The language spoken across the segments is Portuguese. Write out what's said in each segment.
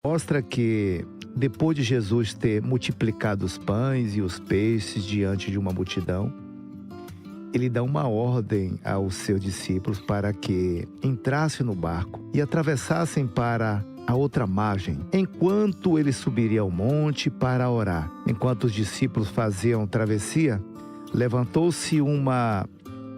Mostra que depois de Jesus ter multiplicado os pães e os peixes diante de uma multidão, ele dá uma ordem aos seus discípulos para que entrassem no barco e atravessassem para a outra margem, enquanto ele subiria ao monte para orar. Enquanto os discípulos faziam travessia, levantou-se uma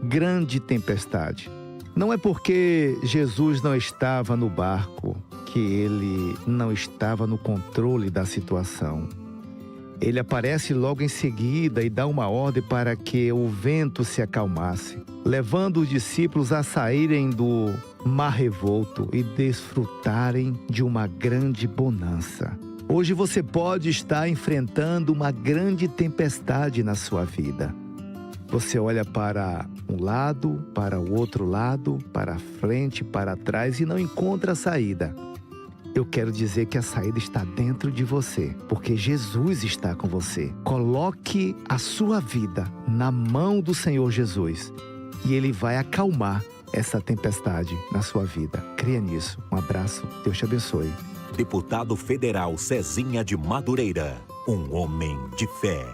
grande tempestade. Não é porque Jesus não estava no barco que ele não estava no controle da situação. Ele aparece logo em seguida e dá uma ordem para que o vento se acalmasse, levando os discípulos a saírem do mar revolto e desfrutarem de uma grande bonança. Hoje você pode estar enfrentando uma grande tempestade na sua vida. Você olha para um lado, para o outro lado, para frente, para trás e não encontra a saída. Eu quero dizer que a saída está dentro de você, porque Jesus está com você. Coloque a sua vida na mão do Senhor Jesus e Ele vai acalmar essa tempestade na sua vida. Creia nisso. Um abraço. Deus te abençoe. Deputado Federal Cezinha de Madureira, um homem de fé.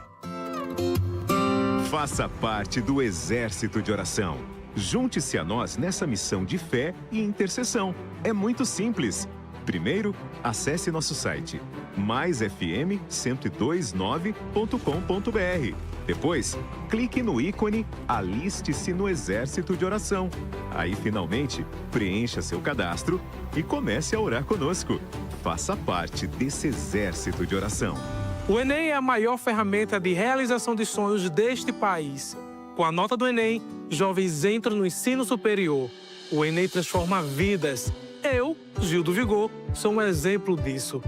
Faça parte do Exército de Oração. Junte-se a nós nessa missão de fé e intercessão. É muito simples. Primeiro, acesse nosso site maisfm1029.com.br. Depois, clique no ícone Aliste-se no Exército de Oração. Aí, finalmente, preencha seu cadastro e comece a orar conosco. Faça parte desse exército de oração. O Enem é a maior ferramenta de realização de sonhos deste país. Com a nota do Enem, jovens entram no ensino superior. O Enem transforma vidas. Eu, Gil do Vigor, sou um exemplo disso.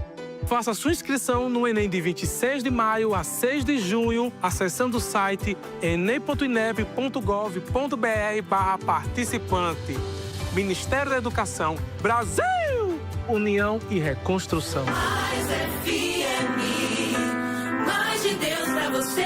Faça sua inscrição no Enem de 26 de maio a 6 de junho, acessando o site enem.inep.gov.br/participante. Ministério da Educação, Brasil! União e Reconstrução. Mais FM, mais de Deus pra você.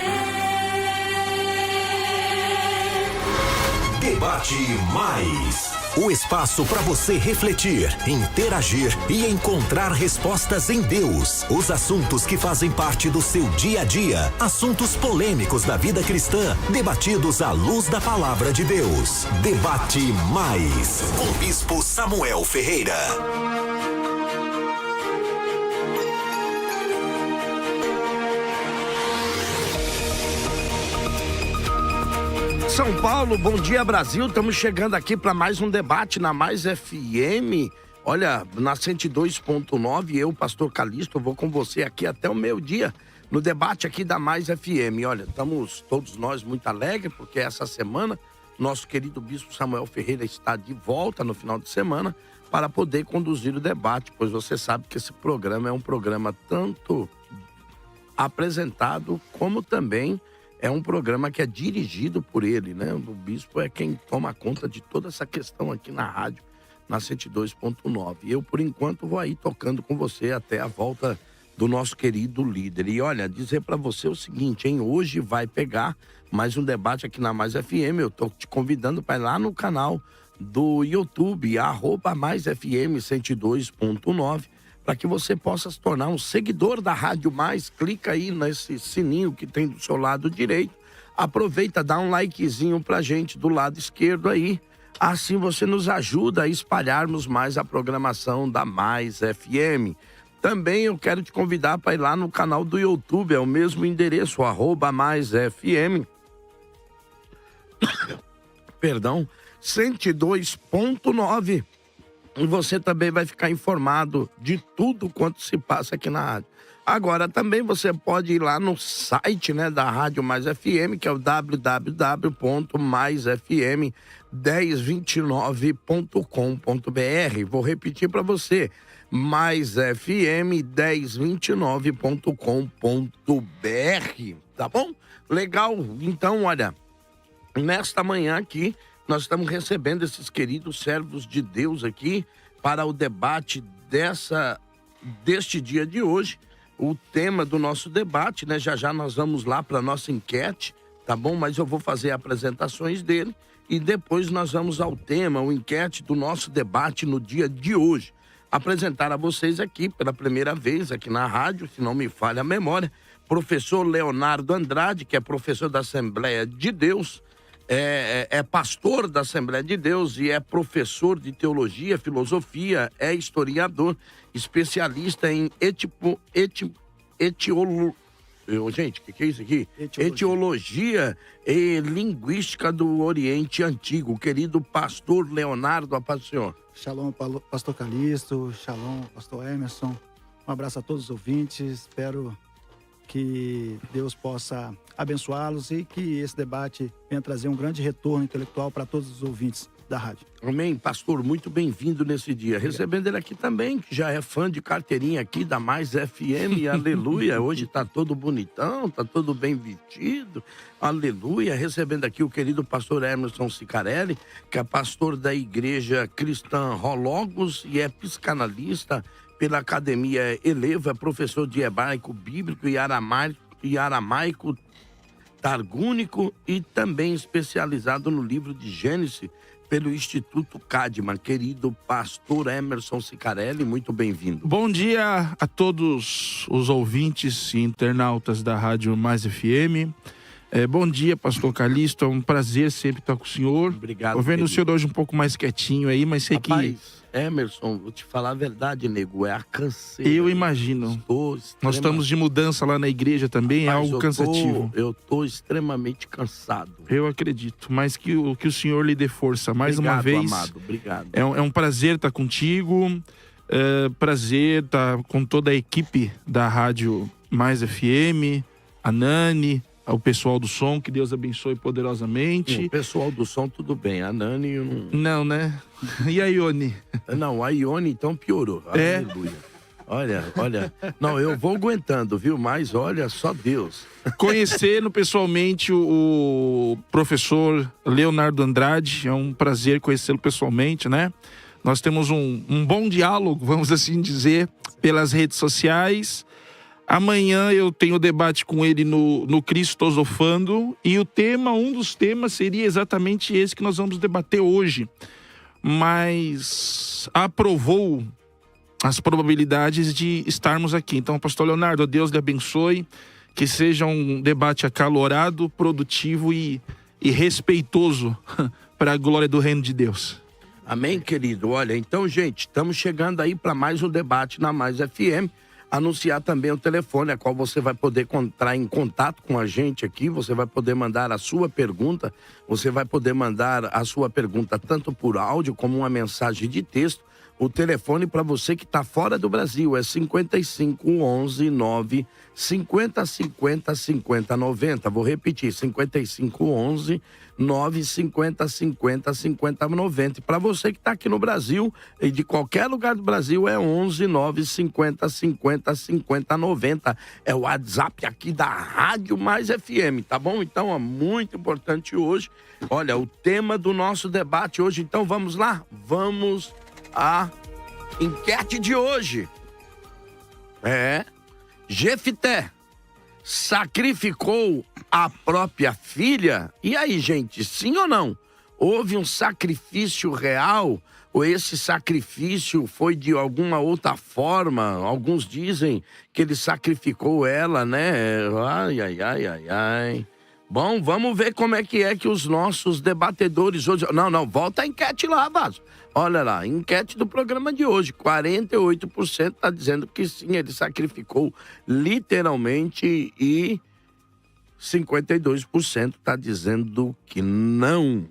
Debate Mais. O espaço para você refletir, interagir e encontrar respostas em Deus. Os assuntos que fazem parte do seu dia a dia. Assuntos polêmicos da vida cristã, debatidos à luz da palavra de Deus. Debate Mais, com o Bispo Samuel Ferreira. São Paulo, bom dia Brasil, estamos chegando aqui para mais um debate na Mais FM, olha, na 102.9, eu, Pastor Calixto, vou com você aqui até o meio-dia, no debate aqui da Mais FM, olha, estamos todos nós muito alegres, porque essa semana, nosso querido Bispo Samuel Ferreira está de volta no final de semana, para poder conduzir o debate, pois você sabe que esse programa é um programa tanto apresentado, como também é um programa que é dirigido por ele, né? O bispo é quem toma conta de toda essa questão aqui na rádio, na 102.9. Eu, por enquanto, vou aí tocando com você até a volta do nosso querido líder. E olha, dizer para você o seguinte, hein? Hoje vai pegar mais um debate aqui na Mais FM. Eu tô te convidando para ir lá no canal do YouTube, @MaisFM 102.9. Para que você possa se tornar um seguidor da Rádio Mais, clica aí nesse sininho que tem do seu lado direito, aproveita, dá um likezinho pra gente do lado esquerdo aí, assim você nos ajuda a espalharmos mais a programação da Mais FM. Também eu quero te convidar para ir lá no canal do YouTube, é o mesmo endereço, @MaisFM, perdão, 102.9. E você também vai ficar informado de tudo quanto se passa aqui na rádio. Agora, também você pode ir lá no site, né, da Rádio Mais FM, que é o www.maisfm1029.com.br. Vou repetir para você, maisfm1029.com.br, tá bom? Legal, então, olha, nesta manhã aqui, nós estamos recebendo esses queridos servos de Deus aqui para o debate deste dia de hoje. O tema do nosso debate, né? Já nós vamos lá para a nossa enquete, tá bom? Mas eu vou fazer apresentações dele e depois nós vamos ao tema, o enquete do nosso debate no dia de hoje. apresentar a vocês aqui, pela primeira vez aqui na rádio, se não me falha a memória, professor Leonardo Andrade, que é professor da Assembleia de Deus, é pastor da Assembleia de Deus e é professor de teologia, filosofia, é historiador, especialista em Gente, o que é isso aqui? Etiologia e linguística do Oriente Antigo. Querido pastor Leonardo, a paz do Senhor. Shalom, pastor Calixto, shalom, pastor Emerson. Um abraço a todos os ouvintes. Espero que Deus possa abençoá-los e que esse debate venha trazer um grande retorno intelectual para todos os ouvintes da rádio. Amém, pastor, muito bem-vindo nesse dia. Recebendo ele aqui também, que já é fã de carteirinha aqui da Mais FM, aleluia. Hoje tá todo bonitão, tá todo bem vestido, aleluia. Recebendo aqui o querido pastor Emerson Cicarelli, que é pastor da Igreja Cristã Rologos e é psicanalista pela Academia Eleva, professor de hebraico bíblico e aramaico targúnico e também especializado no livro de Gênesis pelo Instituto Cadman. Querido pastor Emerson Cicarelli, muito bem-vindo. Bom dia a todos os ouvintes e internautas da Rádio Mais FM. Bom dia, pastor Calixto, é um prazer sempre estar com o senhor. Obrigado, Tô vendo querido. O senhor hoje um pouco mais quietinho aí, mas sei Rapaz, Emerson, vou te falar a verdade, nego, é a canseira. Eu imagino. Nós estamos de mudança lá na igreja também, Rapaz, é algo cansativo. Eu tô extremamente cansado. Eu acredito, mas que o senhor lhe dê força mais Obrigado, uma vez. amado, obrigado. É um prazer estar contigo, prazer estar com toda a equipe da Rádio Mais FM, a Nani, ao pessoal do som, que Deus abençoe poderosamente. O pessoal do som, tudo bem. A Nani... Não, né? E a Ione? Não, a Ione então piorou. É? Aleluia. Olha. Não, eu vou aguentando, viu? Mas olha, só Deus. Conhecendo pessoalmente o professor Leonardo Andrade, é um prazer conhecê-lo pessoalmente, né? Nós temos um bom diálogo, vamos assim dizer, pelas redes sociais. Amanhã eu tenho debate com ele no Cristosofando e um dos temas seria exatamente esse que nós vamos debater hoje. Mas aprovou as probabilidades de estarmos aqui. Então, pastor Leonardo, Deus lhe abençoe, que seja um debate acalorado, produtivo e respeitoso para a glória do reino de Deus. Amém, querido? Olha, então, gente, estamos chegando aí para mais um debate na Mais FM. Anunciar também o telefone, a qual você vai poder entrar em contato com a gente aqui, você vai poder mandar a sua pergunta, tanto por áudio como uma mensagem de texto. O telefone para você que está fora do Brasil é 5511 9 50 50 50 90. Vou repetir, 5511 9 50 50 50 90. Para você que está aqui no Brasil e de qualquer lugar do Brasil é 11 9 50 50 50 90. É o WhatsApp aqui da Rádio Mais FM, tá bom? Então é muito importante hoje. Olha, o tema do nosso debate hoje, então vamos lá? Vamos a enquete de hoje. Jefté sacrificou a própria filha? E aí, gente, sim ou não? Houve um sacrifício real? Ou esse sacrifício foi de alguma outra forma? Alguns dizem que ele sacrificou ela, né? Ai. Bom, vamos ver como é que os nossos debatedores hoje... Não, volta a enquete lá, Vaso. Olha lá, enquete do programa de hoje. 48% está dizendo que sim, ele sacrificou literalmente e 52% está dizendo que não.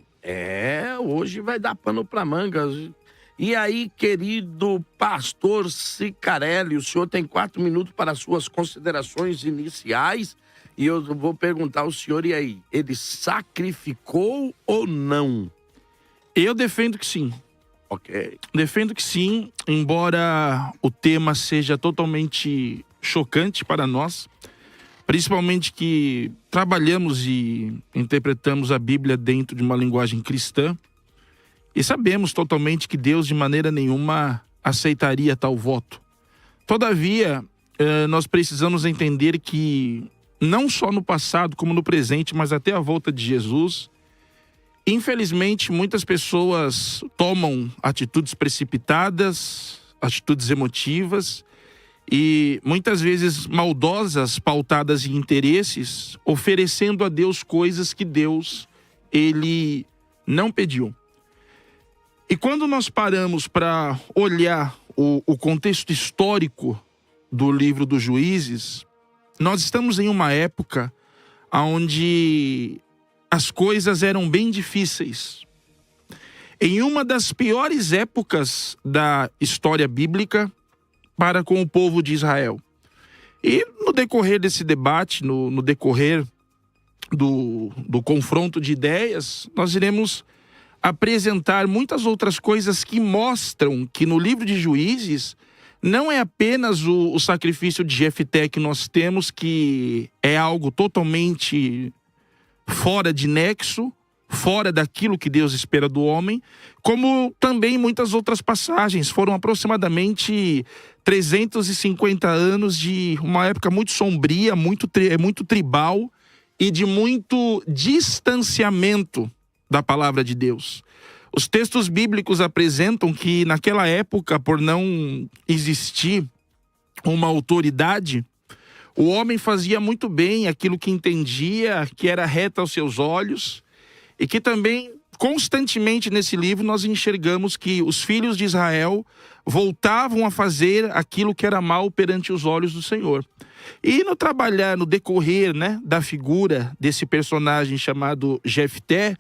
Hoje vai dar pano para mangas. E aí, querido pastor Cicarelli, o senhor tem 4 minutos para as suas considerações iniciais. E eu vou perguntar ao senhor, e aí, ele sacrificou ou não? Eu defendo que sim. Ok. Defendo que sim, embora o tema seja totalmente chocante para nós, principalmente que trabalhamos e interpretamos a Bíblia dentro de uma linguagem cristã, e sabemos totalmente que Deus de maneira nenhuma aceitaria tal voto. Todavia, nós precisamos entender que não só no passado como no presente, mas até a volta de Jesus, infelizmente muitas pessoas tomam atitudes precipitadas, atitudes emotivas e muitas vezes maldosas, pautadas em interesses, oferecendo a Deus coisas que Deus, ele não pediu. E quando nós paramos para olhar o contexto histórico do livro dos Juízes, nós estamos em uma época onde as coisas eram bem difíceis. Em uma das piores épocas da história bíblica para com o povo de Israel. E no decorrer desse debate, no decorrer do confronto de ideias, nós iremos apresentar muitas outras coisas que mostram que no livro de Juízes não é apenas o sacrifício de Jefté que nós temos, que é algo totalmente fora de nexo, fora daquilo que Deus espera do homem, como também muitas outras passagens. Foram aproximadamente 350 anos de uma época muito sombria, muito tribal e de muito distanciamento da palavra de Deus. Os textos bíblicos apresentam que naquela época, por não existir uma autoridade, o homem fazia muito bem aquilo que entendia, que era reto aos seus olhos, e que também, constantemente nesse livro, nós enxergamos que os filhos de Israel voltavam a fazer aquilo que era mal perante os olhos do Senhor. E no decorrer, da figura desse personagem chamado Jefté,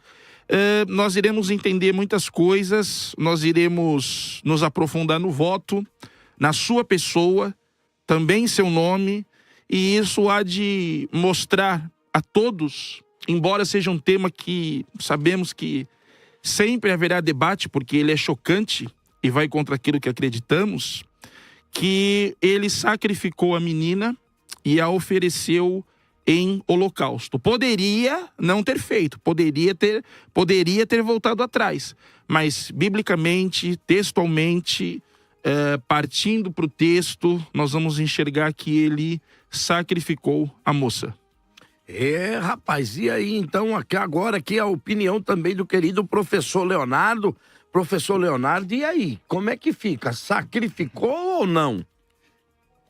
nós iremos entender muitas coisas, nós iremos nos aprofundar no voto, na sua pessoa, também seu nome, e isso há de mostrar a todos, embora seja um tema que sabemos que sempre haverá debate, porque ele é chocante e vai contra aquilo que acreditamos, que ele sacrificou a menina e a ofereceu em holocausto. Poderia não ter feito, poderia ter voltado atrás, mas biblicamente, textualmente, partindo para o texto, nós vamos enxergar que ele sacrificou a moça. Rapaz, e aí então agora aqui a opinião também do querido professor Leonardo. Professor Leonardo, e aí? Como é que fica? Sacrificou ou não?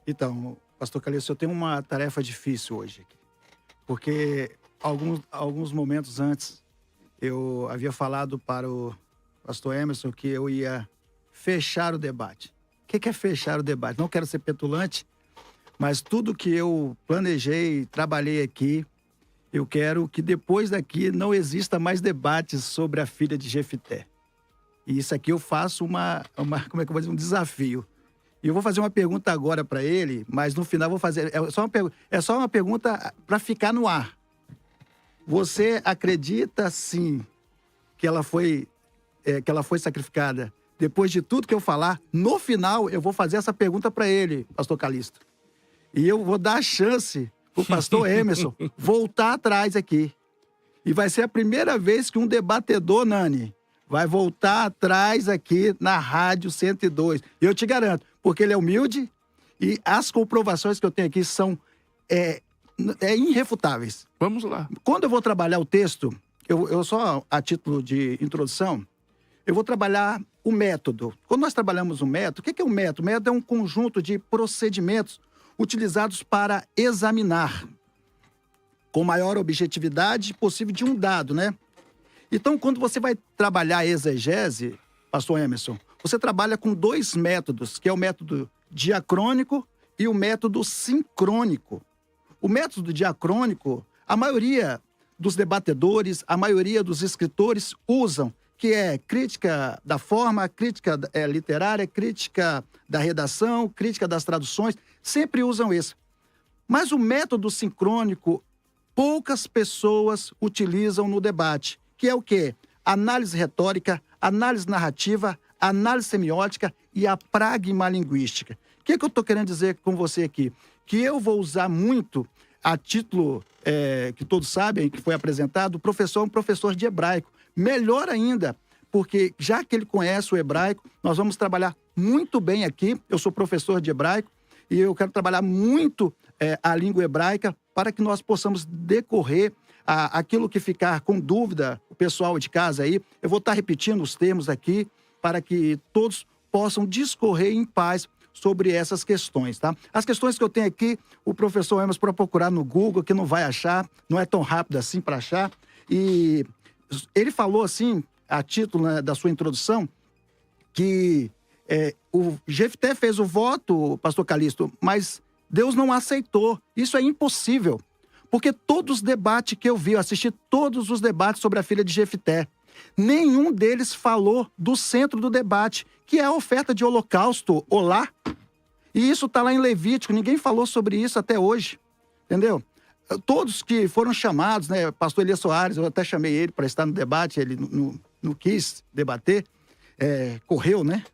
Então, pastor Calixto, eu tenho uma tarefa difícil hoje. Porque alguns momentos antes, eu havia falado para o pastor Emerson que eu ia fechar o debate. O que é fechar o debate? Não quero ser petulante, mas tudo que eu planejei, trabalhei aqui, eu quero que depois daqui não exista mais debates sobre a filha de Jefté. E isso aqui eu faço como é que eu vou dizer, um desafio. E eu vou fazer uma pergunta agora para ele, mas no final vou fazer... É só uma pergunta para ficar no ar. Você acredita, sim, que ela foi sacrificada? Depois de tudo que eu falar, no final eu vou fazer essa pergunta para ele, pastor Calixto. E eu vou dar a chance pro pastor Emerson voltar atrás aqui. E vai ser a primeira vez que um debatedor, Nani, vai voltar atrás aqui na Rádio 102. Eu te garanto, porque ele é humilde e as comprovações que eu tenho aqui são irrefutáveis. Vamos lá. Quando eu vou trabalhar o texto, eu só a título de introdução, eu vou trabalhar o método. Quando nós trabalhamos o método, o que é um método? O método é um conjunto de procedimentos utilizados para examinar com maior objetividade possível de um dado, né? Então, quando você vai trabalhar a exegese, pastor Emerson, você trabalha com dois métodos, que é o método diacrônico e o método sincrônico. O método diacrônico, a maioria dos debatedores, a maioria dos escritores usam, que é crítica da forma, crítica literária, crítica da redação, crítica das traduções, sempre usam esse. Mas o método sincrônico, poucas pessoas utilizam no debate, que é o quê? Análise retórica, análise narrativa, análise semiótica e a pragmalinguística. O que eu estou querendo dizer com você aqui? Que eu vou usar muito, a título que todos sabem, que foi apresentado, o professor é um professor de hebraico. Melhor ainda, porque já que ele conhece o hebraico, nós vamos trabalhar muito bem aqui. Eu sou professor de hebraico e eu quero trabalhar muito a língua hebraica para que nós possamos decorrer aquilo que ficar com dúvida, o pessoal de casa aí. Eu vou estar repetindo os termos aqui para que todos possam discorrer em paz sobre essas questões, tá? As questões que eu tenho aqui, o professor Emerson para procurar no Google, que não vai achar, não é tão rápido assim para achar. E ele falou assim, a título, né, da sua introdução, que o Jefté fez o voto, pastor Calixto, mas Deus não aceitou. Isso é impossível. Porque todos os debates que eu vi, eu assisti todos os debates sobre a filha de Jefté, nenhum deles falou do centro do debate, que é a oferta de holocausto, olá. E isso está lá em Levítico, ninguém falou sobre isso até hoje, entendeu? Todos que foram chamados, né, pastor Elias Soares, eu até chamei ele para estar no debate, ele não quis debater, correu, né?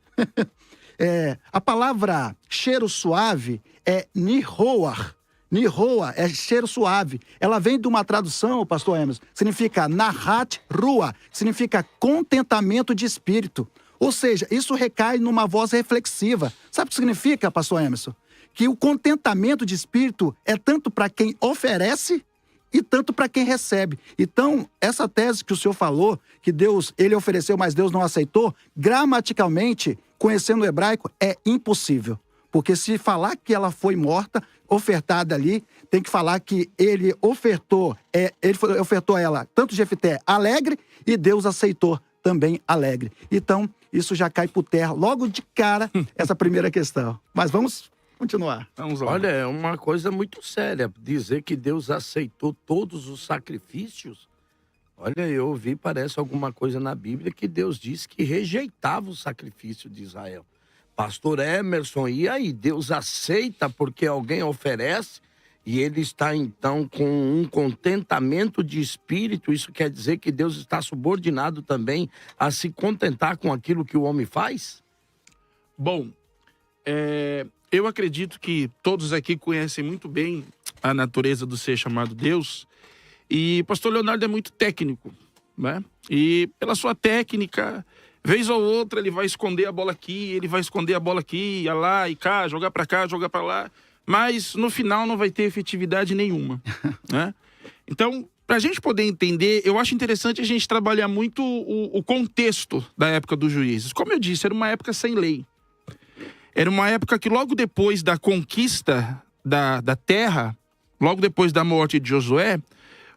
A palavra cheiro suave é nihoar. Nihoa é cheiro suave. Ela vem de uma tradução, pastor Emerson, significa nahat rua, significa contentamento de espírito. Ou seja, isso recai numa voz reflexiva. Sabe o que significa, pastor Emerson? Que o contentamento de espírito é tanto para quem oferece e tanto para quem recebe. Então, essa tese que o senhor falou, que Deus, ele ofereceu, mas Deus não aceitou, gramaticalmente, conhecendo o hebraico, é impossível. Porque se falar que ela foi morta, ofertada ali, tem que falar que ele ofertou ela, tanto Jefté alegre, e Deus aceitou também alegre. Então, isso já cai por terra logo de cara, essa primeira questão. Mas vamos continuar. Vamos lá. Olha, é uma coisa muito séria dizer que Deus aceitou todos os sacrifícios. Olha, eu ouvi, parece alguma coisa na Bíblia que Deus disse que rejeitava o sacrifício de Israel. Pastor Emerson, e aí? Deus aceita porque alguém oferece e ele está, então, com um contentamento de espírito? Isso quer dizer que Deus está subordinado também a se contentar com aquilo que o homem faz? Bom, eu acredito que todos aqui conhecem muito bem a natureza do ser chamado Deus. E o pastor Leonardo é muito técnico, né? E pela sua técnica, vez ou outra, ele vai esconder a bola aqui, ele vai esconder a bola aqui, ia lá e cá, jogar para lá. Mas no final não vai ter efetividade nenhuma, né? Então, para a gente poder entender, eu acho interessante a gente trabalhar muito o contexto da época dos juízes. Como eu disse, era uma época sem lei. Era uma época que logo depois da conquista da terra, logo depois da morte de Josué,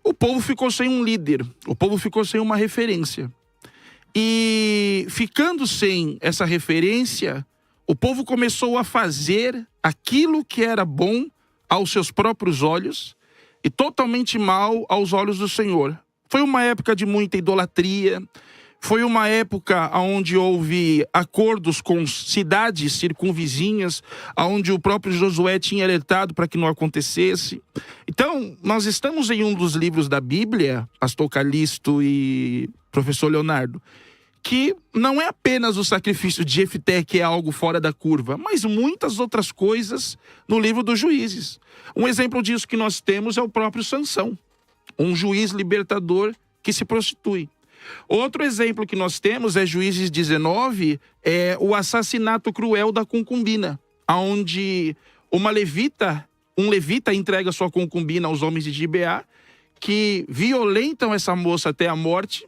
o povo ficou sem um líder, o povo ficou sem uma referência. E ficando sem essa referência, o povo começou a fazer aquilo que era bom aos seus próprios olhos e totalmente mal aos olhos do Senhor. Foi uma época de muita idolatria, foi uma época onde houve acordos com cidades circunvizinhas, onde o próprio Josué tinha alertado para que não acontecesse. Então, nós estamos em um dos livros da Bíblia, pastor Calixto e professor Leonardo, que não é apenas o sacrifício de Jefté que é algo fora da curva, mas muitas outras coisas no livro dos Juízes. Um exemplo disso que nós temos é o próprio Sansão, um juiz libertador que se prostitui. Outro exemplo que nós temos é Juízes 19, é o assassinato cruel da concubina, onde um levita entrega sua concubina aos homens de Gibeá, que violentam essa moça até a morte.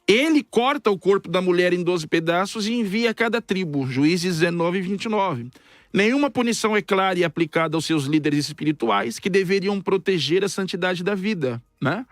Ele corta o corpo da mulher em 12 pedaços e envia a cada tribo, Juízes 19 e 29. Nenhuma punição é clara e aplicada aos seus líderes espirituais, que deveriam proteger a santidade da vida, né?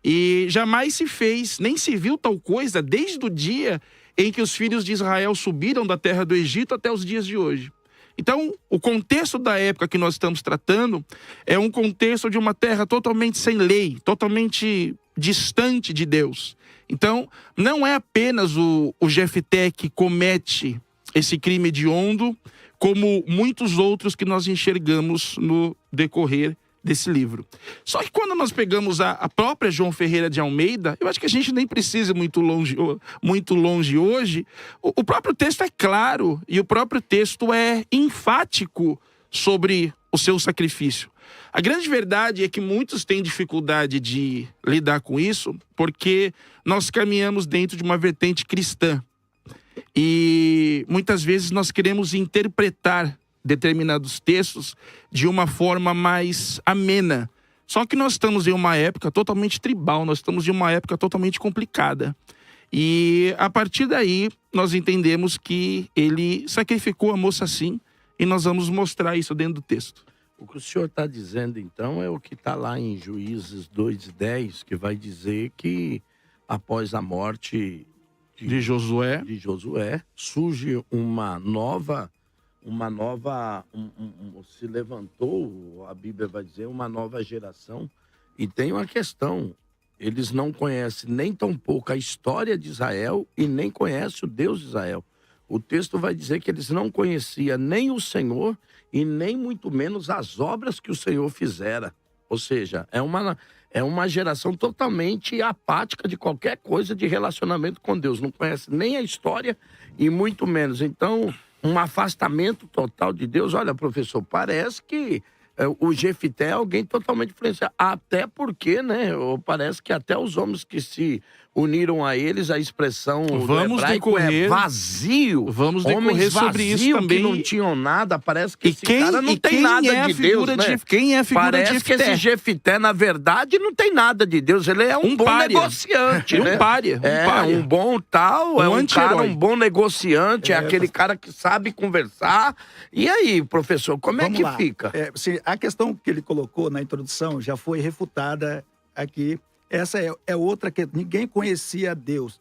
E jamais se fez, nem se viu tal coisa desde o dia em que os filhos de Israel subiram da terra do Egito até os dias de hoje. Então, o contexto da época que nós estamos tratando é um contexto de uma terra totalmente sem lei, totalmente distante de Deus. Então, não é apenas o Jefté que comete esse crime hediondo, como muitos outros que nós enxergamos no decorrer desse livro. Só que quando nós pegamos a própria João Ferreira de Almeida, eu acho que a gente nem precisa ir muito longe hoje. O próprio texto é claro e o próprio texto é enfático sobre o seu sacrifício. A grande verdade é que muitos têm dificuldade de lidar com isso porque nós caminhamos dentro de uma vertente cristã. E muitas vezes nós queremos interpretar determinados textos de uma forma mais amena. Só que nós estamos em uma época totalmente tribal, nós estamos em uma época totalmente complicada. E a partir daí, nós entendemos que ele sacrificou a moça sim, e nós vamos mostrar isso dentro do texto. O que o senhor está dizendo, então, é o que está lá em Juízes 2:10, que vai dizer que após a morte De Josué, surge se levantou, a Bíblia vai dizer, uma nova geração. E tem uma questão, eles não conhecem nem tampouco a história de Israel e nem conhecem o Deus de Israel. O texto vai dizer que eles não conheciam nem o Senhor e nem muito menos as obras que o Senhor fizera. Ou seja, é uma geração totalmente apática de qualquer coisa de relacionamento com Deus. Não conhece nem a história e muito menos. Então, um afastamento total de Deus. Olha, professor, parece que o Jefité é alguém totalmente influenciado. Até porque, né, parece que até os homens que se uniram a eles, a expressão vamos hebraico decorrer, vazio. Vamos decorrer sobre isso também. Que não tinham nada, parece que esse cara não tem nada de Deus, né? Quem é a figura de Jefité? Parece que esse Jefité, na verdade, não tem nada de Deus. Ele é um bom negociante, né? Um pária. Um bom tal, um bom negociante, é aquele cara que sabe conversar. E aí, professor, como é que fica? A questão que ele colocou na introdução já foi refutada aqui. Essa é outra que ninguém conhecia Deus.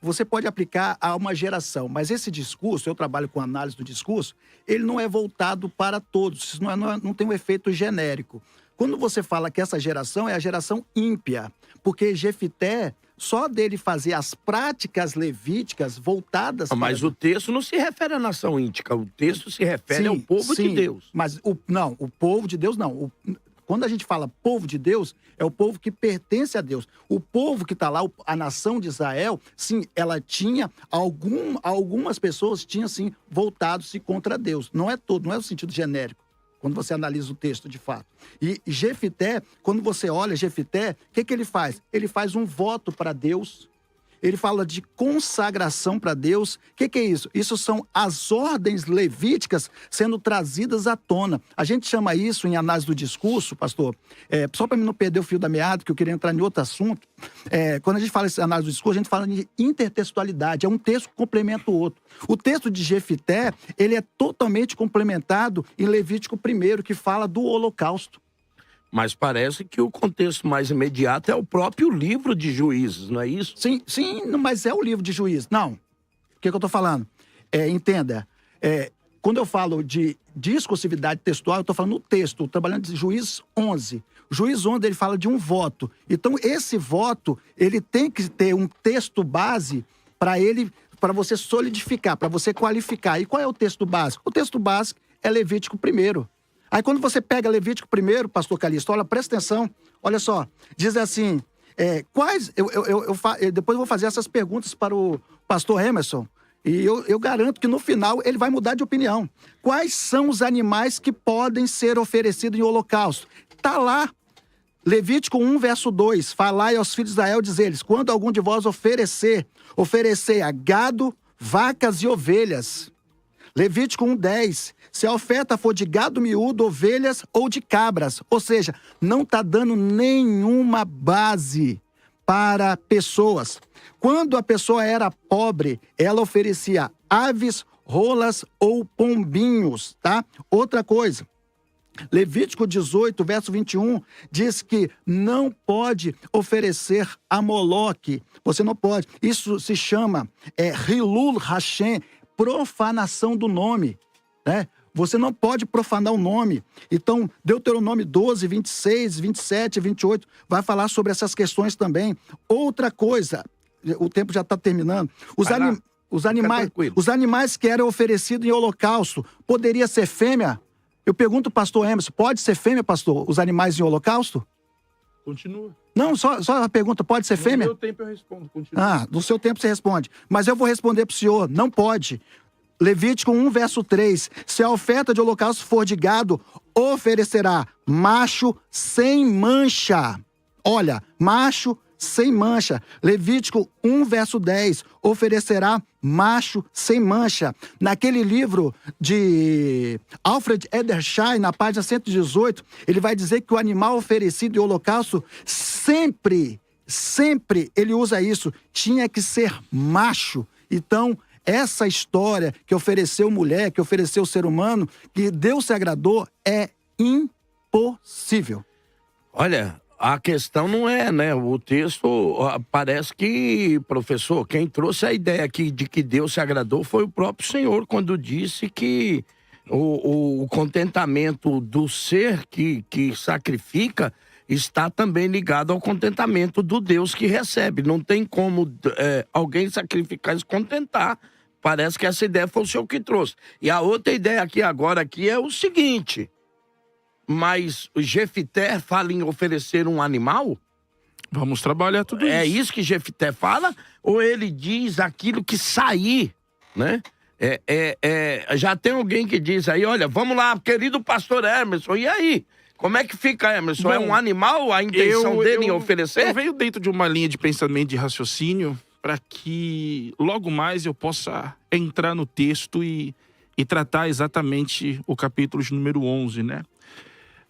Você pode aplicar a uma geração, mas esse discurso, eu trabalho com análise do discurso, ele não é voltado para todos, isso não tem um efeito genérico. Quando você fala que essa geração é a geração ímpia, porque Jefité, só dele fazer as práticas levíticas voltadas... Mas o texto não se refere à nação íntica, o texto se refere ao povo de Deus. Mas o povo de Deus não. Quando a gente fala povo de Deus, é o povo que pertence a Deus. O povo que está lá, a nação de Israel, sim, ela tinha, algumas pessoas tinham, sim, voltado-se contra Deus. Não é todo, não é o sentido genérico, quando você analisa o texto de fato. E Jefité, quando você olha Jefité, o que ele faz? Ele faz um voto para Deus. Ele fala de consagração para Deus. O que é isso? Isso são as ordens levíticas sendo trazidas à tona. A gente chama isso, em análise do discurso, pastor, só para mim não perder o fio da meada, que eu queria entrar em outro assunto. Quando a gente fala em análise do discurso, a gente fala de intertextualidade. É um texto que complementa o outro. O texto de Jefité, ele é totalmente complementado em Levítico 1, que fala do Holocausto. Mas parece que o contexto mais imediato é o próprio livro de Juízes, não é isso? Sim, mas é o livro de Juízes. Não. O que eu estou falando? Entenda. Quando eu falo de discursividade textual, eu estou falando no texto, trabalhando de Juízes 11. O Juízes 11, ele fala de um voto. Então, esse voto, ele tem que ter um texto base para você solidificar, para você qualificar. E qual é o texto básico? O texto básico é Levítico 1. Aí quando você pega Levítico 1, pastor Calixto, olha, presta atenção, olha só, diz assim, depois eu vou fazer essas perguntas para o pastor Emerson, e eu garanto que no final ele vai mudar de opinião. Quais são os animais que podem ser oferecidos em holocausto? Está lá, Levítico 1, verso 2, falai aos filhos de Israel, diz eles, quando algum de vós oferecer a gado, vacas e ovelhas. Levítico 1:10, se a oferta for de gado miúdo, ovelhas ou de cabras. Ou seja, não está dando nenhuma base para pessoas. Quando a pessoa era pobre, ela oferecia aves, rolas ou pombinhos, tá? Outra coisa, Levítico 18, verso 21, diz que não pode oferecer a Moloque. Você não pode. Isso se chama Hilul Hashem, profanação do nome, né? Você não pode profanar o nome. Então, Deuteronômio 12, 26, 27, 28 vai falar sobre essas questões também. Outra coisa, o tempo já está terminando. Os animais que eram oferecidos em holocausto, poderia ser fêmea? Eu pergunto, pastor Emerson, pode ser fêmea, pastor, os animais em holocausto? Continua. Não, só a pergunta, pode ser fêmea? No meu tempo eu respondo, continua. No seu tempo você responde. Mas eu vou responder para o senhor, não pode. Levítico 1, verso 3. Se a oferta de holocausto for de gado, oferecerá macho sem mancha. Olha, macho sem mancha. Levítico 1, verso 10. Oferecerá macho sem mancha. Naquele livro de Alfred Edersheim, na página 118, ele vai dizer que o animal oferecido em holocausto sempre sempre ele usa isso, tinha que ser macho. Então, essa história que ofereceu mulher, que ofereceu ser humano, que Deus se agradou, é impossível. Olha, a questão não é, né? O texto, parece que, professor, quem trouxe a ideia aqui de que Deus se agradou foi o próprio Senhor, quando disse que o contentamento do ser que sacrifica está também ligado ao contentamento do Deus que recebe. Não tem como alguém sacrificar e se contentar. Parece que essa ideia foi o Senhor que trouxe. E a outra ideia aqui agora é o seguinte: mas o Jefité fala em oferecer um animal? Vamos trabalhar tudo isso. É isso que Jefité fala? Ou ele diz aquilo que sair, né? Já tem alguém que diz aí, olha, vamos lá, querido pastor Emerson, e aí? Como é que fica, Emerson? Bom, é um animal a intenção dele em oferecer? Eu venho dentro de uma linha de pensamento, de raciocínio, para que logo mais eu possa entrar no texto e tratar exatamente o capítulo de número 11, né?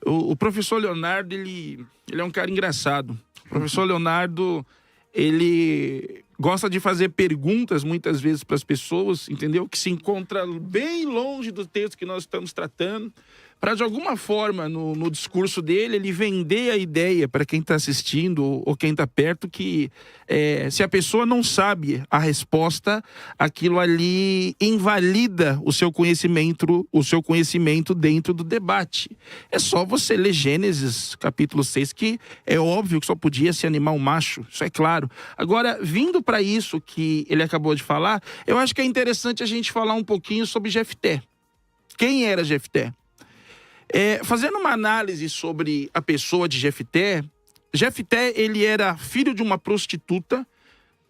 O professor Leonardo, ele é um cara engraçado. O professor Leonardo, ele gosta de fazer perguntas muitas vezes para as pessoas, entendeu? Que se encontra bem longe do texto que nós estamos tratando, para de alguma forma, no discurso dele, ele vender a ideia para quem está assistindo ou quem está perto que se a pessoa não sabe a resposta, aquilo ali invalida o seu conhecimento dentro do debate. É só você ler Gênesis, capítulo 6, que é óbvio que só podia ser animal macho, isso é claro. Agora, vindo para isso que ele acabou de falar, eu acho que é interessante a gente falar um pouquinho sobre Jefté. Quem era Jefté? Fazendo uma análise sobre a pessoa de Jefté, ele era filho de uma prostituta.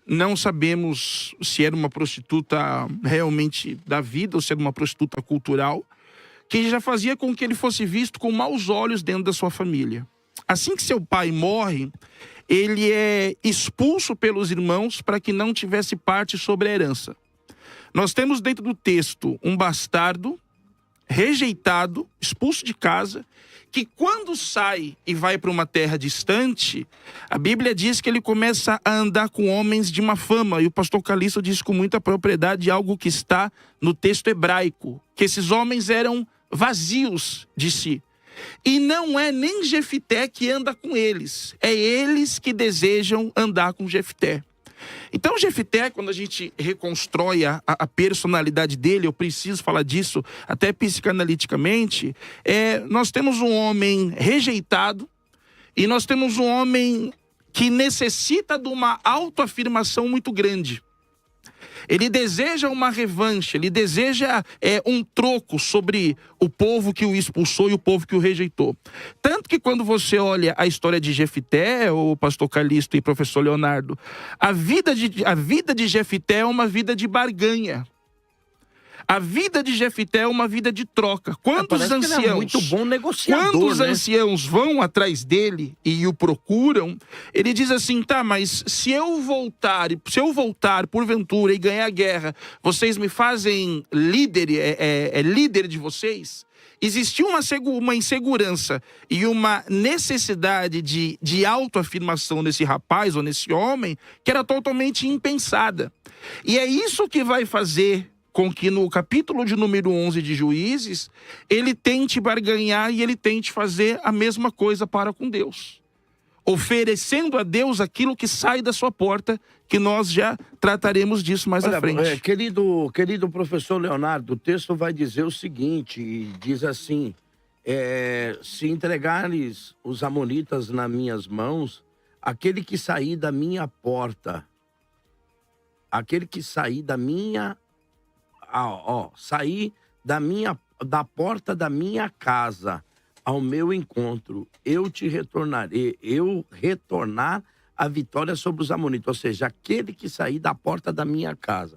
Não sabemos se era uma prostituta realmente da vida ou se era uma prostituta cultural, que já fazia com que ele fosse visto com maus olhos dentro da sua família. Assim que seu pai morre, ele é expulso pelos irmãos para que não tivesse parte sobre a herança. Nós temos dentro do texto um bastardo rejeitado, expulso de casa, que quando sai e vai para uma terra distante, a Bíblia diz que ele começa a andar com homens de má fama, e o pastor Calixto diz com muita propriedade algo que está no texto hebraico, que esses homens eram vazios de si. E não é nem Jefté que anda com eles, é eles que desejam andar com Jefté. Então Jefté, quando a gente reconstrói a personalidade dele, eu preciso falar disso até psicanaliticamente, nós temos um homem rejeitado e nós temos um homem que necessita de uma autoafirmação muito grande. Ele deseja uma revanche, ele deseja um troco sobre o povo que o expulsou e o povo que o rejeitou. Tanto que quando você olha a história de Jefté, o pastor Calixto e o professor Leonardo, a vida de Jefté é uma vida de barganha. A vida de Jefté é uma vida de troca. Quantos anciãos, ele é muito bom negociador, quantos né? anciãos vão atrás dele e o procuram, ele diz assim, tá, mas se eu voltar porventura e ganhar a guerra, vocês me fazem líder, líder de vocês? Existia uma insegurança e uma necessidade de autoafirmação nesse rapaz ou nesse homem que era totalmente impensada. E é isso que vai fazer com que no capítulo de número 11 de Juízes, ele tente barganhar e ele tente fazer a mesma coisa para com Deus. Oferecendo a Deus aquilo que sai da sua porta, que nós já trataremos disso mais à frente. Querido professor Leonardo, o texto vai dizer o seguinte, diz assim, se entregares os amonitas nas minhas mãos, aquele que sair da minha porta, sair da porta da minha casa ao meu encontro, eu te retornarei, eu retornar a vitória sobre os amonitas, ou seja, aquele que sair da porta da minha casa.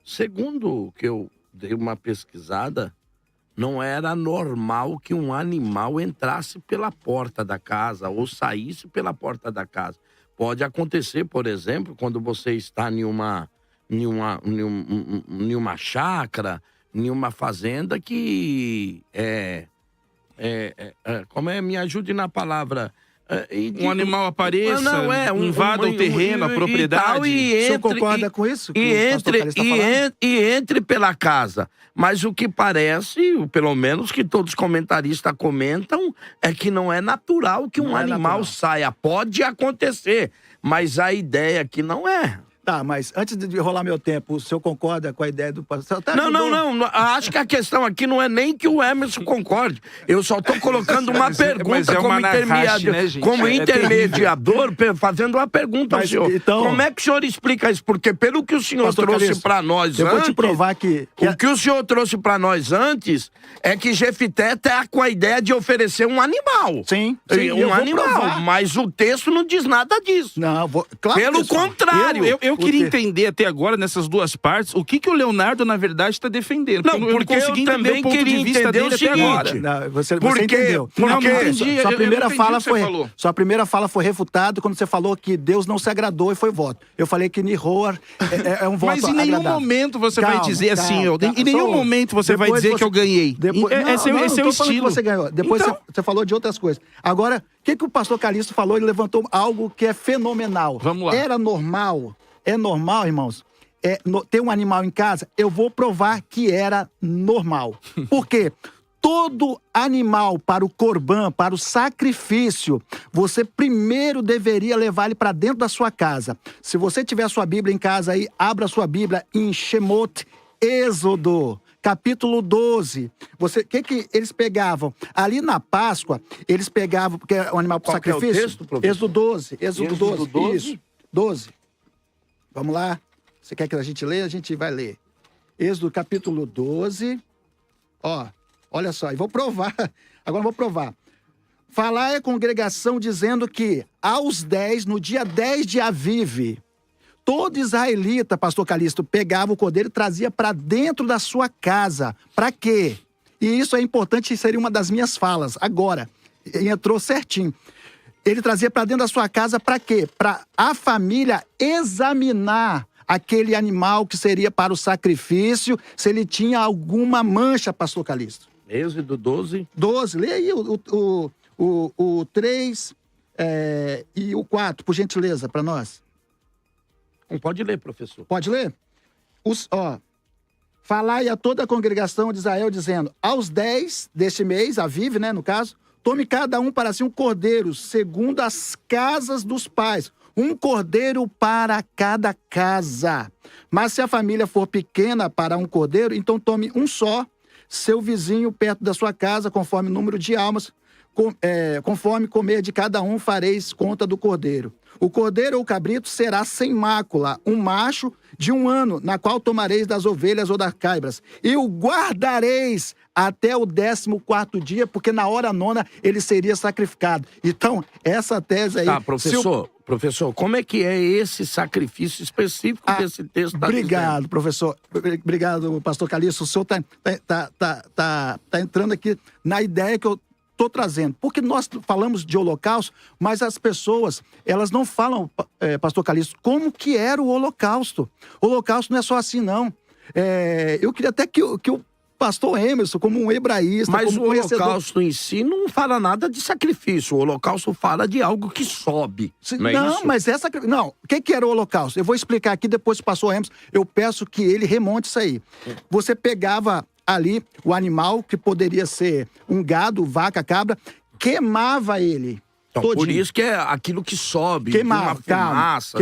Segundo que eu dei uma pesquisada, não era normal que um animal entrasse pela porta da casa ou saísse pela porta da casa. Pode acontecer, por exemplo, quando você está em uma chácara, em uma fazenda que me ajude na palavra, Um animal apareça, invada o terreno, a propriedade. O senhor concorda com isso? Que o pastor Calixto tá falando? E entre pela casa. Mas o que parece, pelo menos que todos os comentaristas comentam, é que não é natural que um animal saia. Pode acontecer, mas a ideia aqui não é. Tá, mas antes de rolar meu tempo, o senhor concorda com a ideia do pastor? Não. Acho que a questão aqui não é nem que o Emerson concorde. Eu só estou colocando uma pergunta como intermediador, fazendo uma pergunta ao senhor. Então, como é que o senhor explica isso? Porque pelo que o senhor trouxe para nós antes... Eu vou te provar que... O que o senhor trouxe para nós antes é que Jefité tá com a ideia de oferecer um animal. Sim. Um animal. Mas o texto não diz nada disso. Não, claro. Pelo contrário. Eu queria entender até agora, nessas duas partes, o que o Leonardo, na verdade, está defendendo. Porque eu também queria entender o seguinte. Você entendeu. Sua primeira fala foi refutada quando você falou que Deus não se agradou e foi voto. Eu falei que Nihor é um voto agradável. Mas em nenhum momento você vai dizer assim, em nenhum momento você vai dizer que eu ganhei. Esse é o estilo. Você ganhou. Depois você falou de outras coisas. Agora, o que o pastor Calixto falou? Ele levantou algo que é fenomenal. Vamos lá. Era normal. É normal, irmãos, ter um animal em casa? Eu vou provar que era normal. Por quê? Todo animal para o corban, para o sacrifício, você primeiro deveria levar ele para dentro da sua casa. Se você tiver a sua Bíblia em casa aí, abra a sua Bíblia em Shemot, Êxodo, capítulo 12. O que eles pegavam? Ali na Páscoa, eles pegavam, porque é um animal para o sacrifício. É o texto, professor? Êxodo 12. Êxodo 12. 12? Isso. 12. Vamos lá. Você quer que a gente leia? A gente vai ler. Êxodo capítulo 12. Olha só. E vou provar. Agora eu vou provar. Falai a congregação dizendo que aos 10, no dia 10 de Avive, todo israelita, pastor Calixto, pegava o cordeiro e trazia para dentro da sua casa. Para quê? E isso é importante, seria uma das minhas falas. Agora, entrou certinho. Ele trazia para dentro da sua casa para quê? Para a família examinar aquele animal que seria para o sacrifício, se ele tinha alguma mancha, pastor Calixto. Êxodo 12. 12. Lê aí o 3 e o 4, por gentileza, para nós. Pode ler, professor. Pode ler? Falai a toda a congregação de Israel, dizendo, aos 10 deste mês, Avive, né, no caso, tome cada um para si um cordeiro, segundo as casas dos pais. Um cordeiro para cada casa. Mas se a família for pequena para um cordeiro, então tome um só, seu vizinho perto da sua casa, conforme o número de almas, conforme comer de cada um, fareis conta do cordeiro. O cordeiro ou o cabrito será sem mácula, um macho de 1 ano, na qual tomareis das ovelhas ou das cabras, e o guardareis até o 14º dia, porque na hora 9ª ele seria sacrificado. Então, essa tese aí... Tá, professor, como é que é esse sacrifício específico desse texto? Obrigado, professor. Obrigado, pastor Calixto. O senhor tá entrando aqui na ideia que eu estou trazendo. Porque nós falamos de holocausto, mas as pessoas, elas não falam, pastor Calixto, como que era o holocausto. O holocausto não é só assim, não. Eu queria até que o pastor Emerson, como um hebraísta... Mas como o holocausto em si não fala nada de sacrifício. O holocausto fala de algo que sobe. Mas essa... Não, o que era o holocausto? Eu vou explicar aqui, depois o pastor Emerson, eu peço que ele remonte isso aí. Você pegava ali o animal, que poderia ser um gado, vaca, cabra, queimava ele. Então, por isso que é aquilo que sobe, queimava, fumaça,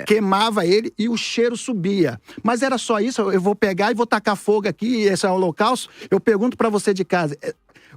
queimava ele e o cheiro subia. Mas era só isso? Eu vou pegar e vou tacar fogo aqui, esse é o holocausto? Eu pergunto para você de casa,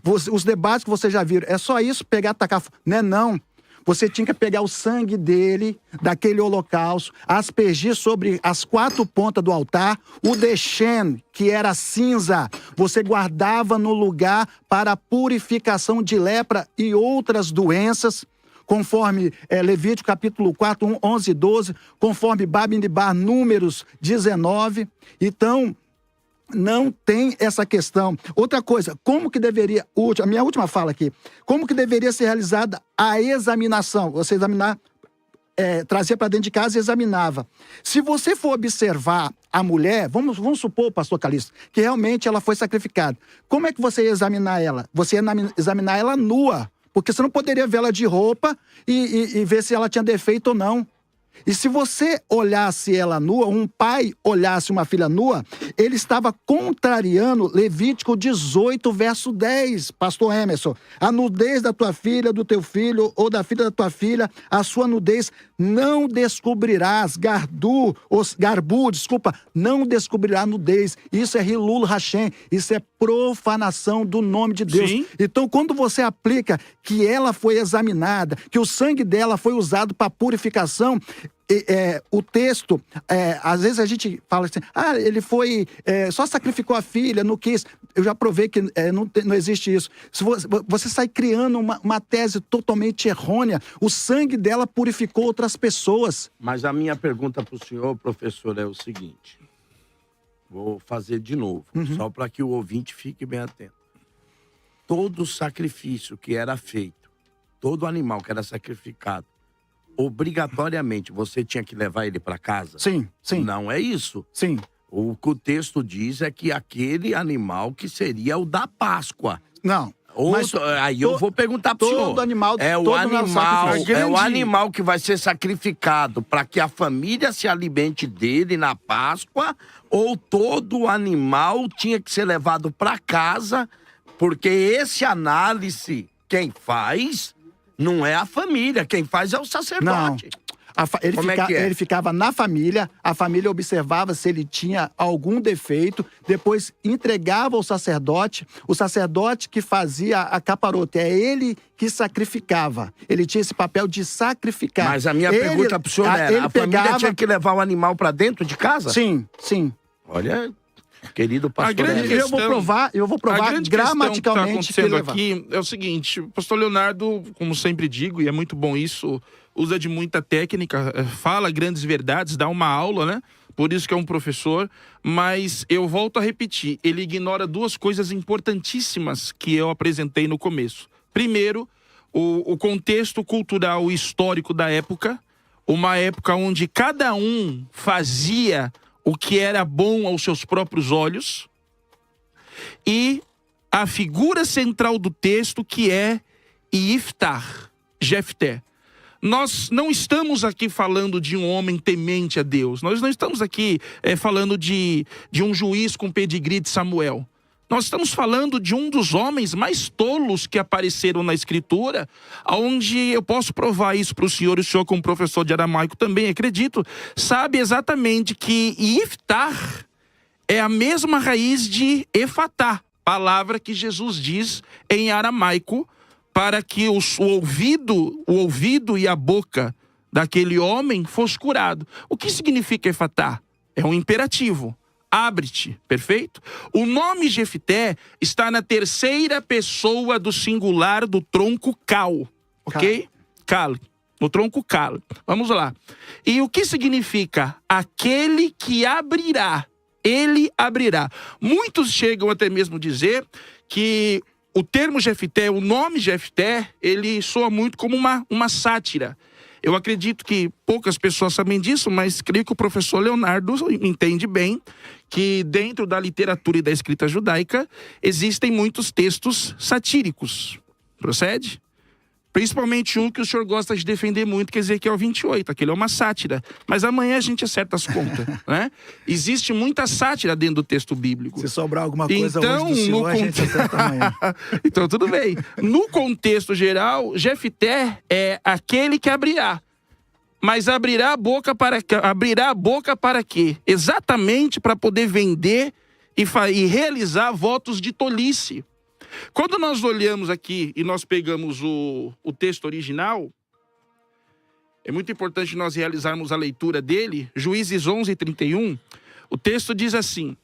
os debates que vocês já viram, é só isso, pegar e tacar fogo? Não. Você tinha que pegar o sangue dele, daquele holocausto, aspergir sobre as 4 pontas do altar, o deixen, que era cinza, você guardava no lugar para a purificação de lepra e outras doenças, conforme Levítico capítulo 4, 11 e 12, conforme Babinibar, Números 19. Então, não tem essa questão. Outra coisa, como que deveria, a minha última fala aqui, como que deveria ser realizada a examinação? Você examinar, trazia para dentro de casa e examinava. Se você for observar a mulher, vamos supor, pastor Calixto, que realmente ela foi sacrificada. Como é que você ia examinar ela? Você ia examinar ela nua, Porque você não poderia vê-la de roupa e ver se ela tinha defeito ou não. E se você olhasse ela nua, um pai olhasse uma filha nua, ele estava contrariando Levítico 18, verso 10, pastor Emerson. A nudez da tua filha, do teu filho ou da filha da tua filha, a sua nudez não descobrirás. Não descobrirá nudez. Isso é Hilul Hashem, isso é profanação do nome de Deus. Sim. Então, quando você aplica que ela foi examinada, que o sangue dela foi usado para purificação, o texto, às vezes a gente fala assim, ele foi, só sacrificou a filha, não quis. Eu já provei que não existe isso. Se você sai criando uma tese totalmente errônea, o sangue dela purificou outras pessoas. Mas a minha pergunta para o senhor, professor, é o seguinte. Vou fazer de novo, só para que o ouvinte fique bem atento. Todo sacrifício que era feito, todo animal que era sacrificado, obrigatoriamente você tinha que levar ele para casa? Sim, sim. Não é isso. Sim. O que o texto diz é que aquele animal que seria o da Páscoa. Não. Aí eu vou perguntar pro senhor. Todo animal... É o animal que vai ser sacrificado para que a família se alimente dele na Páscoa, ou todo animal tinha que ser levado para casa, porque esse análise, quem faz, não é a família, quem faz é o sacerdote. Não. Ele ficava na família, a família observava se ele tinha algum defeito, depois entregava ao sacerdote, o sacerdote que fazia a caparota, é ele que sacrificava. Ele tinha esse papel de sacrificar. Mas a minha pergunta pro senhor era, a família tinha que levar o animal para dentro de casa? Sim, sim. Olha, querido pastor, eu vou provar gramaticalmente que aqui é o seguinte, o pastor Leonardo, como sempre digo, e é muito bom isso, usa de muita técnica, fala grandes verdades, dá uma aula, né? Por isso que é um professor, mas eu volto a repetir, ele ignora duas coisas importantíssimas que eu apresentei no começo. Primeiro, o contexto cultural e histórico da época, uma época onde cada um fazia o que era bom aos seus próprios olhos, e a figura central do texto, que é Iftar, Jefté. Nós não estamos aqui falando de um homem temente a Deus. Nós não estamos aqui falando de um juiz com pedigree de Samuel. Nós estamos falando de um dos homens mais tolos que apareceram na Escritura, onde eu posso provar isso para o senhor, e o senhor, como professor de aramaico também, acredito, sabe exatamente que Iftar é a mesma raiz de Efatá, palavra que Jesus diz em aramaico, para que o ouvido e a boca daquele homem fosse curado. O que significa Efatá? É um imperativo. Abre-te, perfeito? O nome Jefté está na terceira pessoa do singular do tronco Cal, ok? Cal, no tronco Cal. Vamos lá. E o que significa? Aquele que abrirá. Ele abrirá. Muitos chegam até mesmo dizer que o termo Jefté, o nome Jefté, ele soa muito como uma sátira. Eu acredito que poucas pessoas sabem disso, mas creio que o professor Leonardo entende bem que dentro da literatura e da escrita judaica existem muitos textos satíricos. Procede? Principalmente um que o senhor gosta de defender muito, que é Ezequiel 28. Aquele é uma sátira. Mas amanhã a gente acerta as contas, né? Existe muita sátira dentro do texto bíblico. Se sobrar alguma coisa então, hoje do senhor, a gente acerta amanhã. Então, tudo bem. No contexto geral, Jefté é aquele que abrirá. Mas abrirá a boca para quê? Exatamente para poder vender e realizar votos de tolice. Quando nós olhamos aqui e nós pegamos o texto original, é muito importante nós realizarmos a leitura dele, Juízes 11:31, o texto diz assim: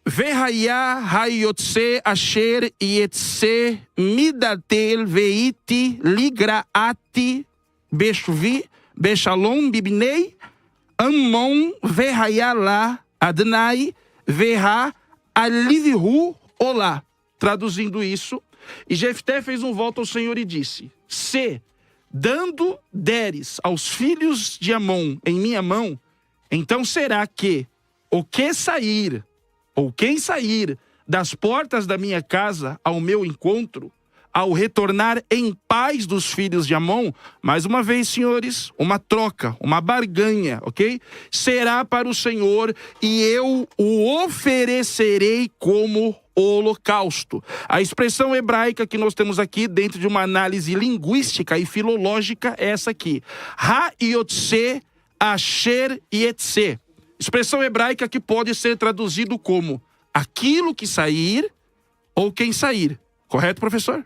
Vehaya hayotse asher yetse midatel veiti ligraati beshvi beshalom bibnei ammon vehaya la adnai veha alivhu olá. Traduzindo isso, e Jefté fez um voto ao Senhor e disse: se dando deres aos filhos de Amon em minha mão, então será que quem sair das portas da minha casa ao meu encontro, ao retornar em paz dos filhos de Amon, mais uma vez, senhores, uma troca, uma barganha, ok? Será para o Senhor e eu o oferecerei como holocausto. A expressão hebraica que nós temos aqui, dentro de uma análise linguística e filológica, é essa aqui. Ha-yotse, asher yetse. Expressão hebraica que pode ser traduzido como aquilo que sair ou quem sair. Correto, professor?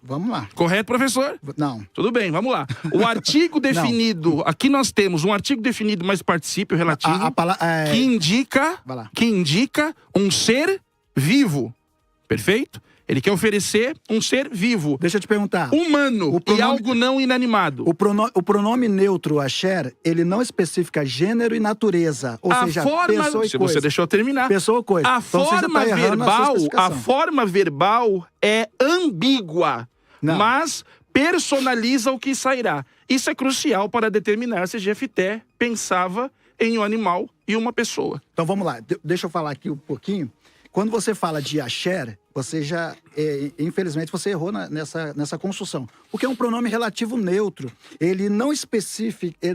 Vamos lá. Correto, professor? Não. Tudo bem, vamos lá. O artigo definido, aqui nós temos um artigo definido mais particípio relativo que indica um ser vivo. Perfeito? Ele quer oferecer um ser vivo. Deixa eu te perguntar. Humano e algo não inanimado. O pronome neutro, asher, ele não especifica gênero e natureza. Ou seja, pessoa e se coisa. você deixou eu terminar. Pessoa ou coisa. A Então, você já forma tá errando na sua verbal, a especificação. forma verbal é ambígua, Não. mas personaliza o que sairá. Isso é crucial para determinar se Jefté pensava em um animal e uma pessoa. Então vamos lá, deixa eu falar aqui um pouquinho. Quando você fala de asher, você já, infelizmente, você errou nessa construção. Porque é um pronome relativo neutro. Ele não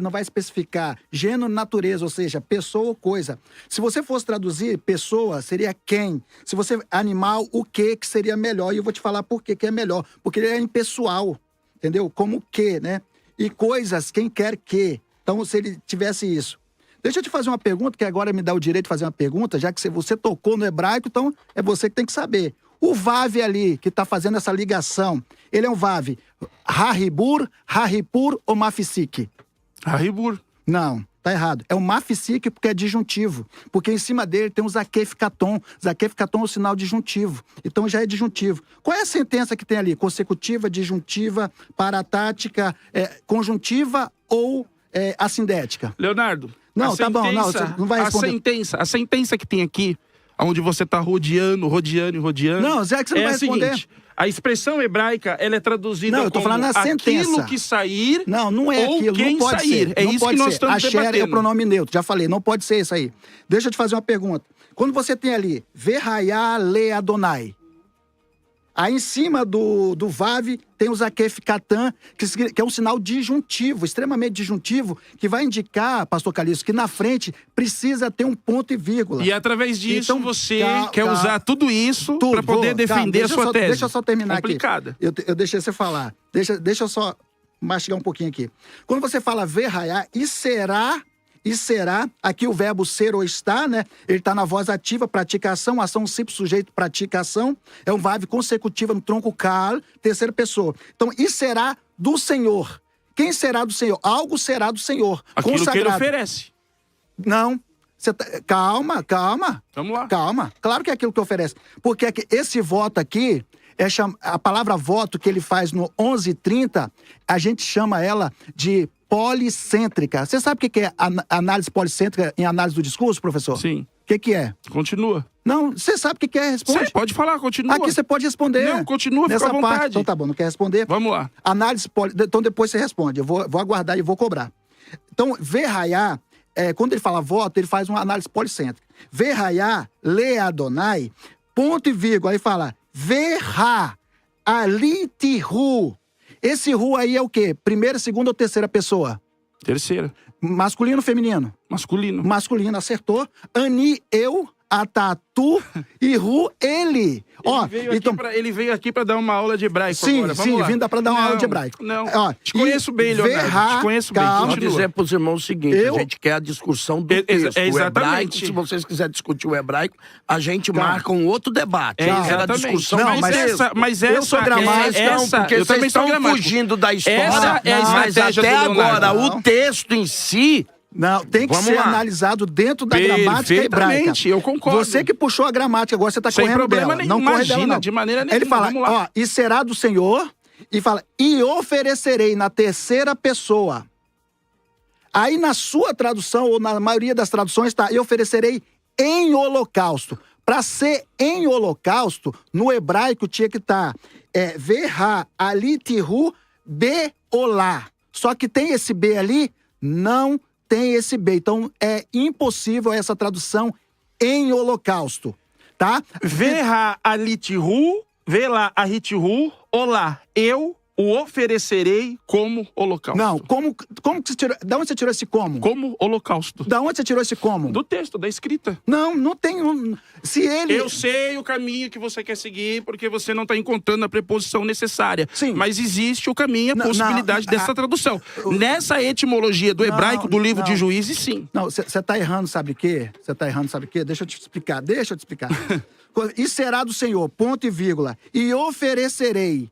vai especificar gênero e natureza, ou seja, pessoa ou coisa. Se você fosse traduzir pessoa, seria quem. Se você animal, o que seria melhor. E eu vou te falar por que é melhor. Porque ele é impessoal, entendeu? Como o que, né? E coisas, quem quer que. Então, se ele tivesse isso. Deixa eu te fazer uma pergunta, que agora me dá o direito de fazer uma pergunta, já que você tocou no hebraico, então é você que tem que saber. O Vav ali, que está fazendo essa ligação, ele é um Vav Haribur, Haripur ou Mafisik? Haribur. Não, tá errado. É o Mafisik porque é disjuntivo. Porque em cima dele tem o Zakef Katon. Zakef Katon é o sinal disjuntivo. Então já é disjuntivo. Qual é a sentença que tem ali? Consecutiva, disjuntiva, paratática, conjuntiva ou assindética? Leonardo. Não, tá bom, não, você não vai responder. A sentença que tem aqui, onde você tá rodeando. Não, Zé, que você não vai responder. Seguinte, a expressão hebraica, ela é traduzida não, eu tô como falando na sentença. aquilo que sair não é ou aquilo, quem não pode sair. ser. É não isso pode que nós ser. estamos Asher debatendo. é o pronome neutro, já falei, não pode ser isso aí. Deixa eu te fazer uma pergunta. Quando você tem ali, Verraiá le Adonai, aí em cima do Vav tem o Zakef Katan, que é um sinal disjuntivo, extremamente disjuntivo, que vai indicar, pastor Calixto, que na frente precisa ter um ponto e vírgula. E através disso, Então, você quer usar tudo isso para poder defender a sua tese. Deixa eu só terminar complicada. aqui. Eu deixei você falar. Deixa eu só mastigar um pouquinho aqui. Quando você fala verraiá, e será, aqui o verbo ser ou estar, né? Ele está na voz ativa, praticação, ação simples, sujeito, praticação. É um verbo consecutivo no tronco kal, terceira pessoa. Então, e será do Senhor. Quem será do Senhor? Algo será do Senhor. Aquilo consagrado. que ele oferece. Não. Calma. Vamos lá. Calma. Claro que é aquilo que oferece. Porque esse voto aqui, a palavra voto que ele faz no 11:30, a gente chama ela de policêntrica. Você sabe o que é análise policêntrica em análise do discurso, professor? Sim. O que é? Continua. Não, você sabe o que é? Responde. Você pode falar, continua. Aqui você pode responder. Não, continua, fica nessa à vontade. parte. Então tá bom, não quer responder? Vamos lá. Análise Então depois você responde. Eu vou aguardar e vou cobrar. Então, verraiá, quando ele fala voto, ele faz uma análise policêntrica. Verraiá, le Adonai, ponto e vírgula. Aí fala, verra, alitihu. Esse ru aí é o quê? Primeira, segunda ou terceira pessoa? Terceira. Masculino ou feminino? Masculino. Masculino, acertou. Ani, eu, atatu e ru, ele. Ele veio aqui pra dar uma aula de hebraico agora. Vamos lá. Vindo pra dar uma aula de hebraico. Não, te conheço bem, Leonardo. Te conheço bem. Vou dizer pros irmãos o seguinte, a gente quer a discussão do texto. Exatamente. O hebraico, se vocês quiserem discutir o hebraico, a gente marca um outro debate. Era a discussão mas essa eu sou gramático, porque eu vocês estão fugindo da história, mas até agora, o texto em si... Não, tem que ser analisado dentro da gramática hebraica. Eu concordo. Você que puxou a gramática, agora você está correndo dela. Nenhum. Não corre dela, não. De maneira nenhuma. Ele fala, e será do Senhor, e fala, e oferecerei na terceira pessoa. Aí na sua tradução, ou na maioria das traduções, está, e oferecerei em holocausto. Para ser em holocausto, no hebraico tinha que estar verra alitihu beolá. Só que tem esse B ali? Não tem esse B. Então, é impossível essa tradução em holocausto, tá? Verra alitihu Vê lá a Hitru, olá, eu o oferecerei como holocausto. Não, como que você tirou? Da onde você tirou esse como? Como holocausto. Da onde você tirou esse como? Do texto, da escrita. Não tem. Se ele. Eu sei o caminho que você quer seguir, porque você não está encontrando a preposição necessária. Sim. Mas existe o caminho, a possibilidade dessa tradução. Nessa etimologia do hebraico do livro de Juízes, sim. Não, você está errando, sabe o quê? Deixa eu te explicar. E será do Senhor, ponto e vírgula, e oferecerei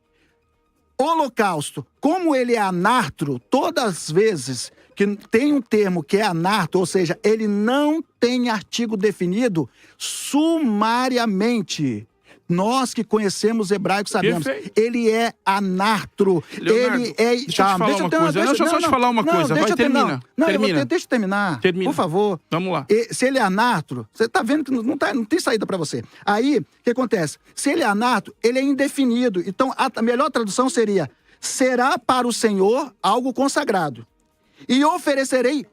holocausto. Como ele é anartro, todas as vezes que tem um termo que é anartro, ou seja, ele não tem artigo definido, sumariamente. Nós que conhecemos hebraico sabemos. Perfeito. Ele é anartro. Leonardo, Ele é. deixa eu te falar uma coisa. Deixa eu só te falar uma coisa. Vai, termina. Deixa eu terminar. Termina. Por favor. Vamos lá. Se ele é anartro, você tá vendo que não tem saída para você. Aí, o que acontece? Se ele é anartro, ele é indefinido. Então, a melhor tradução seria: será para o Senhor algo consagrado. E oferecerei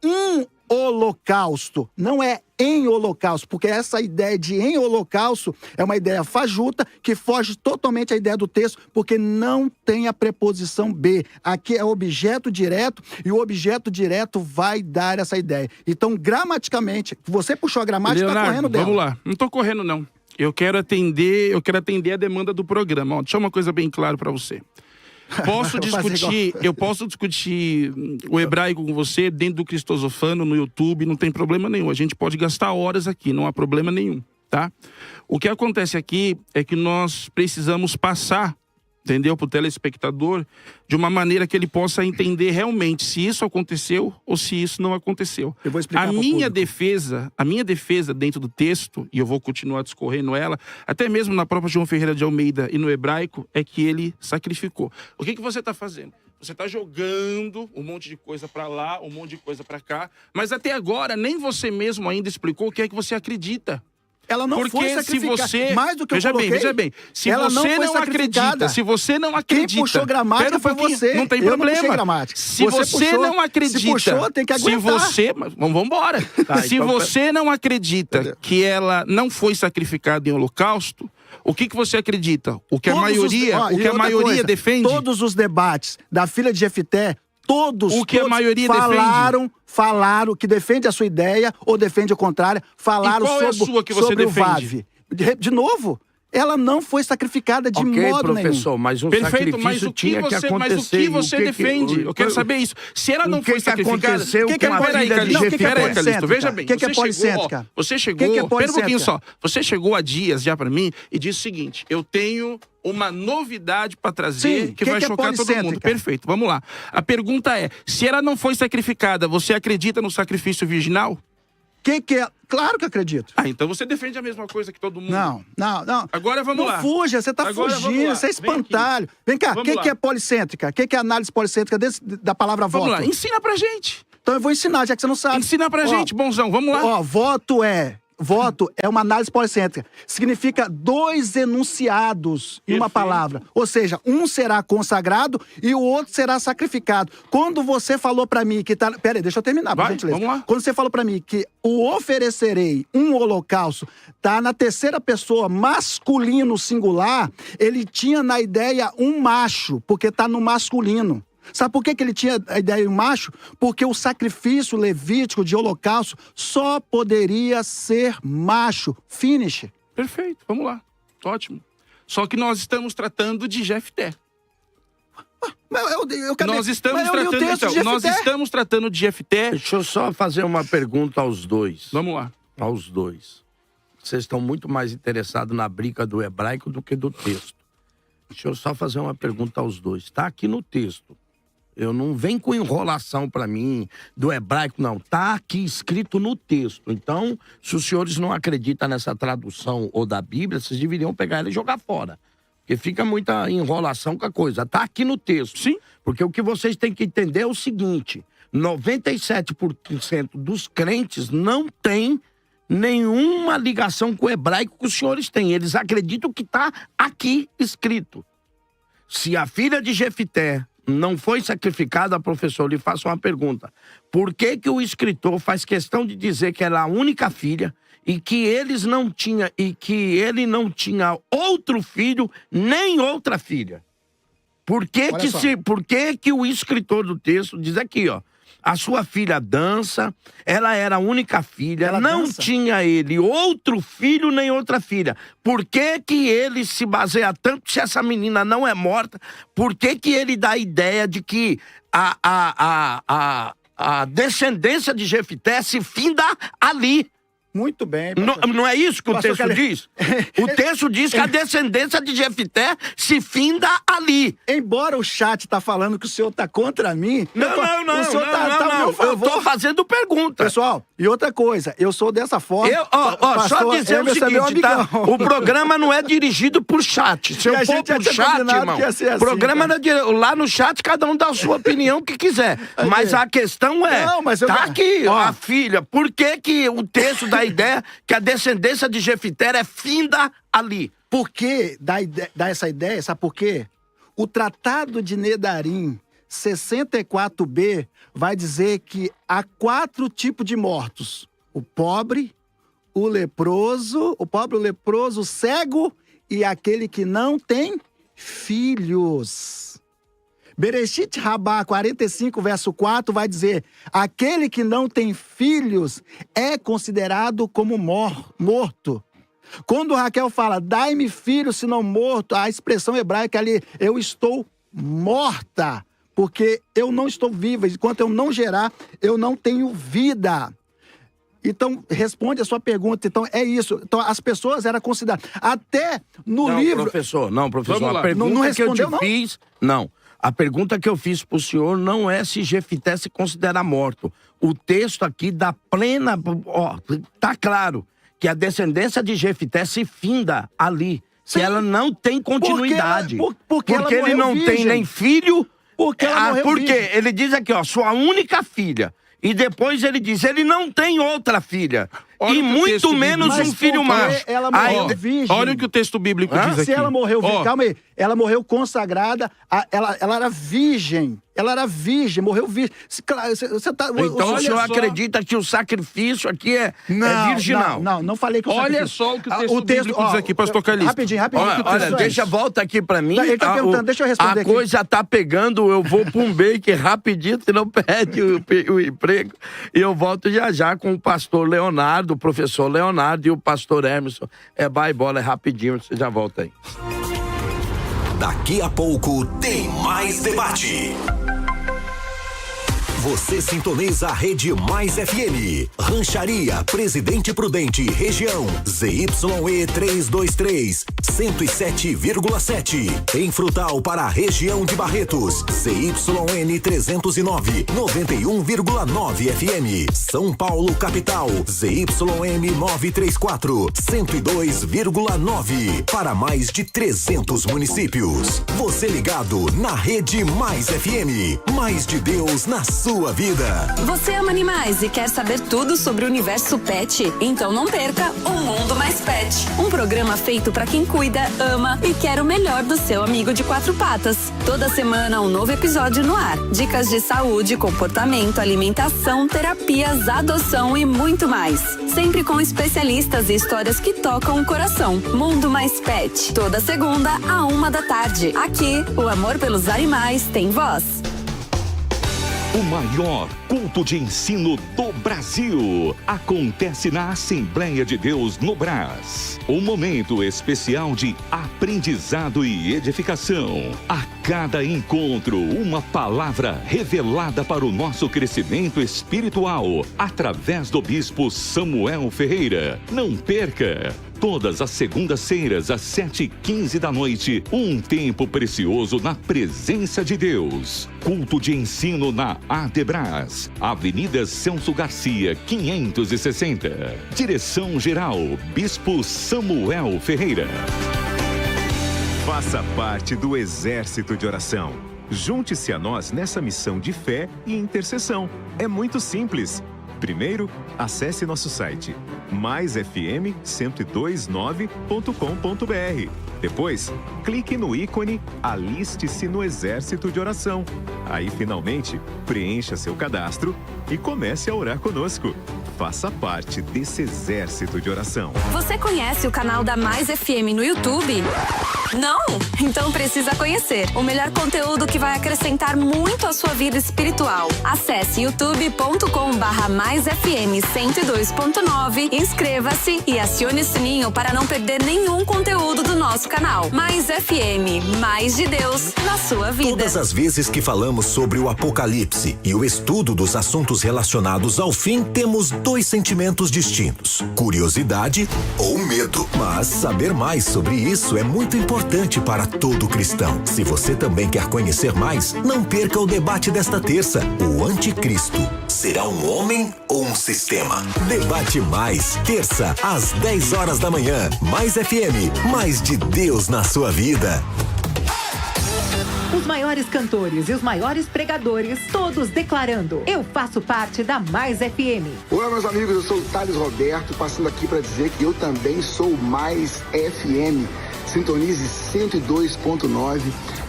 um holocausto. Não é em holocausto, porque essa ideia de em holocausto é uma ideia fajuta que foge totalmente à ideia do texto, porque não tem a preposição B. Aqui é objeto direto e o objeto direto vai dar essa ideia. Então, gramaticamente, você puxou a gramática, Leonardo, tá correndo dela. vamos lá. Não tô correndo, não. Eu quero atender a demanda do programa. Ó, deixa uma coisa bem clara para você. Eu posso discutir o hebraico com você dentro do Cristosofano, no YouTube, não tem problema nenhum. A gente pode gastar horas aqui, não há problema nenhum, tá? O que acontece aqui é que nós precisamos passar, entendeu, para o telespectador, de uma maneira que ele possa entender realmente se isso aconteceu ou se isso não aconteceu. Eu vou explicar a minha defesa dentro do texto, e eu vou continuar discorrendo ela, até mesmo na própria João Ferreira de Almeida e no hebraico, é que ele sacrificou. O que você está fazendo? Você está jogando um monte de coisa para lá, um monte de coisa para cá, mas até agora nem você mesmo ainda explicou o que é que você acredita. Ela não Porque foi sacrificada. se você... Mais do que eu veja coloquei, bem. Se ela não você foi não sacrificada. acredita, se você não acredita... Quem puxou gramática foi você. Não tem Eu não problema. puxei gramática. Se você puxou, não acredita... Se puxou, tem que aguentar. Vamos embora. Se você não acredita que ela não foi sacrificada em holocausto, o que você acredita? O que a maioria defende? Todos os debates da filha de Jefté, todos a maioria falaram que defende a sua ideia ou defende o contrário, falaram qual é a sua que você sobre defende? o VAV. De novo, ela não foi sacrificada de modo professor, nenhum. mas um Perfeito, mas sacrifício o que tinha que acontecer. Mas o que você defende? Eu quero saber isso. Se ela não foi sacrificada... O que aconteceu? Veja bem, o que é policêntrica? Você chegou... Pera um pouquinho só. Você chegou há dias já pra mim e disse o seguinte: eu tenho uma novidade pra trazer que vai chocar todo mundo. Perfeito, vamos lá. A pergunta é, se ela não foi sacrificada, você acredita no sacrifício virginal? Que é? Claro que acredito. Então você defende a mesma coisa que todo mundo. Não. Agora vamos lá. Não fuja, você tá fugindo, você é espantalho. Vem cá, o que é policêntrica? O que é análise policêntrica da palavra voto? Vamos lá, ensina pra gente. Então eu vou ensinar, já que você não sabe. Ensina pra gente, bonzão, vamos lá. Voto é uma análise policêntrica. Significa dois enunciados em uma palavra. Ou seja, um será consagrado e o outro será sacrificado. Quando você falou pra mim que tá... Pera aí, deixa eu terminar, por gentileza. Vamos lá. Quando você falou pra mim que o oferecerei um holocausto tá na terceira pessoa masculino singular, ele tinha na ideia um macho, porque tá no masculino. Sabe por que ele tinha a ideia de macho? Porque o sacrifício levítico de holocausto só poderia ser macho. Finish. Perfeito, vamos lá. Ótimo. Só que nós estamos tratando de Jefté. Nós estamos tratando de Jefté. Deixa eu só fazer uma pergunta aos dois. Vamos lá. Aos dois. Vocês estão muito mais interessados na briga do hebraico do que do texto. Deixa eu só fazer uma pergunta aos dois. Está aqui no texto. Eu não venho com enrolação para mim do hebraico, não. Tá aqui escrito no texto. Então, se os senhores não acreditam nessa tradução ou da Bíblia, vocês deveriam pegar ela e jogar fora. Porque fica muita enrolação com a coisa. Tá aqui no texto. Sim. Porque o que vocês têm que entender é o seguinte: 97% dos crentes não tem nenhuma ligação com o hebraico que os senhores têm. Eles acreditam que tá aqui escrito. Se a filha de Jefté não foi sacrificada, professor, lhe faço uma pergunta. Por que que o escritor faz questão de dizer que ela é a única filha e que ele não tinha outro filho nem outra filha? Por que que o escritor do texto diz aqui, ó, a sua filha dança, ela era a única filha, Ela não dança? tinha ele outro filho nem outra filha. Por que que ele se baseia tanto se essa menina não é morta? Por que que ele dá a ideia de que a descendência de Jefité se finda ali? Muito bem. Não é isso que o Pastor texto Kelly. diz? O texto diz que a descendência de Jefité se finda ali. Embora o chat tá falando que o senhor tá contra mim... Não. O senhor tá a meu Eu favor. tô fazendo pergunta. Pessoal, e outra coisa, eu sou dessa forma... Só Pastor dizer o Emerson é meu seguinte, tá? amigão. O programa não é dirigido por chat. Se E eu a for gente já pro tinha chat, combinado irmão, que ia ser assim, programa cara. não é lá no chat, cada um dá a sua opinião que quiser. Mas a questão é, Não, mas eu- tá aqui, Ó. a filha, por que que o texto dá a ideia que a descendência de Jefité é finda ali? Por que dá essa ideia? Sabe por quê? O Tratado de Nedarim 64b vai dizer que há 4 tipos de mortos. O pobre, o leproso, o cego e aquele que não tem filhos. Bereshit Rabá 45, verso 4 vai dizer: aquele que não tem filhos é considerado como morto. Quando Raquel fala, dai-me filho se não morto, a expressão hebraica ali, eu estou morta, porque eu não estou viva, enquanto eu não gerar, eu não tenho vida. Então, responde a sua pergunta. Então, é isso. Então, as pessoas eram consideradas. Até no livro... Professor, Vamos lá. a pergunta Não que eu te respondeu, não? fiz... Não. A pergunta que eu fiz pro senhor não é se Jefité se considera morto. O texto aqui dá plena... Ó, tá claro que a descendência de Jefité se finda ali. Se ela não tem continuidade. Porque ela ele morreu não tem virgem. nem filho... Porque ela morreu Porque virgem. ele diz aqui, ó, sua única filha. E depois ele diz, ele não tem outra filha. Olha e o que o muito texto menos bíblico um diz. filho Porque macho. ela morreu Aí, virgem. Olha o que o texto bíblico diz aqui. Se ela morreu virgem, Ó, calma aí. Ela morreu consagrada, ela era virgem. Ela era virgem, morreu virgem. Você tá... Então o olha senhor só. acredita que o sacrifício aqui é virginal? Não falei que o Olha sacrifício... só o que o texto bíblico diz aqui, pastor Calixto. Rapidinho. Olha, volta aqui pra mim. Ele tá perguntando, deixa eu responder A aqui. coisa tá pegando, eu vou pra um break rapidinho, senão perde o emprego. E eu volto já com o pastor Leonardo, o professor Leonardo e o pastor Emerson. É bye bola, é rapidinho, você já volta aí. Daqui a pouco tem mais debate. Você sintoniza a Rede Mais FM. Rancharia Presidente Prudente, região ZYE 323, 107,7. Em Frutal para a região de Barretos, ZYN 309, 91,9 FM. São Paulo capital, ZYM 934, 102,9. Para mais de 300 municípios. Você ligado na Rede Mais FM. Mais de Deus na sua vida. Você ama animais e quer saber tudo sobre o universo pet? Então não perca o Mundo Mais Pet. Um programa feito para quem cuida, ama e quer o melhor do seu amigo de 4 patas. Toda semana um novo episódio no ar. Dicas de saúde, comportamento, alimentação, terapias, adoção e muito mais. Sempre com especialistas e histórias que tocam o coração. Mundo Mais Pet. Toda segunda à 13h. Aqui, o amor pelos animais tem voz. O maior culto de ensino do Brasil acontece na Assembleia de Deus no Brás. Um momento especial de aprendizado e edificação. A cada encontro, uma palavra revelada para o nosso crescimento espiritual através do bispo Samuel Ferreira. Não perca! Todas as segundas-feiras, às 7h15 da noite, um tempo precioso na presença de Deus. Culto de ensino na Adebras, Avenida Celso Garcia, 560. Direção-geral, Bispo Samuel Ferreira. Faça parte do exército de oração. Junte-se a nós nessa missão de fé e intercessão. É muito simples. Primeiro, acesse nosso site maisfm1029.com.br. Depois, clique no ícone Aliste-se no Exército de Oração. Aí, finalmente, preencha seu cadastro e comece a orar conosco. Faça parte desse exército de oração. Você conhece o canal da Mais FM no YouTube? Não? Então precisa conhecer o melhor conteúdo que vai acrescentar muito à sua vida espiritual. Acesse youtube.com/maisfm102.9, inscreva-se e acione o sininho para não perder nenhum conteúdo do nosso canal. Mais FM, mais de Deus na sua vida. Todas as vezes que falamos sobre o Apocalipse e o estudo dos assuntos relacionados ao fim, temos dois sentimentos distintos: curiosidade ou medo. Mas saber mais sobre isso é muito importante para todo cristão. Se você também quer conhecer mais, não perca o debate desta terça. O Anticristo será um homem ou um sistema? Debate Mais, terça, às 10 horas da manhã. Mais FM, mais de Deus na sua vida. Os maiores cantores e os maiores pregadores, todos declarando: eu faço parte da Mais FM. Olá, meus amigos, eu sou o Thales Roberto, passando aqui para dizer que eu também sou Mais FM. Sintonize 102.9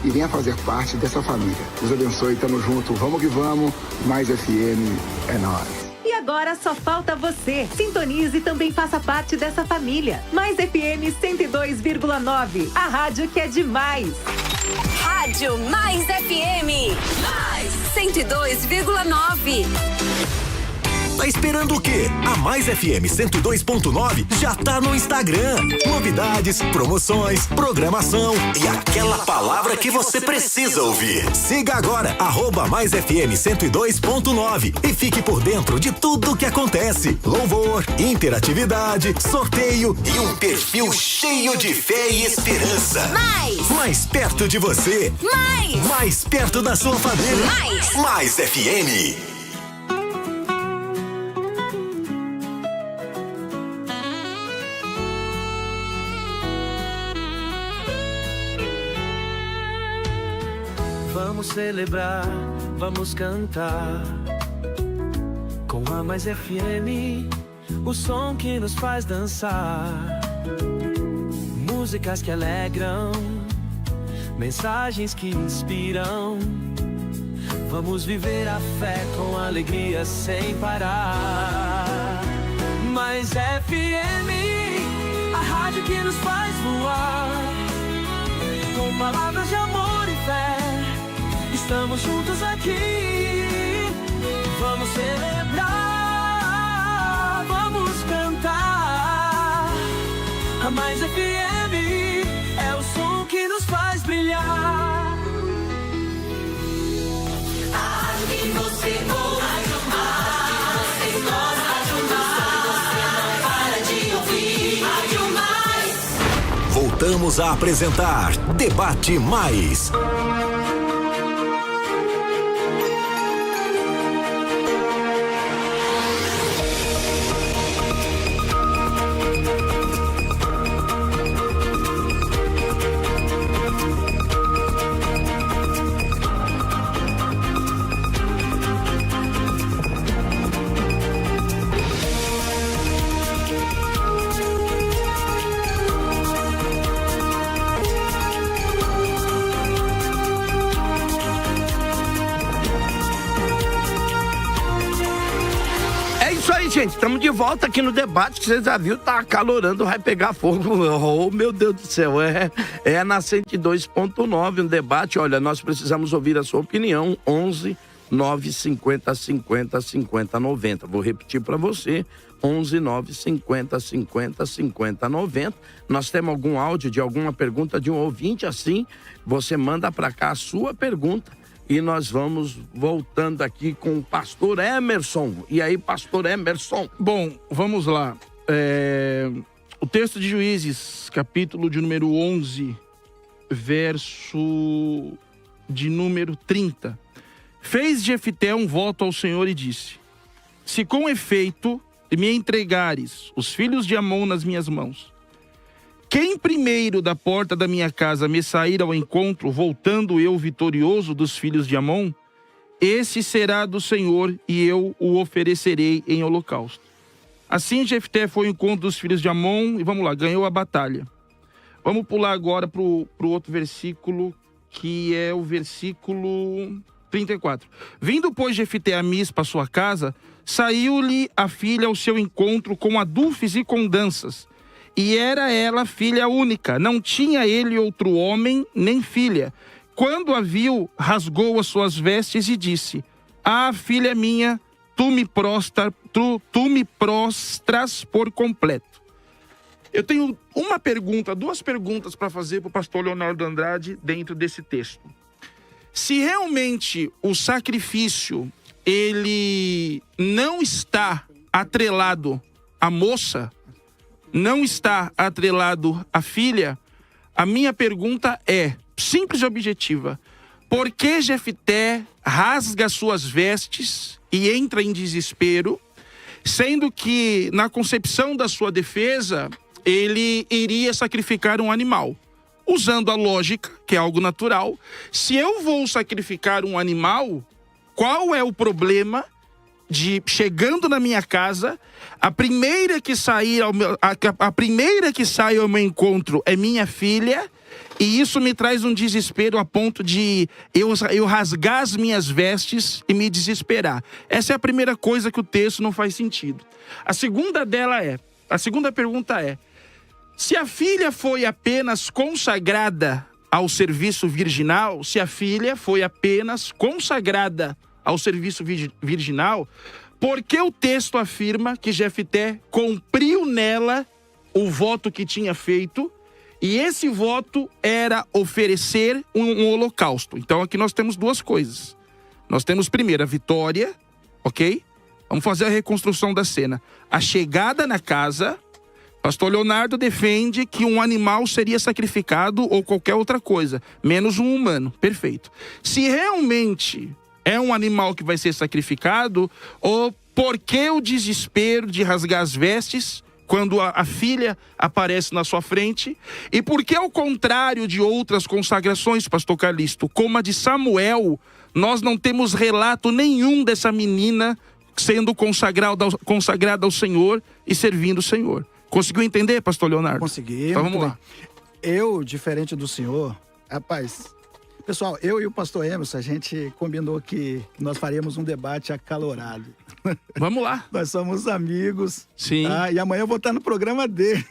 e venha fazer parte dessa família. Deus abençoe, tamo junto, vamos que vamos. Mais FM é nóis. E agora só falta você. Sintonize e também faça parte dessa família. Mais FM 102,9. A rádio que é demais. Rádio Mais FM. Mais 102,9. Tá esperando o quê? A Mais FM 102.9 já tá no Instagram. Novidades, promoções, programação e aquela palavra que você precisa ouvir. Siga agora, @MaisFM 102.9 e fique por dentro de tudo que acontece. Louvor, interatividade, sorteio e um perfil cheio de fé e esperança. Mais perto de você. Mais perto da sua família. Mais FM. Vamos celebrar, vamos cantar com a Mais FM, o som que nos faz dançar. Músicas que alegram, mensagens que inspiram. Vamos viver a fé com alegria sem parar. Mais FM, a rádio que nos faz voar, com palavras de amor e fé. Estamos juntos aqui, vamos celebrar, vamos cantar. A Mais FM é o som que nos faz brilhar. A rádio que você ouve, você gosta de mais, você não para de ouvir. Rádio Mais. Voltamos a apresentar Debate Mais. Gente, estamos de volta aqui no debate, que você já viu, tá acalorando, vai pegar fogo. Oh, meu Deus do céu, é na 102.9 um debate. Olha, nós precisamos ouvir a sua opinião. 11 950 50 50 90. Vou repetir para você. 11 950 50 50 90. Nós temos algum áudio de alguma pergunta de um ouvinte, assim, você manda para cá a sua pergunta. E nós vamos voltando aqui com o pastor Emerson. E aí, pastor Emerson? Bom, vamos lá. O texto de Juízes, capítulo de número 11, verso de número 30. Fez Jefté um voto ao Senhor e disse: se com efeito me entregares os filhos de Amon nas minhas mãos, quem primeiro da porta da minha casa me sair ao encontro, voltando eu vitorioso dos filhos de Amon, esse será do Senhor e eu o oferecerei em holocausto. Assim Jefté foi ao encontro dos filhos de Amon e vamos lá, ganhou a batalha. Vamos pular agora para o outro versículo, que é o versículo 34. Vindo, pois, Jefté a Mispa, sua casa, saiu-lhe a filha ao seu encontro com adufes e com danças. E era ela filha única, não tinha ele outro homem, nem filha. Quando a viu, rasgou as suas vestes e disse: Ah, filha minha, tu me prostras por completo. Eu tenho duas perguntas para fazer para o pastor Leonardo Andrade dentro desse texto. Se realmente o sacrifício, ele não está atrelado à moça, não está atrelado à filha, a minha pergunta é simples e objetiva. Por que Jefté rasga suas vestes e entra em desespero, sendo que na concepção da sua defesa, ele iria sacrificar um animal? Usando a lógica, que é algo natural, se eu vou sacrificar um animal, qual é o problema de, chegando na minha casa, a primeira que sai ao meu encontro é minha filha, e isso me traz um desespero a ponto de eu rasgar as minhas vestes e me desesperar. Essa é a primeira coisa que o texto não faz sentido. A segunda pergunta é: se a filha foi apenas consagrada ao serviço virginal, por que o texto afirma que Jefté cumpriu nela o voto que tinha feito? E esse voto era oferecer um holocausto. Então aqui nós temos duas coisas. Nós temos primeiro a vitória, ok? Vamos fazer a reconstrução da cena. A chegada na casa, pastor Leonardo defende que um animal seria sacrificado ou qualquer outra coisa, menos um humano. Perfeito. Se realmente é um animal que vai ser sacrificado, ou por que o desespero de rasgar as vestes quando a filha aparece na sua frente? E por que, ao contrário de outras consagrações, pastor Calixto, como a de Samuel, nós não temos relato nenhum dessa menina sendo consagrada ao Senhor e servindo o Senhor? Conseguiu entender, pastor Leonardo? Consegui. Então vamos lá. Eu, diferente do senhor, rapaz, pessoal, eu e o pastor Emerson, a gente combinou que nós faríamos um debate acalorado. Vamos lá. Nós somos amigos. Sim. Tá? E amanhã eu vou estar no programa dele.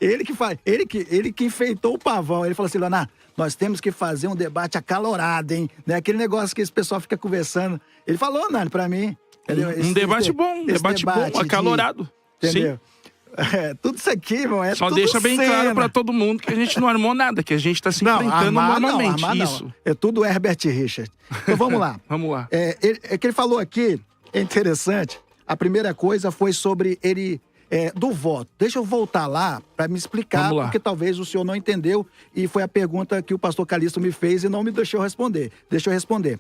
Ele que enfeitou o pavão. Ele falou assim: Leonardo, nós temos que fazer um debate acalorado, hein? Né? Aquele negócio que esse pessoal fica conversando. Ele falou, Nani, pra mim. Um debate bom, acalorado. Entendeu? Sim. Tudo isso aqui, irmão, só tudo deixa bem cena. claro pra todo mundo que a gente não armou nada, que a gente tá se enfrentando normalmente. Isso. É tudo Herbert Richard. Então vamos lá. Vamos lá. Que ele falou aqui, é interessante. A primeira coisa foi sobre ele, do voto. Deixa eu voltar lá para me explicar, porque talvez o senhor não entendeu e foi a pergunta que o pastor Calixto me fez e não me deixou responder. Deixa eu responder.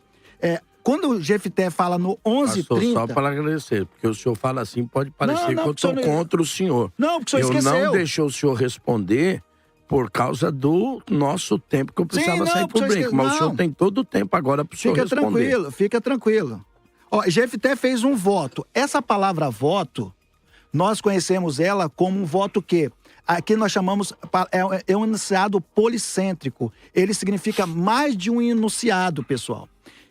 Quando o Jefté fala no 11:30... Só para agradecer, porque o senhor fala assim, pode parecer que eu estou contra o senhor. Não, porque o senhor esqueceu. Eu não deixei o senhor responder por causa do nosso tempo, que eu precisava sair pro break. Mas o senhor tem todo o tempo agora para o senhor responder. Fica tranquilo. Ó, Jefté fez um voto. Essa palavra voto, nós conhecemos ela como um voto que... Aqui nós chamamos... É um enunciado policêntrico. Ele significa mais de um enunciado, pessoal.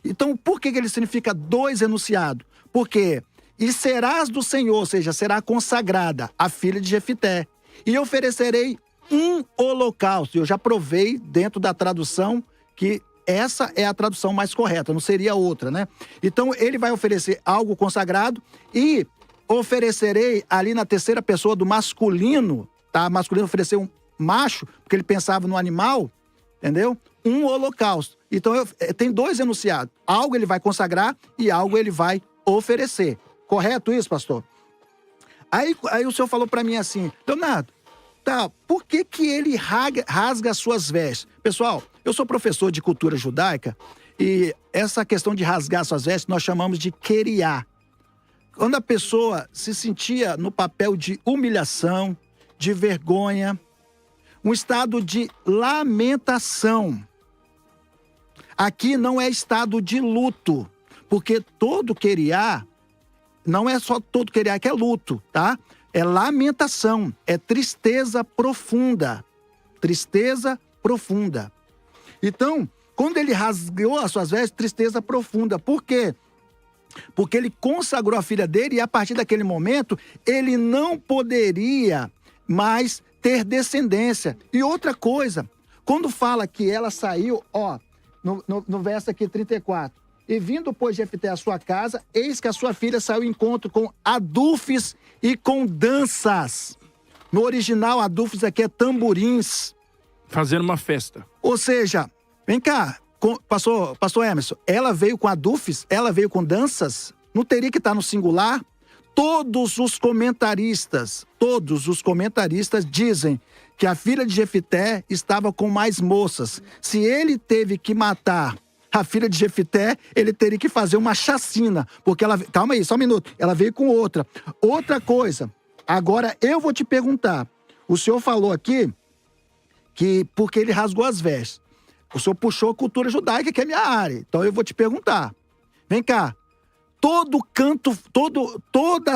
Então, por que ele significa dois enunciados? Porque, e serás do Senhor, ou seja, será consagrada a filha de Jefté. E oferecerei um holocausto. Eu já provei dentro da tradução que essa é a tradução mais correta, não seria outra, né? Então, ele vai oferecer algo consagrado e oferecerei ali na terceira pessoa do masculino, tá? Masculino ofereceu um macho, porque ele pensava no animal, entendeu? Um holocausto. Então, tem dois enunciados. Algo ele vai consagrar e algo ele vai oferecer. Correto isso, pastor? Aí o senhor falou para mim assim: Leonardo, tá, por que ele rasga as suas vestes? Pessoal, eu sou professor de cultura judaica e essa questão de rasgar suas vestes nós chamamos de queriá. Quando a pessoa se sentia no papel de humilhação, de vergonha, um estado de lamentação. Aqui não é estado de luto. Porque todo queriá, não é só todo queriá que é luto, tá? É lamentação, é tristeza profunda. Tristeza profunda. Então, quando ele rasgou as suas vestes, tristeza profunda. Por quê? Porque ele consagrou a filha dele e a partir daquele momento, ele não poderia mais ter descendência. E outra coisa, quando fala que ela saiu, ó, no verso aqui 34, e vindo, pois, Jefté à sua casa, eis que a sua filha saiu ao encontro com adufes e com danças. No original, adufes aqui é tamborins. Fazendo uma festa. Ou seja, vem cá, pastor Emerson, ela veio com adufes, ela veio com danças, não teria que estar no singular? Todos os comentaristas dizem que a filha de Jefté estava com mais moças. Se ele teve que matar a filha de Jefté, ele teria que fazer uma chacina, porque ela... Calma aí, só um minuto. Ela veio com outra. Outra coisa, agora eu vou te perguntar. O senhor falou aqui que porque ele rasgou as vestes. O senhor puxou a cultura judaica, que é minha área. Então eu vou te perguntar. Vem cá. Toda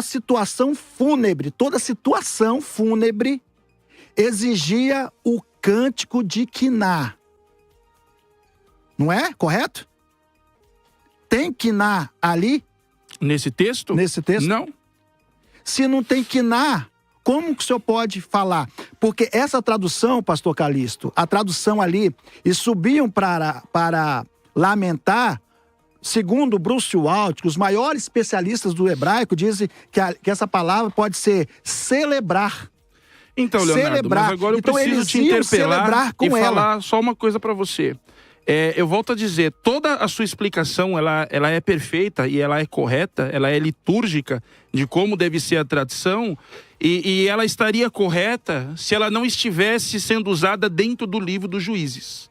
situação fúnebre exigia o cântico de quiná. Não é? Correto? Tem quiná ali? Nesse texto? Nesse texto? Não. Se não tem quiná, como que o senhor pode falar? Porque essa tradução, pastor Calixto, a tradução ali, e subiam para lamentar, segundo Bruce Waltke, os maiores especialistas do hebraico dizem que essa palavra pode ser celebrar. Então, Leonardo, mas agora eu preciso te interpelar e falar só uma coisa para você. Eu volto a dizer, toda a sua explicação, ela é perfeita e ela é correta, ela é litúrgica de como deve ser a tradição e ela estaria correta se ela não estivesse sendo usada dentro do livro dos Juízes.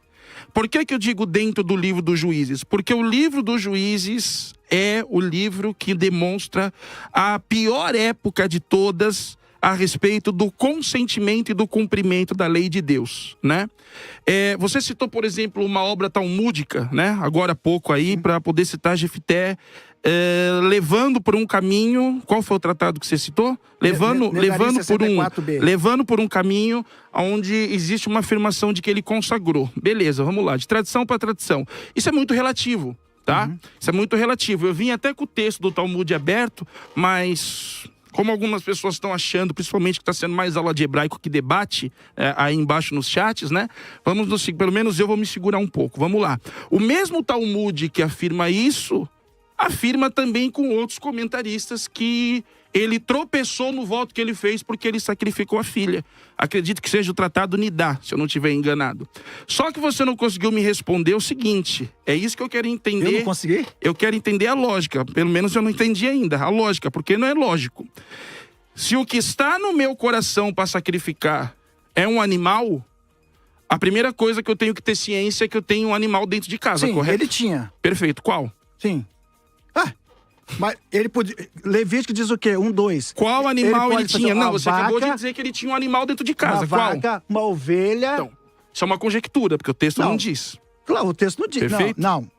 Por que eu digo dentro do livro dos Juízes? Porque o livro dos Juízes é o livro que demonstra a pior época de todas a respeito do consentimento e do cumprimento da lei de Deus, né? Você citou, por exemplo, uma obra talmúdica, né? Agora há pouco aí, para poder citar Jefté, levando por um caminho... Qual foi o tratado que você citou? Levando por um caminho onde existe uma afirmação de que ele consagrou. Beleza, vamos lá, de tradição para tradição. Isso é muito relativo, tá? Isso é muito relativo. Eu vim até com o texto do Talmud aberto, mas... Como algumas pessoas estão achando, principalmente que está sendo mais aula de hebraico que debate aí embaixo nos chats, né? Pelo menos eu vou me segurar um pouco. Vamos lá. O mesmo Talmud que afirma isso, afirma também com outros comentaristas que ele tropeçou no voto que ele fez porque ele sacrificou a filha. Acredito que seja o tratado Nidá, se eu não estiver enganado. Só que você não conseguiu me responder o seguinte, é isso que eu quero entender. Eu não consegui? Eu quero entender a lógica, pelo menos eu não entendi ainda, a lógica, porque não é lógico. Se o que está no meu coração para sacrificar é um animal, a primeira coisa que eu tenho que ter ciência é que eu tenho um animal dentro de casa, correto? Ele tinha. Perfeito, qual? Sim. Mas ele podia... Levítico diz o quê? 1:2. Qual animal ele tinha? Não, você acabou de dizer que ele tinha um animal dentro de casa. Uma qual? vaca, uma ovelha... Então, isso é uma conjectura, porque o texto não diz. Claro, o texto não diz. Perfeito? Não.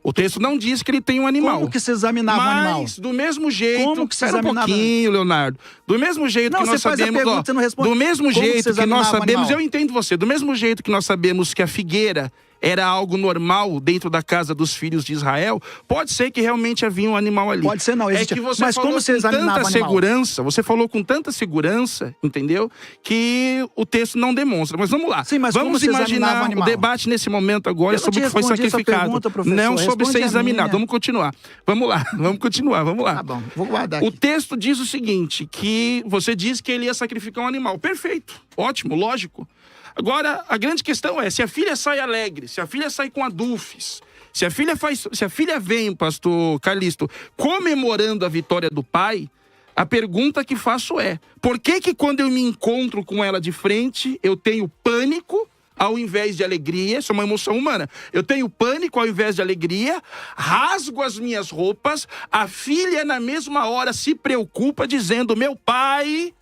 O texto não diz que ele tem um animal. Como que se examinava o animal? Mas, do mesmo jeito... Como que se examinava? Um pouquinho, Leonardo. Do mesmo jeito que nós sabemos... Pergunta, você não responde. Do mesmo jeito que nós sabemos... Eu entendo você. Do mesmo jeito que nós sabemos que a figueira era algo normal dentro da casa dos filhos de Israel, pode ser que realmente havia um animal ali. Pode ser, não. É que você mas falou como você examinava com tanta segurança, você falou com tanta segurança, entendeu? Que o texto não demonstra. Mas vamos lá. Sim, mas vamos imaginar o debate nesse momento agora sobre o que foi sacrificado. Não sobre ser examinado. Vamos continuar. Vamos lá. Vamos lá. Tá bom, vou guardar aqui. O texto diz o seguinte, que você disse que ele ia sacrificar um animal. Perfeito. Ótimo, lógico. Agora, a grande questão é, se a filha sai alegre, se a filha sai com adufes, se a filha vem, pastor Calixto, comemorando a vitória do pai, a pergunta que faço é, por que quando eu me encontro com ela de frente, eu tenho pânico ao invés de alegria? Isso é uma emoção humana. Eu tenho pânico ao invés de alegria, rasgo as minhas roupas, a filha na mesma hora se preocupa dizendo, meu pai...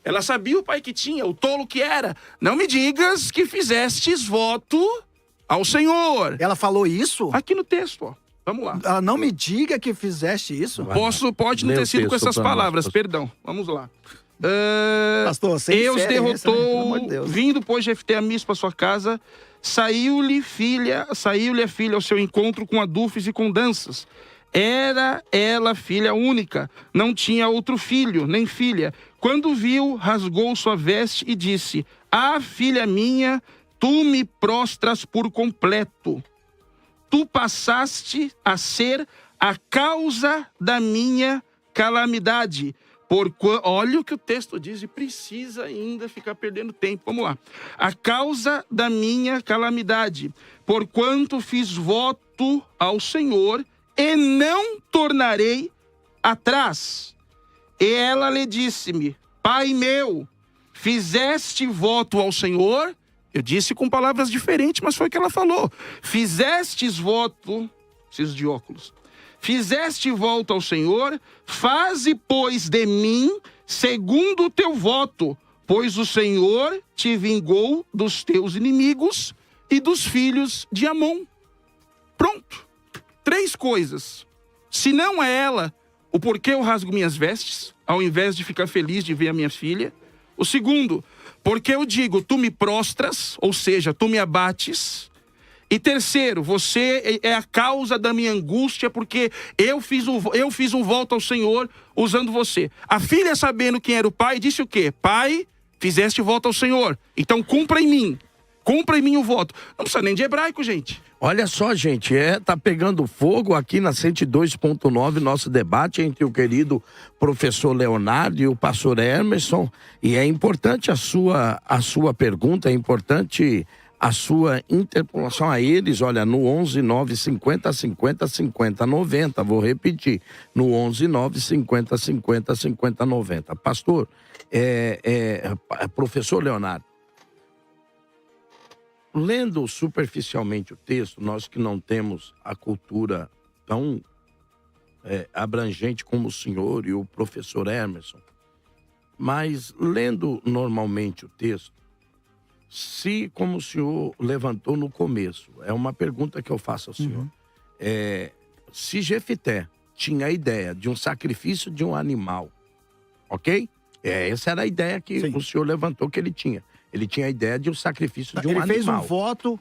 Ela sabia o pai que tinha, o tolo que era. Não me digas que fizestes voto ao Senhor. Ela falou isso? Aqui no texto, ó. Vamos lá. Ela não me diga que fizeste isso. Pode não ter sido com essas palavras, perdão. Vamos lá. Pastor, sem Eus sério, derrotou, pelo amor de Deus. vindo, pois, Jefté a Mispa à sua casa, saiu-lhe a filha ao seu encontro com adufes e com danças. Era ela filha única, não tinha outro filho, nem filha. Quando viu, rasgou sua veste e disse: Ah, filha minha, tu me prostras por completo. Tu passaste a ser a causa da minha calamidade. Olha o que o texto diz e precisa ainda ficar perdendo tempo. Vamos lá. A causa da minha calamidade, porquanto fiz voto ao Senhor e não tornarei atrás. E ela lhe disse-me: Pai meu, fizeste voto ao Senhor? Eu disse com palavras diferentes, mas foi o que ela falou. Fizestes voto... Preciso de óculos. Fizeste voto ao Senhor, faze, pois, de mim segundo o teu voto, pois o Senhor te vingou dos teus inimigos e dos filhos de Amon. Pronto. 3 coisas. Se não é ela, o porquê eu rasgo minhas vestes, ao invés de ficar feliz de ver a minha filha. O segundo, porque eu digo, tu me prostras, ou seja, tu me abates. E terceiro, você é a causa da minha angústia, porque eu fiz um voto ao Senhor usando você. A filha, sabendo quem era o pai, disse o quê? Pai, fizeste voto ao Senhor, então cumpra em mim o voto. Não precisa nem de hebraico, gente. Olha só, gente, tá pegando fogo aqui na 102.9, nosso debate entre o querido professor Leonardo e o pastor Emerson. E é importante a sua pergunta, é importante a sua interpelação a eles. Olha, no 11 9 50 50 50 90, vou repetir, no 11 9 50 50 50 90. Pastor, professor Leonardo, lendo superficialmente o texto, nós que não temos a cultura tão abrangente como o senhor e o professor Emerson, mas lendo normalmente o texto, se, como o senhor levantou no começo, é uma pergunta que eu faço ao senhor, se Jefté tinha a ideia de um sacrifício de um animal, ok? Essa era a ideia que o senhor levantou que ele tinha. Ele tinha a ideia de um sacrifício de um animal. Ele fez um voto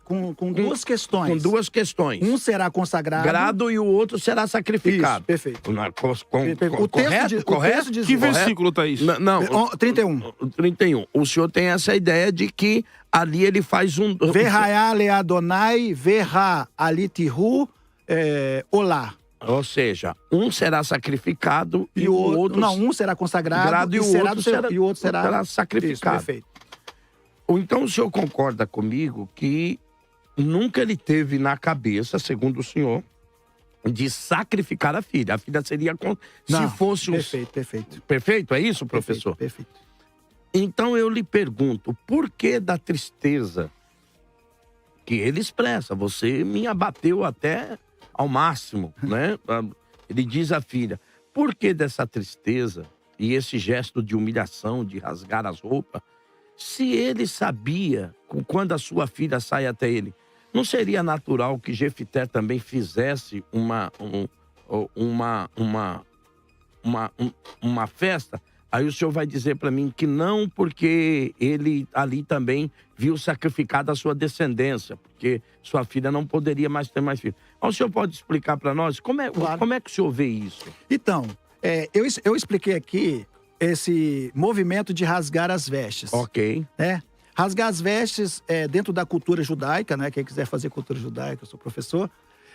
com duas questões. Com duas questões. Um será consagrado e o outro será sacrificado. Isso, perfeito. O texto diz... Que versículo tá isso? Não, 31. 31. O senhor tem essa ideia de que ali ele faz um... Verraia le Adonai, verra alitihu, olá. Ou seja, um será sacrificado e o outro... Não, um será consagrado e o outro será sacrificado. Isso, perfeito. Então o senhor concorda comigo que nunca ele teve na cabeça, segundo o senhor, de sacrificar a filha. A filha seria... se fosse... Perfeito. Perfeito? É isso, professor? Perfeito. Então eu lhe pergunto, por que da tristeza que ele expressa? Você me abateu até ao máximo, né? Ele diz à filha, por que dessa tristeza e esse gesto de humilhação, de rasgar as roupas? Se ele sabia, quando a sua filha sai até ele, não seria natural que Jefté também fizesse uma festa? Aí o senhor vai dizer para mim que não, porque ele ali também viu sacrificada a sua descendência, porque sua filha não poderia mais ter mais filhos. Então, o senhor pode explicar para nós como é que o senhor vê isso? Então, eu expliquei aqui esse movimento de rasgar as vestes. Ok. Rasgar as vestes dentro da cultura judaica, né? Quem quiser fazer cultura judaica, eu sou professor,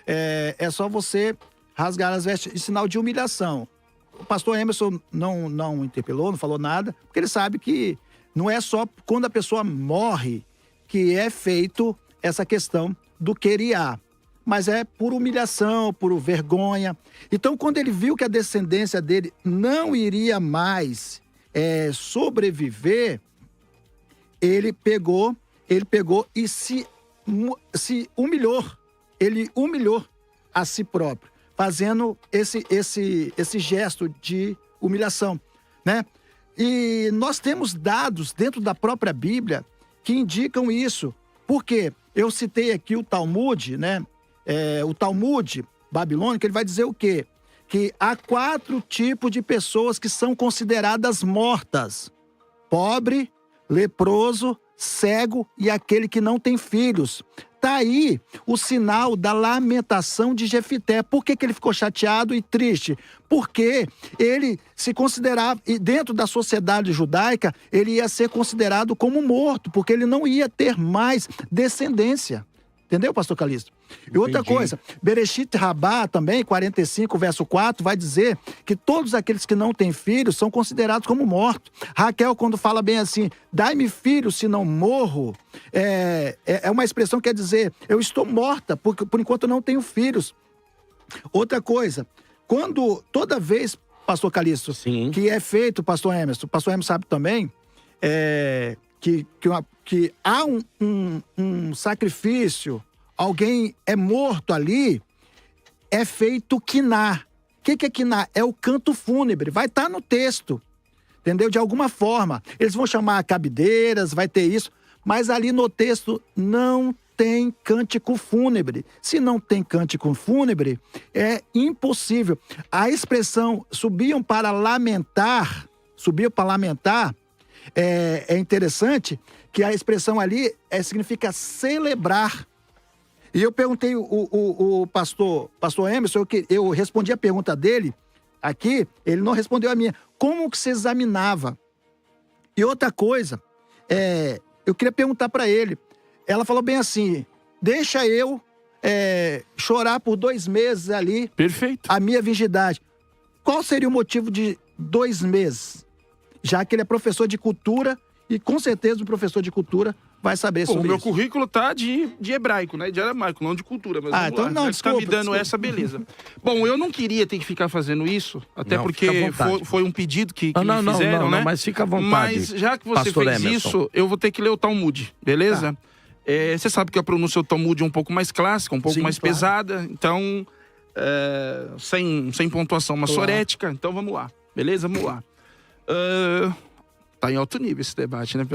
é só você rasgar as vestes em sinal de humilhação. O pastor Emerson não interpelou, não falou nada, porque ele sabe que não é só quando a pessoa morre que é feito essa questão do queriá, mas é por humilhação, por vergonha. Então, quando ele viu que a descendência dele não iria mais sobreviver, ele pegou e se humilhou. Ele humilhou a si próprio, fazendo esse gesto de humilhação, né? E nós temos dados dentro da própria Bíblia que indicam isso. Por quê? Eu citei aqui o Talmud, né? o Talmud babilônico, ele vai dizer o quê? Que há 4 tipos de pessoas que são consideradas mortas: pobre, leproso, cego e aquele que não tem filhos. Tá aí o sinal da lamentação de Jefité. Por que ele ficou chateado e triste? Porque ele se considerava, e dentro da sociedade judaica, ele ia ser considerado como morto, porque ele não ia ter mais descendência. Entendeu, pastor Calixto? E outra coisa, Bereshit Rabá também, 45, verso 4, vai dizer que todos aqueles que não têm filhos são considerados como mortos. Raquel, quando fala bem assim, dai-me filho, se não morro, é uma expressão que quer dizer, eu estou morta, porque por enquanto eu não tenho filhos. Outra coisa, toda vez, pastor Calixto, que é feito, pastor Emerson sabe também, que há um sacrifício, alguém é morto ali, é feito quiná. O que é quiná? É o canto fúnebre, vai estar no texto, entendeu? De alguma forma. Eles vão chamar cabideiras, vai ter isso, mas ali no texto não tem cântico fúnebre. Se não tem cântico fúnebre, é impossível. A expressão subiam para lamentar, é interessante que a expressão ali significa celebrar. E eu perguntei o pastor Emerson, eu respondi a pergunta dele aqui, ele não respondeu a minha. Como que se examinava? E outra coisa, eu queria perguntar para ele. Ela falou bem assim, deixa eu chorar por 2 meses ali. Perfeito. A minha virgindade. Qual seria o motivo de 2 meses? Já que ele é professor de cultura, e com certeza o professor de cultura vai saber sobre isso. O meu currículo tá de hebraico, né? De aramaico, não de cultura. Mas então não, desculpa. Tá me dando essa, beleza. Bom, eu não queria ter que ficar fazendo isso, até porque foi um pedido que me fizeram, né? Mas fica à vontade. Mas já que você Pastor fez Emerson. isso, eu vou ter que ler o Talmud, beleza? Você sabe que a pronúncia do Talmud é um pouco mais clássica, um pouco mais pesada, então sem pontuação massorética. Então vamos lá, beleza? Vamos lá. Tá em alto nível esse debate, né?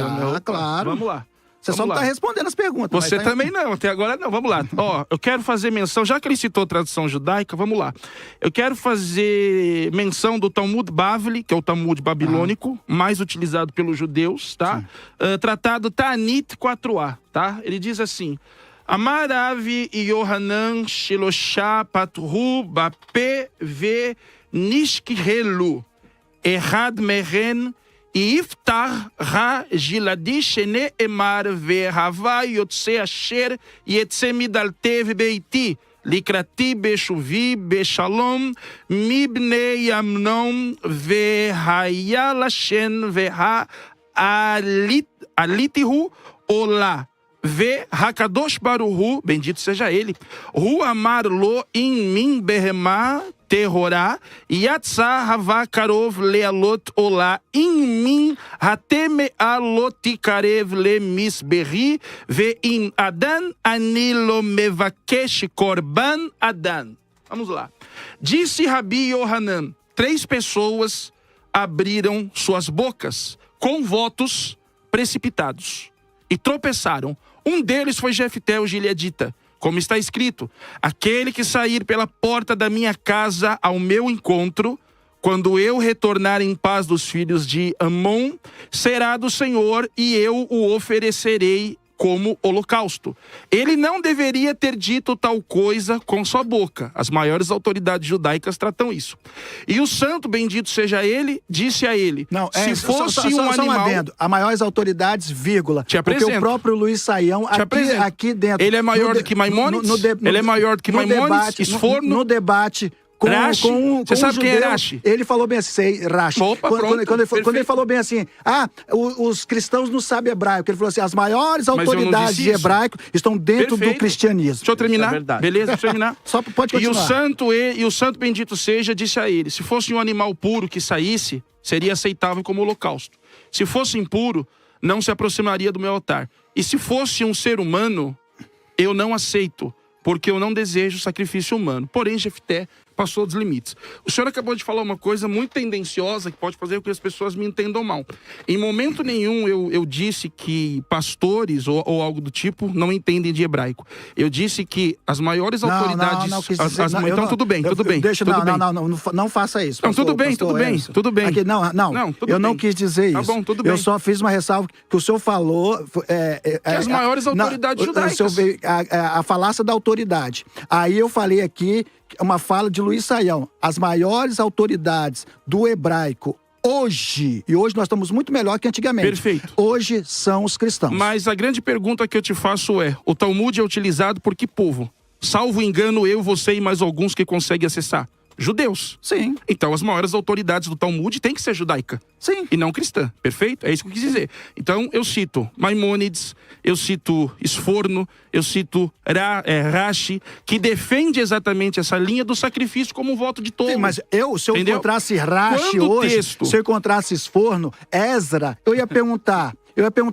Claro. Vamos lá. Você só não tá respondendo as perguntas. Você também não, até agora não. Vamos lá. Eu quero fazer menção, já que ele citou a tradução judaica, vamos lá. Eu quero fazer menção do Talmud Bavli, que é o Talmud babilônico, mais utilizado pelos judeus, tá? Tratado Ta'anit 4a, tá? Ele diz assim: Amar Ravi Yohanan Shiloshá Patru Bape Ve Nishkihelu Errad Meren Iftar ha giladi shene emar ve hava yotse asher yetse midaltev beiti likrati beshuvi beshalom mibne yamnon ve hayalashen ve ha alitihu ola ve hakadosh baruhu, bendito seja ele, hu amar lo in min behemah terrorá, yatsa havakarov lealot olá, in min hateme alotikarev le misberri, ve in adan anilo mevakesh korban adan. Vamos lá. Disse Rabi Yohanan, 3 pessoas abriram suas bocas com votos precipitados e tropeçaram. Um deles foi Jefté, o gileadita. Como está escrito, aquele que sair pela porta da minha casa ao meu encontro, quando eu retornar em paz dos filhos de Amon, será do Senhor e eu o oferecerei como holocausto. Ele não deveria ter dito tal coisa com sua boca. As maiores autoridades judaicas tratam isso. E o santo, bendito seja ele, disse a ele, se fosse um animal... As maiores autoridades, vírgula. Te apresento. Porque o próprio Luiz Saião, aqui dentro... Ele é maior do que Maimônides? Ele é maior do que Maimônides? Esforno? No debate... Rashi? Você sabe quem é Rashi? Ele falou bem assim, Rashi. Opa, quando ele falou bem assim, os cristãos não sabem hebraico. Ele falou assim, as maiores autoridades de hebraico estão dentro do cristianismo. Deixa eu terminar. Beleza, deixa eu terminar. Só pode continuar. E o santo bendito seja, disse a ele, se fosse um animal puro que saísse, seria aceitável como holocausto. Se fosse impuro, não se aproximaria do meu altar. E se fosse um ser humano, eu não aceito, porque eu não desejo sacrifício humano. Porém, Jefté passou dos limites. O senhor acabou de falar uma coisa muito tendenciosa que pode fazer com que as pessoas me entendam mal. Em momento nenhum eu disse que pastores ou algo do tipo não entendem de hebraico. Eu disse que as maiores autoridades... Então, tudo bem. Não faça isso. Não, tudo bem. Tudo bem. Aqui, eu não quis dizer isso. Tá bom, tudo bem. Eu só fiz uma ressalva que o senhor falou... que as maiores autoridades judaicas. A falácia da autoridade. Aí eu falei aqui uma fala de Luiz Saião. As maiores autoridades do hebraico hoje, e hoje nós estamos muito melhor que antigamente. Perfeito. Hoje são os cristãos. Mas a grande pergunta que eu te faço é, o Talmud é utilizado por que povo? Salvo engano, eu, você e mais alguns que conseguem acessar. Judeus. Sim. Então as maiores autoridades do Talmud têm que ser judaica. Sim. E não cristã. Perfeito? É isso que eu quis dizer. Então eu cito Maimônides, eu cito Esforno, eu cito Rashi, que defende exatamente essa linha do sacrifício como um voto de tolo. Sim, mas se eu encontrasse Rashi hoje, se eu encontrasse Esforno, Ezra, eu ia perguntar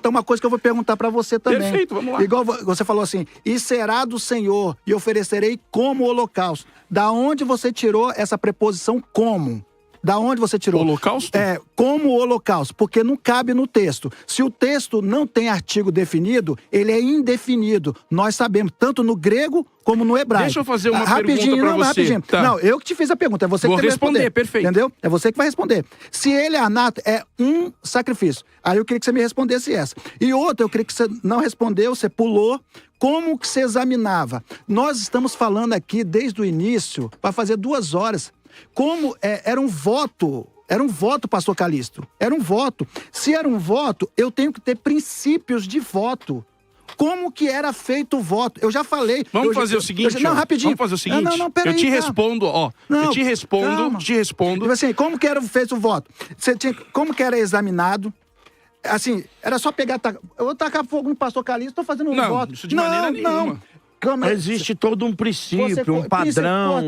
uma coisa que eu vou perguntar pra você também. Perfeito, vamos lá. Igual você falou assim, e será do Senhor, e oferecerei como holocausto. Da onde você tirou essa preposição como? Da onde você tirou? Holocausto? Como holocausto, porque não cabe no texto. Se o texto não tem artigo definido, ele é indefinido. Nós sabemos, tanto no grego como no hebraico. Deixa eu fazer uma pergunta pra você. Rapidinho. Tá. Não, eu que te fiz a pergunta, é você que vai responder. Perfeito. Entendeu? É você que vai responder. Se ele é anato, é um sacrifício. Aí eu queria que você me respondesse essa. E outra, eu queria que você não respondeu, você pulou. Como que você examinava? Nós estamos falando aqui desde o início, para fazer 2 horas, como era um voto, pastor Calixto, era um voto. Se era um voto, eu tenho que ter princípios de voto. Como que era feito o voto? Eu já falei. Vamos fazer o seguinte. Não, rapidinho. Vamos fazer o seguinte. Peraí, eu te respondo, eu te respondo. Assim, como que era feito o voto? Como que era examinado? Assim, era só pegar... Eu vou tacar fogo no pastor Calixto, estou fazendo um voto. Isso de maneira nenhuma. Existe todo um princípio, um padrão.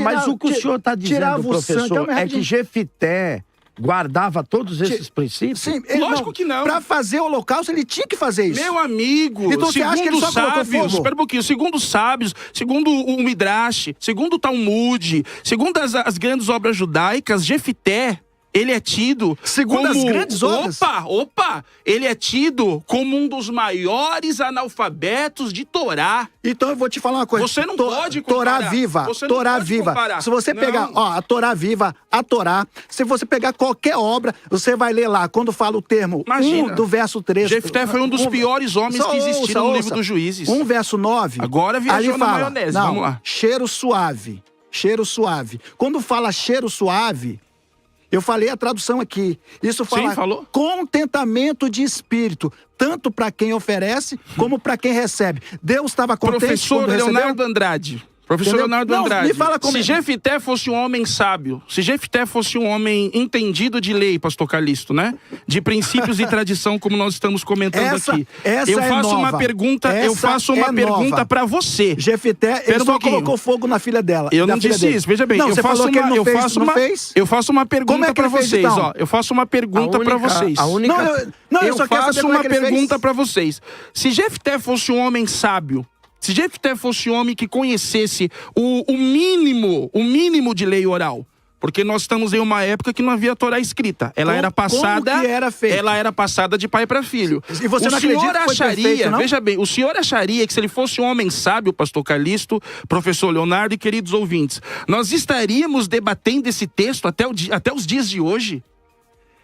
Mas o que o senhor está dizendo, professor, é que Jefité guardava todos esses princípios? Sim, lógico que não. Para fazer o holocausto, ele tinha que fazer isso. Meu amigo, então, você acha que ele só sábios, espera um pouquinho, segundo os sábios, segundo o Midrash, segundo o Talmud, segundo as grandes obras judaicas, Jefité, ele é tido segundo as grandes obras. Ele é tido como um dos maiores analfabetos de Torá. Então eu vou te falar uma coisa. Você não pode comparar. Torá viva. Se você pegar, a Torá viva, a Torá, se você pegar qualquer obra, você vai ler lá, quando fala o termo 1 do verso 3. Jefté foi um dos piores homens que existiram no livro dos Juízes. 1 verso 9. Agora viajou na maionese, vamos lá. Cheiro suave. Quando fala cheiro suave, eu falei a tradução aqui. Isso fala contentamento de espírito, tanto para quem oferece como para quem recebe. Deus estava contente Professor Leonardo Andrade. Me fala como se Jefité fosse um homem sábio, se Jefité fosse um homem entendido de lei, pastor Calixto, né? De princípios e tradição, como nós estamos comentando aqui. Eu faço uma pergunta para você. Jefité, ele só colocou fogo na filha dela. Eu não disse isso, veja bem. Não, você falou que ele não fez? Eu faço uma pergunta para vocês, ó. Eu faço uma pergunta para vocês. Eu só quero saber uma pergunta para vocês. Se Jefité fosse um homem sábio, se Jefté fosse um homem que conhecesse o mínimo de lei oral, porque nós estamos em uma época que não havia Torá escrita. Ela era passada, ela era passada de pai para filho. E você não acredita que foi perfeito, não? Veja bem, o senhor acharia que se ele fosse um homem sábio, pastor Calixto, professor Leonardo e queridos ouvintes, nós estaríamos debatendo esse texto até os dias de hoje?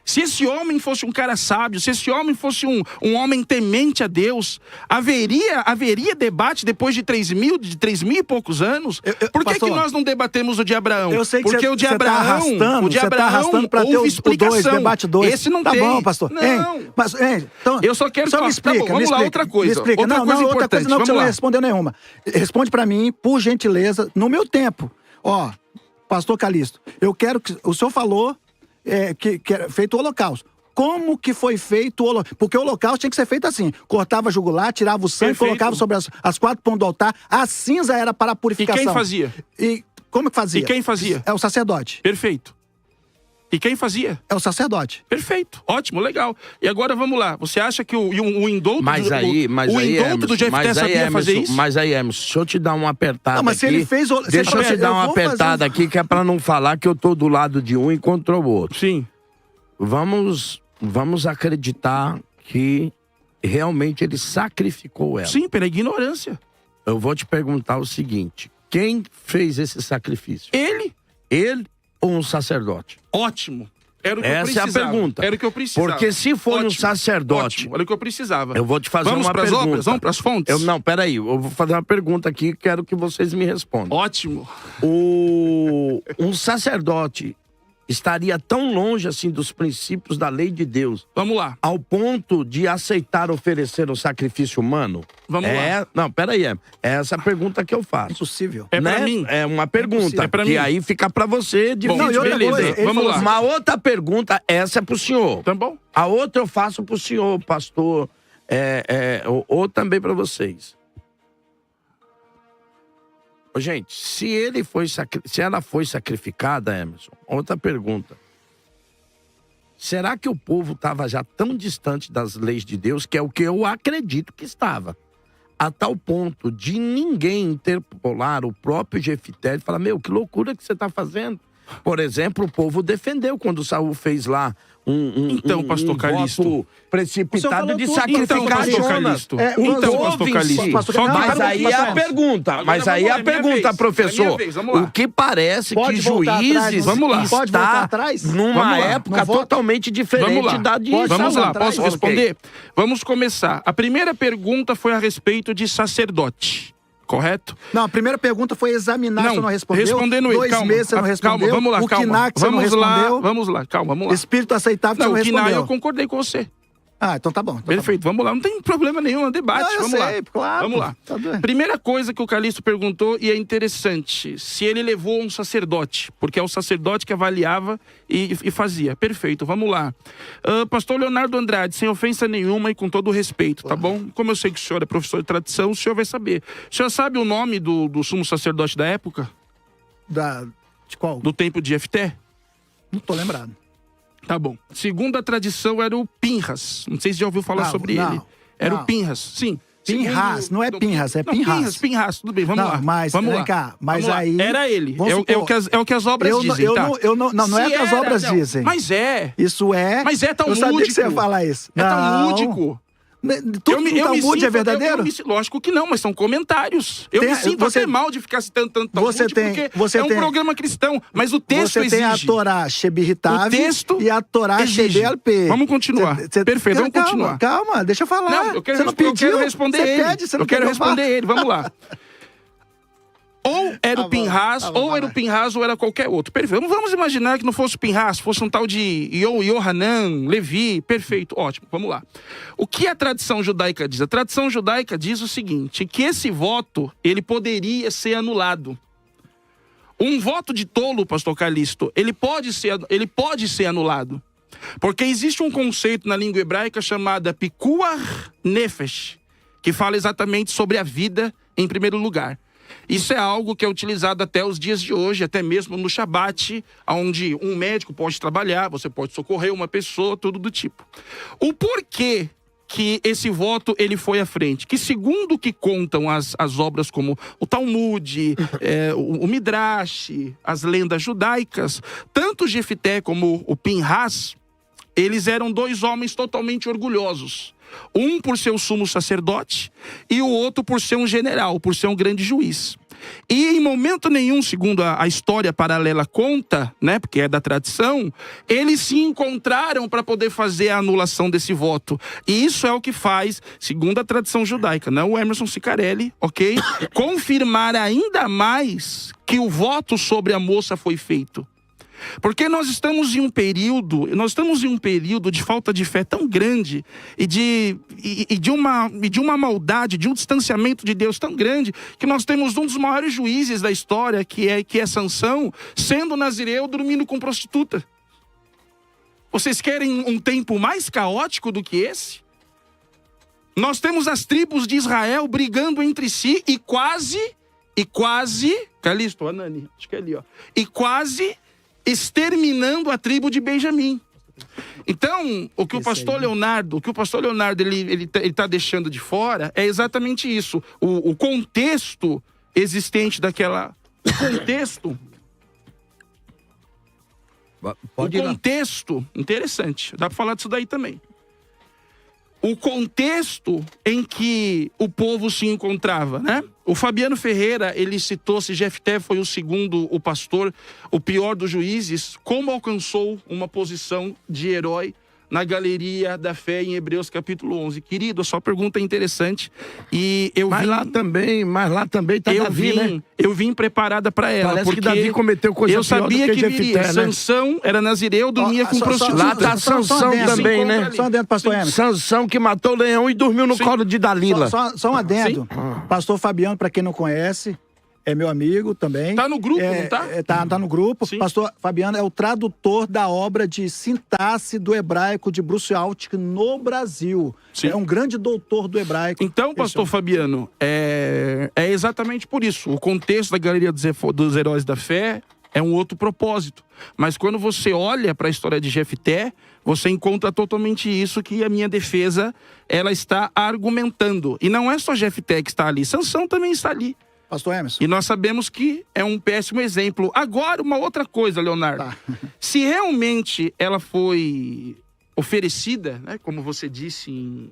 Se esse homem fosse um cara sábio, se esse homem fosse um homem temente a Deus, haveria debate depois de 3.000 e poucos anos? Por que nós não debatemos o de Abraão? Eu sei que porque o de Abraão tá arrastando para ter explicação. Debate 2. Esse não tá tem. Tá bom, pastor. Não. Então, eu só quero... me explica, vamos lá, outra coisa. Me explica. Outra coisa não, que você não respondeu nenhuma. Responde para mim, por gentileza, no meu tempo. Pastor Calixto, eu quero que... O senhor falou... que era feito o holocausto. Como que foi feito o holocausto? Porque o holocausto tinha que ser feito assim. Cortava a jugular, tirava o sangue, colocava sobre as 4 pontas do altar. A cinza era para a purificação. E quem fazia? E como que fazia? E quem fazia? É o sacerdote. Perfeito. E quem fazia? É o sacerdote. Perfeito, ótimo, legal. E agora vamos lá. Você acha que o indulto do Jefté sabia fazer isso? Mas aí, Emerson, deixa eu te dar uma apertada Não, mas se aqui. ele fez... Deixa eu te dar uma apertada aqui, que é pra não falar que eu tô do lado de um e contra o outro. Sim. Vamos acreditar que realmente ele sacrificou ela. Sim, pela ignorância. Eu vou te perguntar o seguinte: quem fez esse sacrifício? Ele. Ele ou um sacerdote? Ótimo. Era o que eu Essa precisava. é a pergunta. Era o que eu precisava. Porque se for um sacerdote... Ótimo, era o que eu precisava. Eu vou te fazer vamos uma pras pergunta. Obras? Vamos para as fontes? Não, peraí. Eu vou fazer uma pergunta aqui e quero que vocês me respondam. Ótimo. Um sacerdote estaria tão longe assim dos princípios da lei de Deus. Vamos lá. Ao ponto de aceitar oferecer um sacrifício humano? Vamos lá. Não, peraí. É essa a pergunta que eu faço. Impossível. É pra mim? É uma pergunta. É pra que mim. aí fica pra você. Bom, beleza. Vamos lá. Uma outra pergunta, essa é pro senhor. Tá bom. A outra eu faço pro senhor, pastor. Ou também pra vocês. Gente, se ela foi sacrificada, Emerson, outra pergunta. Será que o povo estava já tão distante das leis de Deus, que é o que eu acredito que estava, a tal ponto de ninguém interpolar o próprio Jefté e falar, meu, que loucura que você está fazendo? Por exemplo, o povo defendeu quando Saul fez lá pastor Calixto, voto precipitado de tudo. sacrificar Jonas. Pastor Calixto. Mas aí é a pergunta. Mas aí é a pergunta, professor. O que parece que juízes está numa época totalmente diferente da de Saul. Vamos lá, posso responder? Vamos começar. A primeira pergunta foi a respeito de sacerdote. Correto? Não, a primeira pergunta foi examinar se eu não respondeu. Respondendo ele, 2 meses você não respondeu. Calma, vamos lá, o KNAC você não respondeu. Vamos lá, calma, vamos lá. Espírito aceitável você não respondeu. O KNAC eu concordei com você. Ah, então tá bom. Perfeito, vamos lá. Não tem problema nenhum, é um debate. Não, eu vamos sei, lá. Claro, vamos lá. Tá bem. Primeira coisa que o Calixto perguntou, e é interessante, se ele levou um sacerdote, porque é o sacerdote que avaliava e fazia. Perfeito, vamos lá. Pastor Leonardo Andrade, sem ofensa nenhuma e com todo o respeito, tá bom? Como eu sei que o senhor é professor de tradição, o senhor vai saber. O senhor sabe o nome do sumo sacerdote da época? De qual? Do tempo de Jefté? Não tô lembrado. Tá bom. Segundo a tradição, era o Pinhas. Não sei se já ouviu falar sobre ele. Era o Pinhas, sim. Pinhas, não é Pinhas, é Pinhas. Pinhas, tudo bem, vamos lá. Mas, vamos vem cá, mas vamos aí... Lá. Era ele, é o que as obras dizem, tá? Não é o que as obras dizem. Mas é. Isso é... Mas é talmúdico. Eu sabia que você ia falar isso. É talmúdico. Tudo no Talmud é verdadeiro? Lógico que não, mas são comentários. Eu me sinto até mal de ficar citando tanto Talmud, porque é um programa cristão, mas o texto exige. Você tem a Torá Shebiritav e a Torá Shebealpeh. Vamos continuar. Perfeito, vamos continuar. Calma, deixa eu falar. Não, eu quero responder ele. Eu quero responder ele, vamos lá. Ou era o Pinhas, ou era o Pinhas, ou era qualquer outro. Perfeito. Vamos imaginar que não fosse o Pinhas, fosse um tal de Yohanan, Levi. Perfeito, ótimo. Vamos lá. O que a tradição judaica diz? A tradição judaica diz o seguinte, que esse voto, ele poderia ser anulado. Um voto de tolo, pastor Calixto, ele pode ser anulado. Porque existe um conceito na língua hebraica chamado Pikuach Nefesh, que fala exatamente sobre a vida em primeiro lugar. Isso é algo que é utilizado até os dias de hoje, até mesmo no Shabat, onde um médico pode trabalhar, você pode socorrer uma pessoa, tudo do tipo. O porquê que esse voto ele foi à frente? Que segundo o que contam as obras como o Talmud, o Midrash, as lendas judaicas, tanto Jefté como o Pinhas, eles eram 2 homens totalmente orgulhosos. Um por ser o sumo sacerdote e o outro por ser um general, por ser um grande juiz. E em momento nenhum, segundo a história paralela conta, né, porque é da tradição, eles se encontraram para poder fazer a anulação desse voto. E isso é o que faz, segundo a tradição judaica, não o Emerson Sicarelli, ok? Confirmar ainda mais que o voto sobre a moça foi feito. Porque nós estamos em um período de falta de fé tão grande e de uma maldade, de um distanciamento de Deus tão grande, que nós temos um dos maiores juízes da história, que é Sansão, sendo nazireu, dormindo com prostituta. Vocês querem um tempo mais caótico do que esse? Nós temos as tribos de Israel brigando entre si e quase, Calixto, Anani, acho que é ali, ó, e quase exterminando a tribo de Benjamim. Então, o que o pastor Leonardo, ele tá deixando de fora é exatamente isso. O contexto existente daquela... O contexto, interessante, dá para falar disso daí também. O contexto em que o povo se encontrava, né? O Fabiano Ferreira, ele citou se Jefté foi o segundo, o pastor, o pior dos juízes, como alcançou uma posição de herói na galeria da fé em Hebreus capítulo 11. Querido, a sua pergunta é interessante e Mas lá também tá Davi, né? Eu vim preparada para ela. Parece porque que Davi cometeu coisa eu sabia pior do que viria. Jefté, né? Sansão era nazireu, dormia com prostituta. Lá tá Sansão também, né? Só um adendo, pastor Emerson. Sansão que matou o leão e dormiu no colo de Dalila. Só um adendo. Pastor Fabiano, para quem não conhece, é meu amigo também. Tá no grupo, não tá? Tá no grupo. Sim. Pastor Fabiano é o tradutor da obra de sintaxe do hebraico de Bruce Altic no Brasil. Sim. É um grande doutor do hebraico. Então, pastor Fabiano, é exatamente por isso. O contexto da Galeria dos Heróis da Fé é um outro propósito. Mas quando você olha para a história de Jefté, você encontra totalmente isso que a minha defesa ela está argumentando. E não é só Jefté que está ali, Sansão também está ali. Pastor Emerson. E nós sabemos que é um péssimo exemplo. Agora, uma outra coisa, Leonardo. Tá. Se realmente ela foi oferecida, né, como você disse,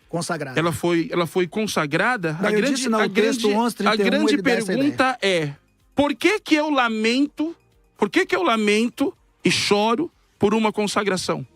consagrada. Ela foi consagrada. Não, a grande pergunta é: por que eu lamento e choro por uma consagração?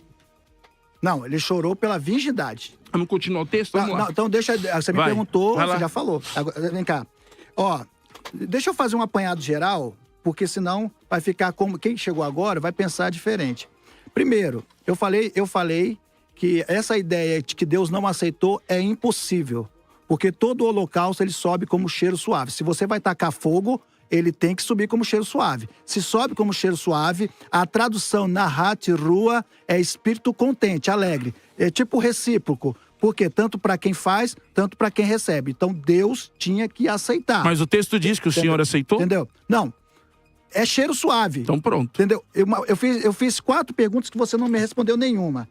Não, ele chorou pela virgindade. Vamos continuar o texto? Vamos lá. Não, então deixa... Você me perguntou, você já falou. Agora, vem cá. Ó, deixa eu fazer um apanhado geral, porque senão vai ficar como... Quem chegou agora vai pensar diferente. Primeiro, eu falei que essa ideia de que Deus não aceitou é impossível. Porque todo holocausto, ele sobe como cheiro suave. Se você vai tacar fogo, ele tem que subir como cheiro suave. Se sobe como cheiro suave, a tradução nahat rua é espírito contente, alegre. É tipo recíproco. Porque tanto para quem faz, tanto para quem recebe. Então Deus tinha que aceitar. Mas o texto diz que o Senhor aceitou? Entendeu? Não. É cheiro suave. Então pronto. Entendeu? Eu fiz 4 perguntas que você não me respondeu nenhuma.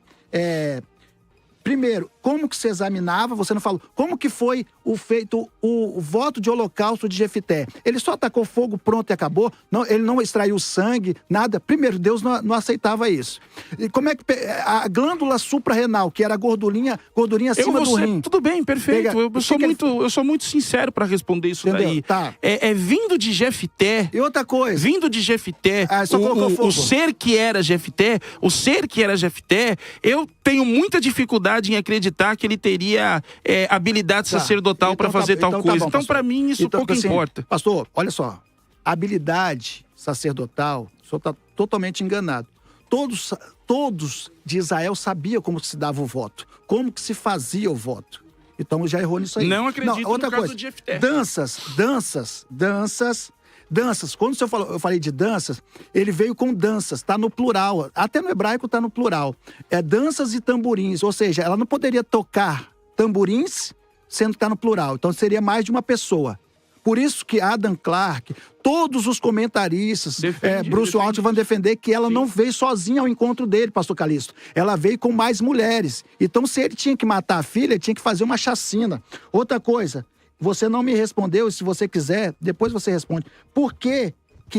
Primeiro, como que você examinava? Você não falou. Como que foi feito o voto de holocausto de Jefté? Ele só atacou fogo, pronto e acabou? Não, ele não extraiu sangue, nada. Primeiro, Deus não aceitava isso. E como é que a glândula suprarrenal, que era a gordurinha acima do rim? Tudo bem, perfeito. Eu sou muito sincero para responder isso. Entendeu? Daí. Tá. Vindo de Jefté. E outra coisa. Vindo de Jefté, o ser que era Jefté, eu tenho muita dificuldade em acreditar que ele teria habilidade sacerdotal para fazer tal coisa. Então, para mim, isso pouco importa. Pastor, olha só. Habilidade sacerdotal, o senhor está totalmente enganado. Todos de Israel sabiam como se dava o voto, como que se fazia o voto. Então, já errou nisso aí. Não acredito outra no caso coisa, de Jefté. Danças. Quando eu falei de danças, ele veio com danças, tá no plural. Até no hebraico tá no plural. É danças e tamborins, ou seja, ela não poderia tocar tamborins sendo que tá no plural. Então seria mais de uma pessoa. Por isso que Adam Clarke, todos os comentaristas, Bruce Altic vão defender que ela não veio sozinha ao encontro dele, pastor Calixto. Ela veio com mais mulheres. Então se ele tinha que matar a filha, ele tinha que fazer uma chacina. Outra coisa, você não me respondeu, se você quiser, depois você responde. Por que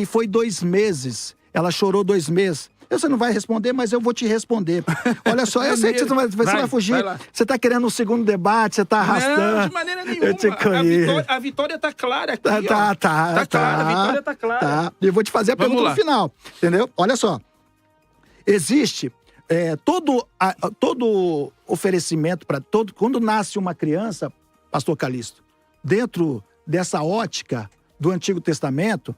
foi 2 meses? Ela chorou 2 meses. Você não vai responder, mas eu vou te responder. Olha só, eu sei que você vai fugir. Você tá querendo um segundo debate, você tá arrastando. Não, de maneira nenhuma. Eu te conheço. A vitória tá clara aqui, Tá clara, a vitória tá clara. Tá. E eu vou te fazer a pergunta no final, entendeu? Olha só. Existe todo oferecimento para todo... Quando nasce uma criança, pastor Calixto, dentro dessa ótica do Antigo Testamento,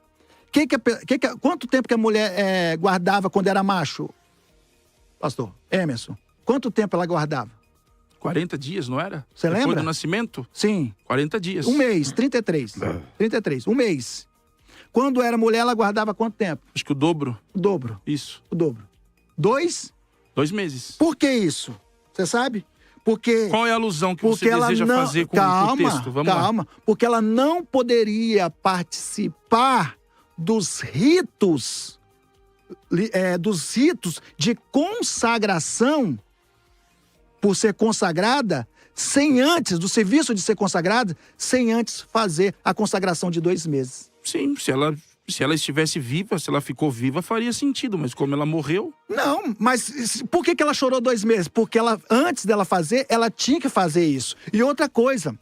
quanto tempo que a mulher guardava quando era macho? Pastor Emerson, quanto tempo ela guardava? 40 dias, não era? Você lembra? Depois do nascimento? Sim. 40 dias. 1 mês, 33. 33, 1 mês. Quando era mulher, ela guardava quanto tempo? Acho que o dobro. O dobro. Isso. O dobro. 2 meses. Por que isso? Você sabe? Porque... Qual é a alusão que você deseja fazer com o texto? Vamos lá. Porque ela não poderia participar dos ritos dos ritos de consagração, por ser consagrada, sem antes, do serviço de ser consagrada, sem antes fazer a consagração de 2 meses. Sim, se ela estivesse viva, se ela ficou viva, faria sentido. Mas como ela morreu... Não, mas por que ela chorou 2 meses? Porque antes dela fazer, ela tinha que fazer isso. E outra coisa,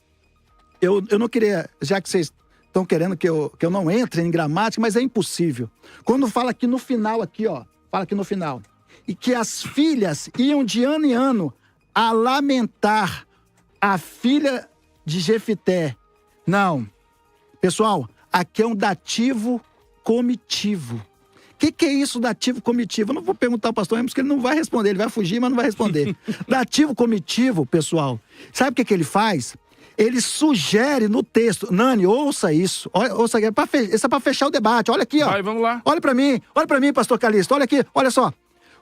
eu não queria, já que vocês estão querendo que eu não entre em gramática, mas é impossível. Quando fala aqui no final, fala aqui no final, e que as filhas iam de ano em ano a lamentar a filha de Jefité. Não. Pessoal, aqui é um dativo comitivo. O que é isso, dativo comitivo? Eu não vou perguntar ao pastor Emerson, porque ele não vai responder. Ele vai fugir, mas não vai responder. Dativo comitivo, pessoal, sabe o que ele faz? Ele sugere no texto. Nani, ouça isso. Ouça, isso é para fechar o debate. Olha aqui, ó. Vai, vamos lá. Olha para mim, pastor Calixto. Olha aqui, olha só.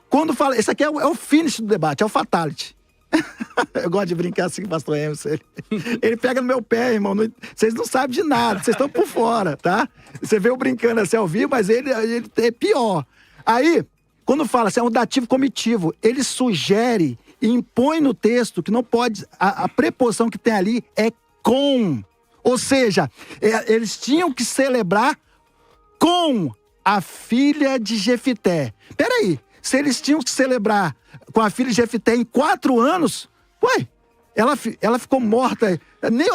Quando fala... Esse aqui é o finish do debate, é o fatality. Eu gosto de brincar assim com o pastor Emerson. Ele pega no meu pé, irmão. Vocês não sabem de nada, vocês estão por fora, tá? Você vê eu brincando assim ao vivo, mas ele é pior. Aí, quando fala assim, é um dativo comitivo, ele sugere e impõe no texto que não pode... A preposição que tem ali é com. Ou seja, eles tinham que celebrar com a filha de Jefité. Peraí, se eles tinham que celebrar com a filha de Jefité em 4 anos, ela ficou morta,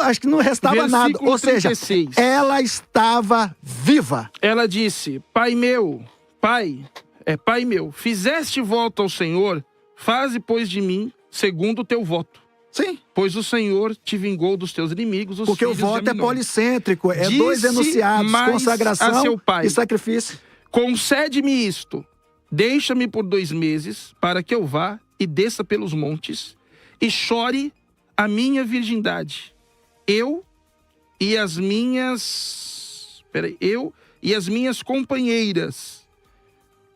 acho que não restava Versículo nada. Ou 36. Seja, ela estava viva. Ela disse, pai meu, fizeste voto ao Senhor, faze, pois, de mim, segundo o teu voto. Sim. Pois o Senhor te vingou dos teus inimigos, os porque filhos o voto de é Aminon. Policêntrico, é Disse 2 enunciados, mais consagração a seu pai, e sacrifício. concede-me isto, deixa-me por 2 meses, para que eu vá e desça pelos montes, e chore a minha virgindade. Eu e as minhas companheiras.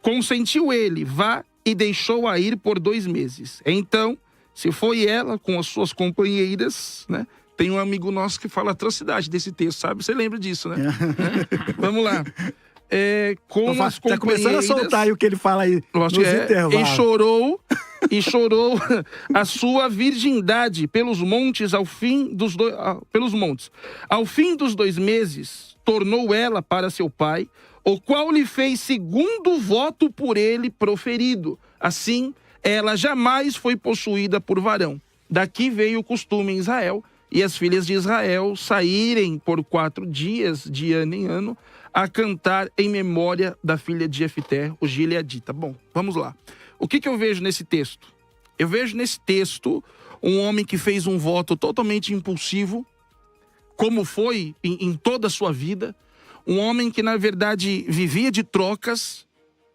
Consentiu ele, vá, e deixou-a ir por 2 meses. Então, se foi ela com as suas companheiras, né? Tem um amigo nosso que fala a atrocidade desse texto, sabe? Você lembra disso, né? Vamos lá. Com as companheiras... Tá começando a soltar aí o que ele fala aí nos intervalos. E chorou a sua virgindade pelos montes ao fim dos pelos montes. Ao fim dos 2 meses, tornou ela para seu pai, o qual lhe fez segundo o voto por ele proferido. Assim, ela jamais foi possuída por varão. Daqui veio o costume em Israel, e as filhas de Israel saírem por 4 dias, de ano em ano, a cantar em memória da filha de Jefité, o gileadita. Bom, vamos lá. O que eu vejo nesse texto? Eu vejo nesse texto um homem que fez um voto totalmente impulsivo, como foi em toda a sua vida. Um homem que, na verdade, vivia de trocas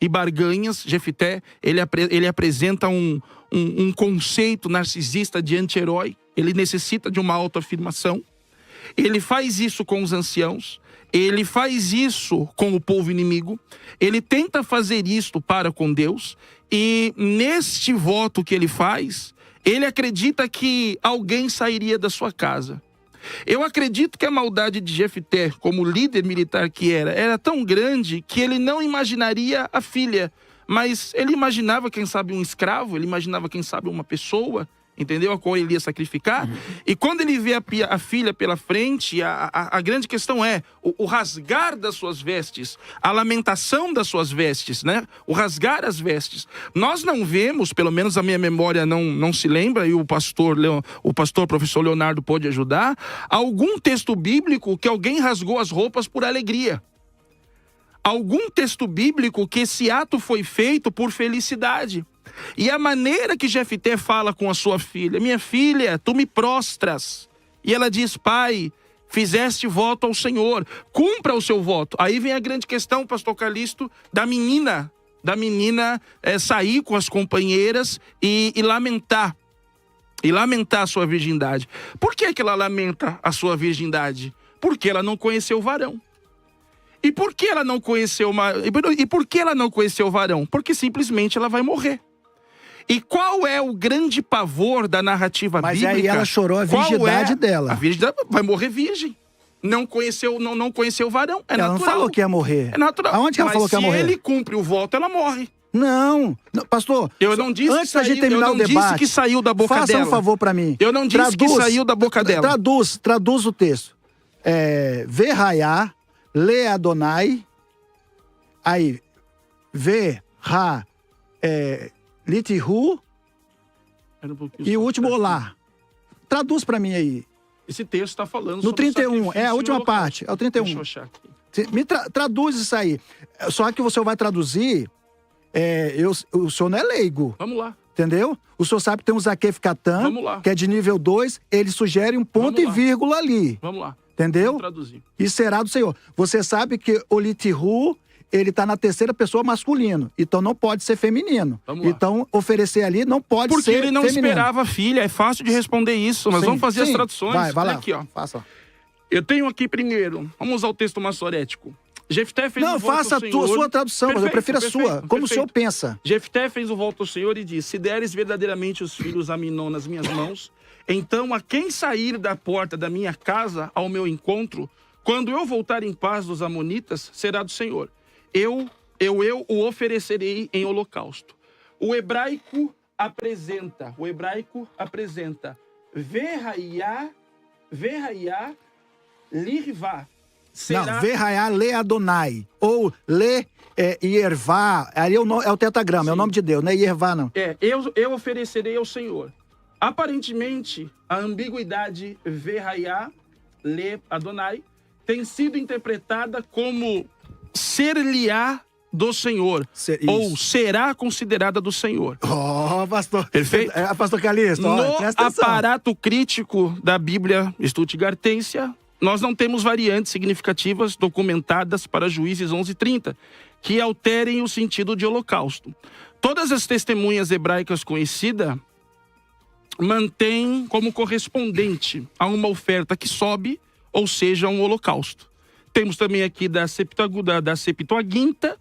e barganhas. Jefité, ele apresenta um conceito narcisista de anti-herói. Ele necessita de uma autoafirmação. Ele faz isso com os anciãos. Ele faz isso com o povo inimigo. Ele tenta fazer isto para com Deus. E neste voto que ele faz, ele acredita que alguém sairia da sua casa. Eu acredito que a maldade de Jefité, como líder militar que era tão grande que ele não imaginaria a filha. Mas ele imaginava, quem sabe, um escravo, ele imaginava, quem sabe, uma pessoa, entendeu? A qual ele ia sacrificar. E quando ele vê a filha pela frente, a grande questão é o rasgar das suas vestes, a lamentação das suas vestes, né? O rasgar as vestes. Nós não vemos, pelo menos a minha memória não se lembra, e o pastor professor Leonardo pode ajudar, algum texto bíblico que alguém rasgou as roupas por alegria. Algum texto bíblico que esse ato foi feito por felicidade. E a maneira que Jefité fala com a sua filha: minha filha, tu me prostras. E ela diz: pai, fizeste voto ao Senhor, cumpra o seu voto. Aí vem a grande questão, pastor Calixto, da menina sair com as companheiras e lamentar. E lamentar a sua virgindade. Por que ela lamenta a sua virgindade? Porque ela não conheceu o varão. E por que ela não conheceu o varão? Porque simplesmente ela vai morrer. E qual é o grande pavor da narrativa bíblica? Mas aí ela chorou a virgindade dela. A virgindade vai morrer virgem. não conheceu o varão. É Ela natural. não falou que ia morrer. É natural. Aonde que ela Mas falou que ia morrer? se ele cumpre o voto, ela morre. Não, pastor. Eu não disse antes da gente terminar o disse debate, que saiu da boca faça dela. um favor pra mim. Eu não disse que saiu da boca dela. Traduz o texto. Verraiá, Le Adonai, aí, Verra, Litihu, e o último Olá. Traduz pra mim aí. Esse texto está falando No sobre 31, é a última parte, é o 31. Deixa eu achar aqui. Traduz isso aí. Só que o senhor vai traduzir, o senhor não é leigo. Vamos lá. Entendeu? O senhor sabe que tem um Zaquef Catan, que é de nível 2, ele sugere um ponto e vírgula ali. Vamos lá. Entendeu? Vamos traduzir. E será do Senhor. Você sabe que o Litihu, ele tá na terceira pessoa masculino. Então não pode ser feminino. Então oferecer ali não pode ser Porque ele não feminino. esperava a filha. É fácil de responder isso. Mas Sim, vamos fazer as sim. traduções. Vai lá. Aqui, ó. Faça. Eu tenho aqui primeiro. Vamos usar o texto massorético. Jefté fez Não, um voto faça ao a Senhor. sua tradução, mas eu prefiro a sua. Como o senhor pensa. Jefté fez o voto ao Senhor e disse: se deres verdadeiramente os filhos a Aminon nas minhas mãos, então a quem sair da porta da minha casa ao meu encontro, quando eu voltar em paz dos amonitas, será do Senhor. Eu o oferecerei em holocausto. O hebraico apresenta Verraiá Lirvá. Não, Verraiá Le Adonai. Ou Le Iervá. Ali é o tetragrama, é o nome de Deus, não é Iervá, não. Eu oferecerei ao Senhor. Aparentemente, a ambiguidade Verraiá Le Adonai tem sido interpretada como ser-lhe-á do Senhor. Ou será considerada do Senhor. Oh, pastor. Perfeito? Pastor Calixto, no presta atenção. aparato crítico da Bíblia Stuttgartensia, nós não temos variantes significativas documentadas para Juízes 11:30, que alterem o sentido de holocausto. Todas as testemunhas hebraicas conhecidas mantêm como correspondente a uma oferta que sobe, ou seja, um holocausto. Temos também aqui da Septuaginta,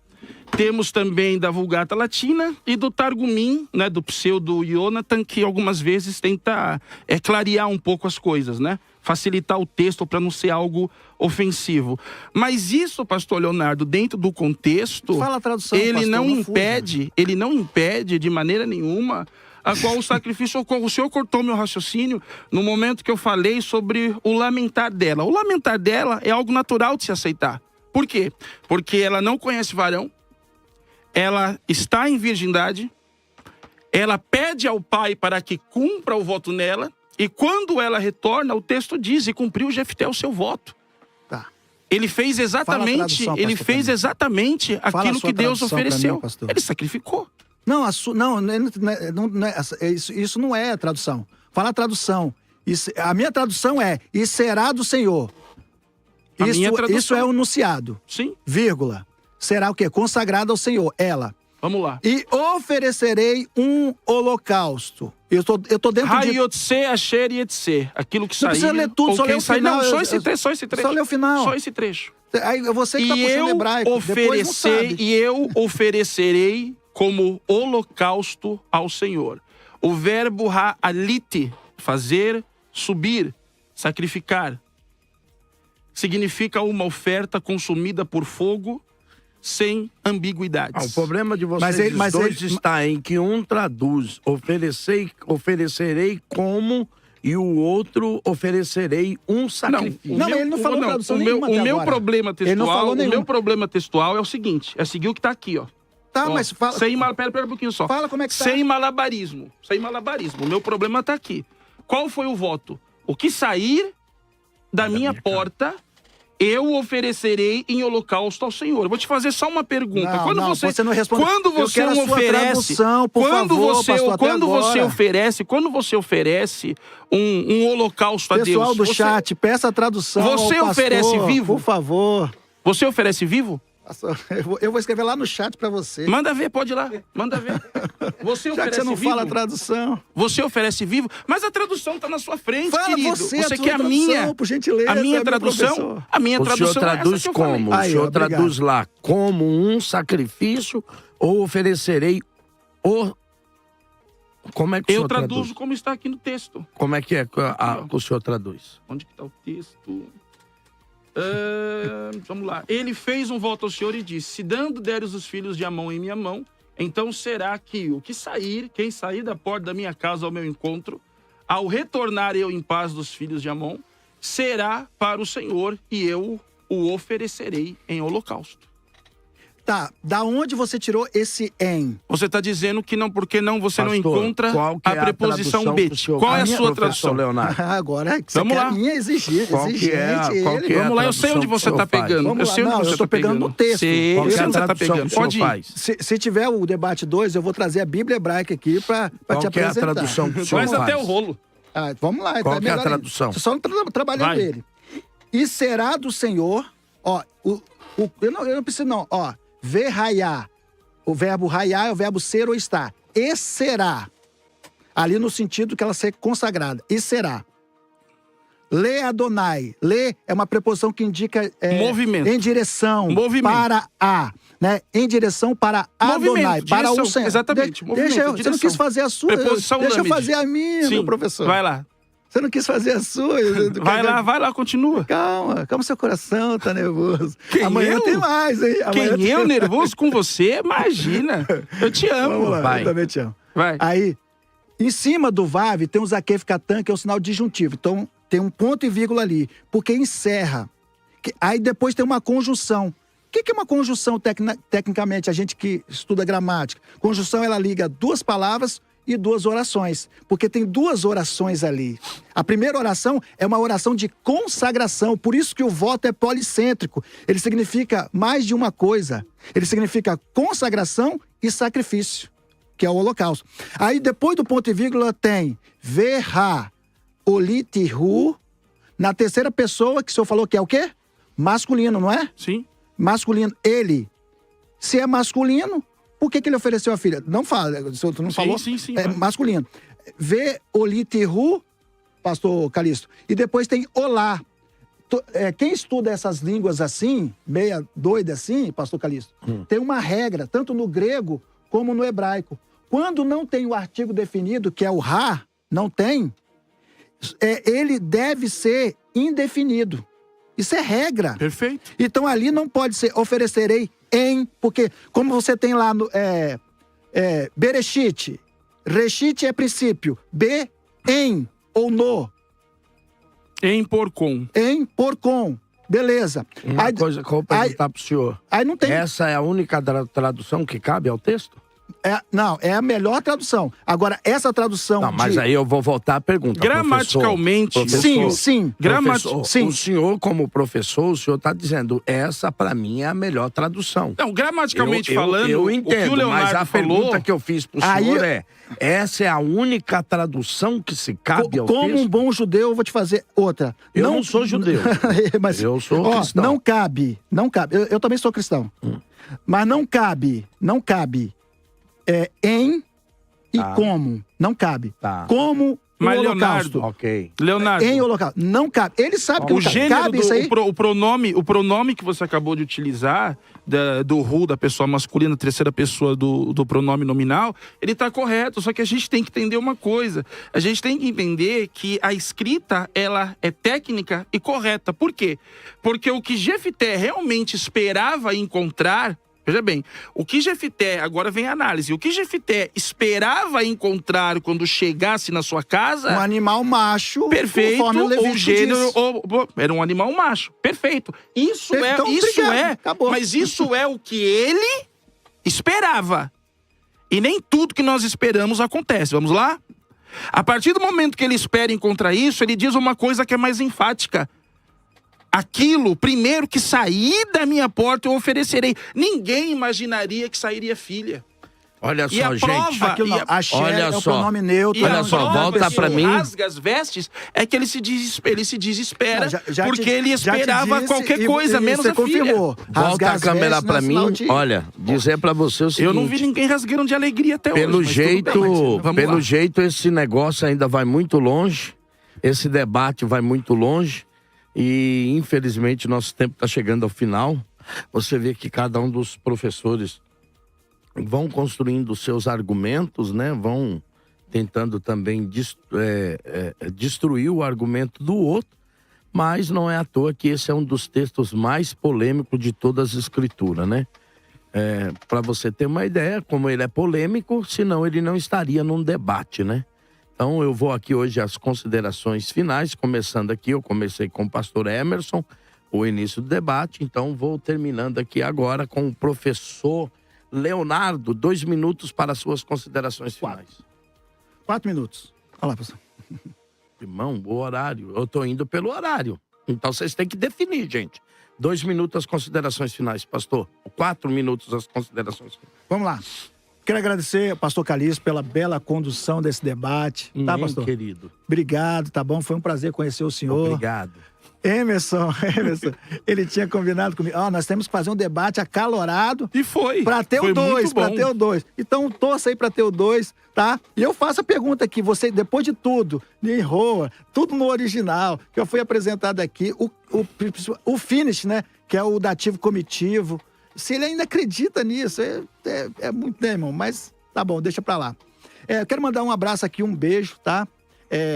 temos também da Vulgata Latina e do Targumim, né, do pseudo Jonathan, que algumas vezes tenta clarear um pouco as coisas, né? Facilitar o texto para não ser algo ofensivo. Mas isso, pastor Leonardo, dentro do contexto, fala a tradução, ele pastor, não fuja. impede de maneira nenhuma a qual o sacrifício ocorre. O senhor cortou meu raciocínio no momento que eu falei sobre o lamentar dela. O lamentar dela é algo natural de se aceitar. Por quê? Porque ela não conhece varão, ela está em virgindade, ela pede ao pai para que cumpra o voto nela, e quando ela retorna, o texto diz: e cumpriu Jefté o seu voto. Tá. Ele fez exatamente, aquilo que Deus ofereceu. Mim, ele sacrificou. Não, isso não é a tradução. Fala a tradução. A minha tradução é: e será do Senhor. Isso é o enunciado. Sim. Vírgula. Será o quê? Consagrado ao Senhor. Ela. Vamos lá. E oferecerei um holocausto. Eu tô dentro de... Hayotse, Asher e Etse. Aquilo que Não saiu. precisa ler tudo, só ler o final. Não, só esse trecho. Só ler o final. Só esse trecho. Aí você que tá puxando hebraico. Depois não sabe. E eu oferecerei como holocausto ao Senhor. O verbo ha'alite, fazer, subir, sacrificar, significa uma oferta consumida por fogo, sem ambiguidades. O problema de vocês dois está em que um traduz oferecerei como, e o outro oferecerei um sacrifício. Não, mas ele não falou tradução nenhuma até O meu agora. problema Ele não falou textual, nenhum. o meu problema textual é o seguinte, é seguir o que está aqui, ó. Tá, Ó, mas fala... Pera um pouquinho só. Fala como é que tá. Sem malabarismo. O meu problema está aqui. Qual foi o voto? O que sair da minha porta, eu oferecerei em holocausto ao Senhor. Eu vou te fazer só uma pergunta. Quando você não responde. Quando você Eu quero a sua tradução, por favor, pastor, quando você oferece um holocausto a Deus... Pessoal do chat, peça a tradução Você ao pastor, oferece vivo? Por favor. Você oferece vivo? Pastor, eu vou escrever lá no chat pra você. Manda ver, pode ir lá. Manda ver. Você Já oferece que você não vivo? fala a tradução. Você oferece vivo? Mas a tradução tá na sua frente, Fala querido. você quer a minha? Por gentileza, A minha meu tradução? professor. A minha O tradução senhor traduz é essa que eu falei. como? O senhor traduz lá como um sacrifício ou oferecerei o... Como é que o Eu senhor traduzo traduz? como está aqui no texto. Como é que o senhor traduz? Onde que tá o texto? Vamos lá. Ele fez um voto ao Senhor e disse: se dando deres os filhos de Amon em minha mão, então será que quem sair da porta da minha casa ao meu encontro, ao retornar eu em paz dos filhos de Amon, será para o Senhor e eu o oferecerei em holocausto. Tá, da onde você tirou esse em? Você está dizendo que não, porque não você não Pastor, encontra qual que a é a preposição tradução bet. que o senhor- Qual é a minha, sua professor tradução? Leonardo? Agora, você Vamos quer lá. a minha exigente. Qual que é a Vamos lá, eu sei onde você está pegando. Vamos lá, não, eu estou pegando no texto. Sei, Qual eu que é sei a onde você está tradução pegando. que o senhor Pode ir. faz? Se tiver o debate 2, eu vou trazer a Bíblia hebraica aqui para te Qual que é a apresentar. tradução que o senhor Faz faz? até o rolo. Vamos lá. Qual então que é a melhor tradução? ainda. Só trabalhando Vai. ele. E será do Senhor, ó, eu não preciso não, ó, verraiá. O verbo raiar é o verbo ser ou estar. E será. Ali no sentido que ela ser consagrada. E será. Le Adonai. Le é uma preposição que indica movimento. Em direção Movimento. para a, né? Em direção para Movimento, Adonai, para direção, o Senhor. exatamente, movimento, Deixa eu, você não direção. quis fazer a sua. Preposição Deixa eu lâmide. fazer a minha, Sim, meu professor. vai lá. Você não quis fazer a sua. Vai lá, continua. Calma, seu coração tá nervoso. Quem, Amanhã eu? tem mais, hein? Amanhã Quem eu, nervoso com você? Imagina. Eu te amo. Vamos lá, Vai. eu também te amo. Vai. Aí, em cima do Vav tem um Zakef Katan, que é o sinal disjuntivo. Então, tem um ponto e vírgula ali, porque encerra. Aí depois tem uma conjunção. O que é uma conjunção, tecnicamente, a gente que estuda gramática? Conjunção, ela liga duas palavras e duas orações, porque tem duas orações ali. A primeira oração é uma oração de consagração, por isso que o voto é policêntrico. Ele significa mais de uma coisa. Ele significa consagração e sacrifício, que é o holocausto. Aí depois do ponto e vírgula tem verra, olitihu, na terceira pessoa, que o senhor falou que é o quê? Masculino, não é? Sim. Masculino, ele. Se é masculino, por que ele ofereceu a filha? Não fala, o senhor não falou? Sim, É vai. masculino. Vê olitihu, pastor Calixto. E depois tem olá. Quem estuda essas línguas assim, meia doida assim, pastor Calixto, tem uma regra, tanto no grego como no hebraico. Quando não tem o artigo definido, que é o ra, não tem, ele deve ser indefinido. Isso é regra. Perfeito. Então ali não pode ser oferecerei em, porque como você tem lá no Bereshit, Reshit é princípio, B, em ou no. Em porcom. Em porcom. Beleza. Uma coisa que eu vou perguntar pro senhor. Aí não tem. Essa é a única tradução que cabe ao texto? Não, é a melhor tradução. Agora, essa tradução. Não, mas aí eu vou voltar à pergunta. Gramaticalmente, professor, sim. Professor, Sim. O senhor, como professor, o senhor está dizendo, essa para mim é a melhor tradução. Não, gramaticalmente eu falando, eu entendo, o que o Leonardo mas a falou... pergunta que eu fiz pro senhor essa é a única tradução que se cabe ao Como texto? um bom judeu, eu vou te fazer outra. Eu não sou judeu. Mas, eu sou cristão. Não cabe. Eu também sou cristão. Mas não cabe em e como. Não cabe. Como Mas, o holocausto. Ok. Leonardo. Em holocausto. Não cabe. Ele sabe que O não cabe. gênero Cabe isso aí? o pronome que você acabou de utilizar, do ru, da pessoa masculina, terceira pessoa do pronome nominal, ele está correto, só que a gente tem que entender uma coisa. A gente tem que entender que a escrita, ela é técnica e correta. Por quê? Porque o que Jefté realmente esperava encontrar... Veja bem, o que Jefté, agora vem a análise, o que Jefté esperava encontrar quando chegasse na sua casa... Um animal macho, perfeito, conforme o Levítico ou gênero, diz. era um animal macho, perfeito. Isso Então, obrigado, acabou. Mas isso é o que ele esperava. E nem tudo que nós esperamos acontece, vamos lá? A partir do momento que ele espera encontrar isso, ele diz uma coisa que é mais enfática. Aquilo, primeiro que sair da minha porta, eu oferecerei. Ninguém imaginaria que sairia filha. Olha E a só, prova, gente. Aquilo não, e a- axé olha é o só. pronome neutro. E Olha a só, prova volta que pra ele mim. rasga as vestes é que ele se desespera, Não, já porque te- ele já te esperava disse qualquer e- coisa, e menos você a filha. confirmou. Volta Rasgar a as câmera vestes pra não é mim. sinal de- Olha, dizer pra você o seguinte. Eu não vi ninguém rasgando de alegria até Pelo hoje. mas tudo jeito, bem, mas vamos pelo lá. jeito, esse negócio ainda vai muito longe. Esse debate vai muito longe. E, infelizmente, nosso tempo está chegando ao final. Você vê que cada um dos professores vão construindo seus argumentos, né? Vão tentando também destruir o argumento do outro, Mas não é à toa que esse é um dos textos mais polêmicos de todas as escrituras, né? Para você ter uma ideia, como ele é polêmico, senão ele não estaria num debate, né? Então eu vou aqui hoje às considerações finais, começando aqui, eu comecei com o pastor Emerson, o início do debate, então vou terminando aqui agora com o professor Leonardo, 2 minutos para as suas considerações finais. 4 minutos. Olha lá, professor. Irmão, o horário, eu tô indo pelo horário, então vocês têm que definir, gente. 2 minutos as considerações finais, pastor. 4 minutos as considerações finais. Vamos lá. Quero agradecer ao pastor Calixto pela bela condução desse debate. Tá, pastor? Querido. Obrigado, tá bom? Foi um prazer conhecer o senhor. Obrigado. Emerson, ele tinha combinado comigo. Nós temos que fazer um debate acalorado. E foi. Pra ter Foi o 2, muito pra bom. ter o 2. Então, torça aí pra ter o 2, tá? E eu faço a pergunta aqui, você, depois de tudo, em Roa, tudo no original, que eu fui apresentado aqui, o finish, né? Que é o dativo comitivo. Se ele ainda acredita nisso, é muito, né, irmão? Mas tá bom, deixa pra lá. Eu quero mandar um abraço aqui, um beijo, tá?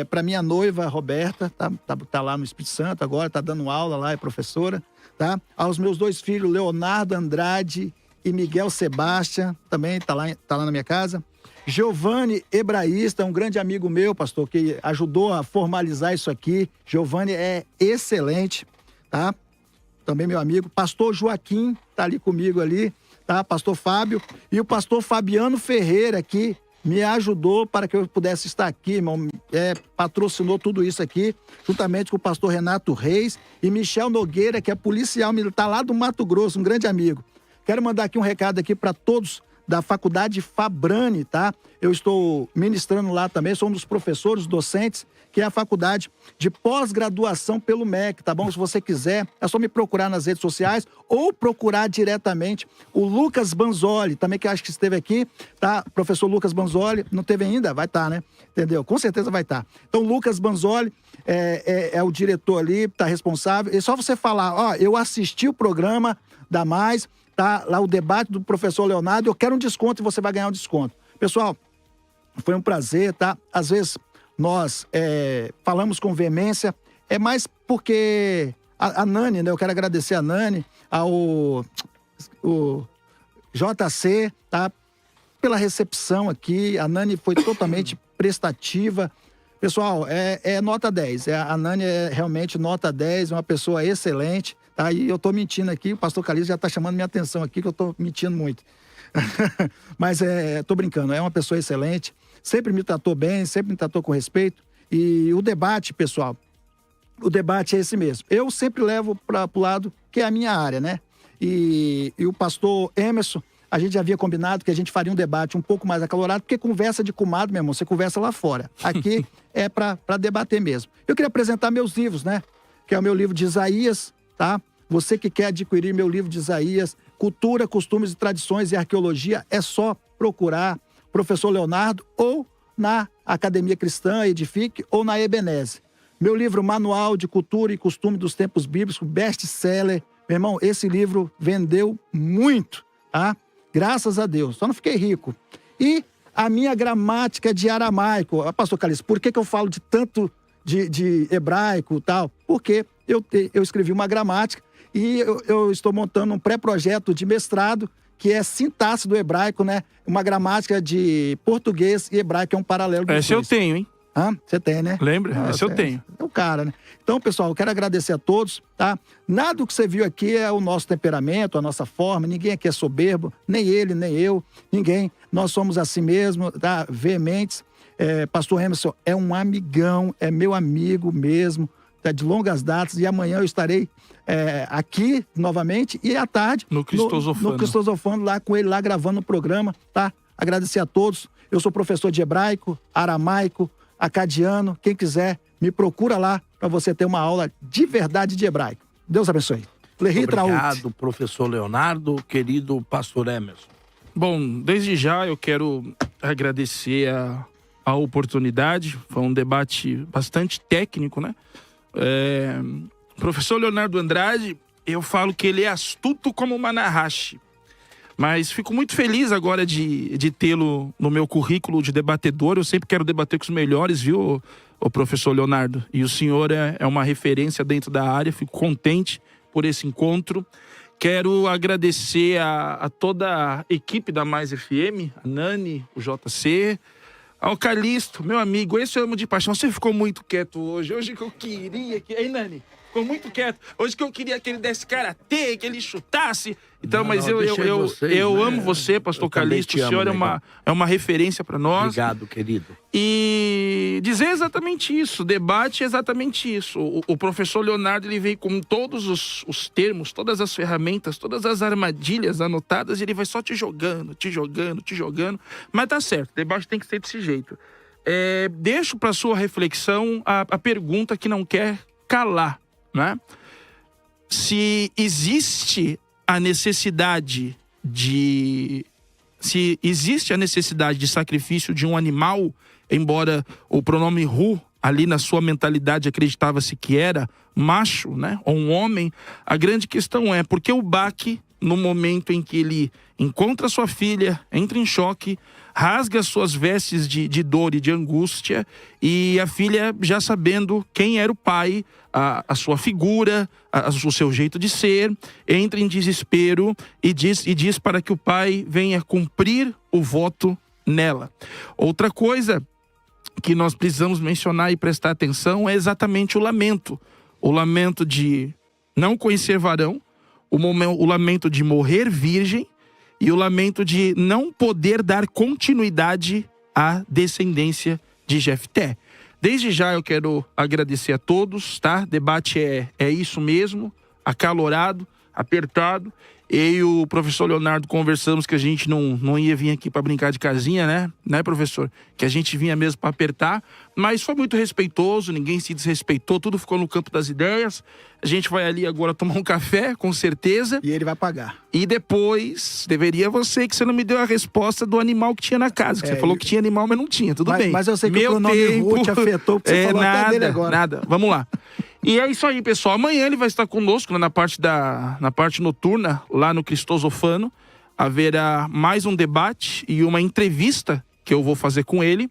Pra minha noiva, Roberta, tá lá no Espírito Santo agora, tá dando aula lá, é professora, tá? Aos meus 2 filhos, Leonardo Andrade e Miguel Sebastião, também tá lá na minha casa. Giovanni Hebraísta, um grande amigo meu, pastor, que ajudou a formalizar isso aqui. Giovanni é excelente, tá? Também meu amigo. Pastor Joaquim, tá ali comigo ali, tá? Pastor Fábio. E o pastor Fabiano Ferreira aqui, me ajudou para que eu pudesse estar aqui, irmão. Patrocinou tudo isso aqui, juntamente com o pastor Renato Reis e Michel Nogueira, que é policial militar lá do Mato Grosso, um grande amigo. Quero mandar aqui um recado aqui para todos da Faculdade Fabrani, tá? Eu estou ministrando lá também, sou um dos professores, docentes, que é a faculdade de pós-graduação pelo MEC, tá bom? Se você quiser, é só me procurar nas redes sociais ou procurar diretamente o Lucas Banzoli, também que acho que esteve aqui, tá? Professor Lucas Banzoli, não teve ainda? Vai estar, né? Entendeu? Com certeza vai estar. Então, Lucas Banzoli é o diretor ali, tá responsável. É só você falar, eu assisti o programa da Mais, tá? Lá o debate do professor Leonardo, eu quero um desconto e você vai ganhar um desconto. Pessoal, foi um prazer, tá? Às vezes nós falamos com veemência, é mais porque a Nani, né? Eu quero agradecer a Nani, o JC, tá? Pela recepção aqui, a Nani foi totalmente prestativa. Pessoal, é nota 10, a Nani é realmente nota 10, uma pessoa excelente, tá? E eu tô mentindo aqui, o pastor Calixto já tá chamando minha atenção aqui, que eu tô mentindo muito. Mas tô brincando, é uma pessoa excelente, sempre me tratou bem, sempre me tratou com respeito. E o debate, pessoal, o debate é esse mesmo. Eu sempre levo para o lado que é a minha área, né? E o pastor Emerson, a gente já havia combinado que a gente faria um debate um pouco mais acalorado, porque conversa de comadre, meu irmão, você conversa lá fora. Aqui é para debater mesmo. Eu queria apresentar meus livros, né? Que é o meu livro de Isaías, tá? Você que quer adquirir meu livro de Isaías, Cultura, Costumes e Tradições e Arqueologia, é só procurar Professor Leonardo ou na Academia Cristã, Edifique, ou na Ebenezer. Meu livro Manual de Cultura e Costume dos Tempos Bíblicos, best-seller. Meu irmão, esse livro vendeu muito, tá? Graças a Deus. Só não fiquei rico. E a minha gramática de aramaico. Pastor Calixto, por que eu falo de tanto de hebraico e tal? Porque eu escrevi uma gramática e eu estou montando um pré-projeto de mestrado que é sintaxe do hebraico, né? Uma gramática de português e hebraico, é um paralelo dos dois. Esse eu tenho, hein? Você tem, né? Lembra? Esse eu tenho. É o cara, né? Então, pessoal, eu quero agradecer a todos, tá? Nada do que você viu aqui é o nosso temperamento, a nossa forma. Ninguém aqui é soberbo, nem ele, nem eu, ninguém. Nós somos assim mesmo, tá? Veementes. Pastor Emerson é um amigão, é meu amigo mesmo, tá? De longas datas. E amanhã eu estarei aqui novamente e à tarde no Cristosofano, lá com ele, lá gravando o programa, tá? Agradecer a todos. Eu sou professor de hebraico, aramaico, acadiano. Quem quiser, me procura lá para você ter uma aula de verdade de hebraico. Deus abençoe. Obrigado, professor Leonardo, querido pastor Emerson. Bom, desde já eu quero agradecer a oportunidade. Foi um debate bastante técnico, né? Professor Leonardo Andrade, eu falo que ele é astuto como uma Nahashi. Mas fico muito feliz agora de tê-lo no meu currículo de debatedor. Eu sempre quero debater com os melhores, viu, o professor Leonardo? E o senhor é uma referência dentro da área. Fico contente por esse encontro. Quero agradecer a toda a equipe da Mais FM, a Nani, o JC, ao Calixto, meu amigo. Esse eu amo de paixão. Você ficou muito quieto hoje. Hoje que eu queria que... Ei, Nani, ficou muito quieto. Hoje que eu queria que ele desse karatê, que ele chutasse. Então, mas eu amo você, pastor Calixto. O senhor é uma referência para nós. Obrigado, querido. E dizer exatamente isso, o debate é exatamente isso. O professor Leonardo, ele veio com todos os termos, todas as ferramentas, todas as armadilhas anotadas, e ele vai só te jogando. Mas tá certo, o debate tem que ser desse jeito. Deixo para sua reflexão a pergunta que não quer calar, né? Se existe a necessidade de sacrifício de um animal, embora o pronome hu ali na sua mentalidade acreditava-se que era macho, né, ou um homem, a grande questão é porque o Baque, no momento em que ele encontra sua filha, entra em choque, rasga suas vestes de dor e de angústia, e a filha, já sabendo quem era o pai, a sua figura, o seu jeito de ser, entra em desespero e diz para que o pai venha cumprir o voto nela. Outra coisa que nós precisamos mencionar e prestar atenção é exatamente o lamento. O lamento de não conhecer varão, o lamento de morrer virgem e o lamento de não poder dar continuidade à descendência de Jefté. Desde já eu quero agradecer a todos, tá? Debate é isso mesmo, acalorado, apertado. Eu e o professor Leonardo conversamos que a gente não ia vir aqui para brincar de casinha, né, professor? Que a gente vinha mesmo para apertar, mas foi muito respeitoso, ninguém se desrespeitou, tudo ficou no campo das ideias. A gente vai ali agora tomar um café, com certeza. E ele vai pagar. E depois, deveria você que você não me deu a resposta do animal que tinha na casa. Que você falou que tinha animal, mas não tinha, tudo bem. Mas eu sei que o pronome Ru te afetou, porque você falou até dele agora. Nada, vamos lá. E é isso aí, pessoal. Amanhã ele vai estar conosco, né, na parte noturna, lá no Cristosofano. Haverá mais um debate e uma entrevista que eu vou fazer com ele.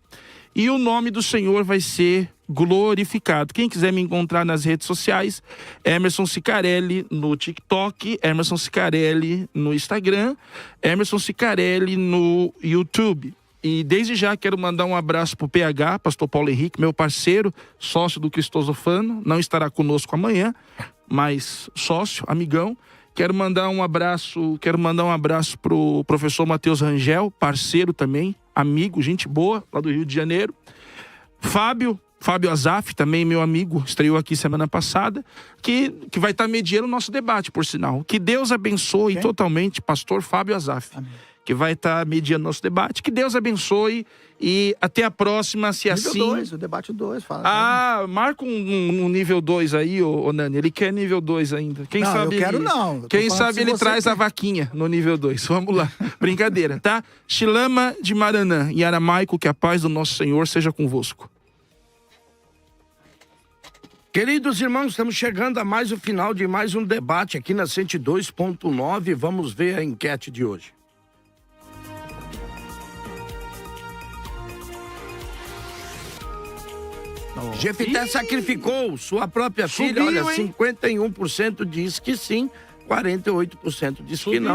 E o nome do Senhor vai ser glorificado. Quem quiser me encontrar nas redes sociais, Emerson Cicarelli no TikTok, Emerson Cicarelli no Instagram, Emerson Cicarelli no YouTube. E desde já quero mandar um abraço pro PH, pastor Paulo Henrique, meu parceiro, sócio do Cristosofano. Não estará conosco amanhã, mas sócio, amigão. Quero mandar um abraço pro professor Matheus Rangel, parceiro também, amigo, gente boa, lá do Rio de Janeiro. Fábio Azaf, também meu amigo, estreou aqui semana passada, que vai estar mediando o nosso debate, por sinal. Que Deus abençoe totalmente, pastor Fábio Azaf. Amém. Que vai estar mediando nosso debate. Que Deus abençoe e até a próxima, se nível assim... Nível 2, o debate 2. Fala, marca um nível 2 aí, ô Nani. Ele quer nível 2 ainda. Quem sabe eu quero não. Quem sabe ele traz a vaquinha no nível 2. Vamos lá. Brincadeira, tá? Shilama de Maranã, em aramaico, que a paz do nosso Senhor seja convosco. Queridos irmãos, estamos chegando a mais o final de mais um debate aqui na 102.9. Vamos ver a enquete de hoje. Jefté sacrificou sua própria filha. Olha, 51% diz que sim, 48% diz que não.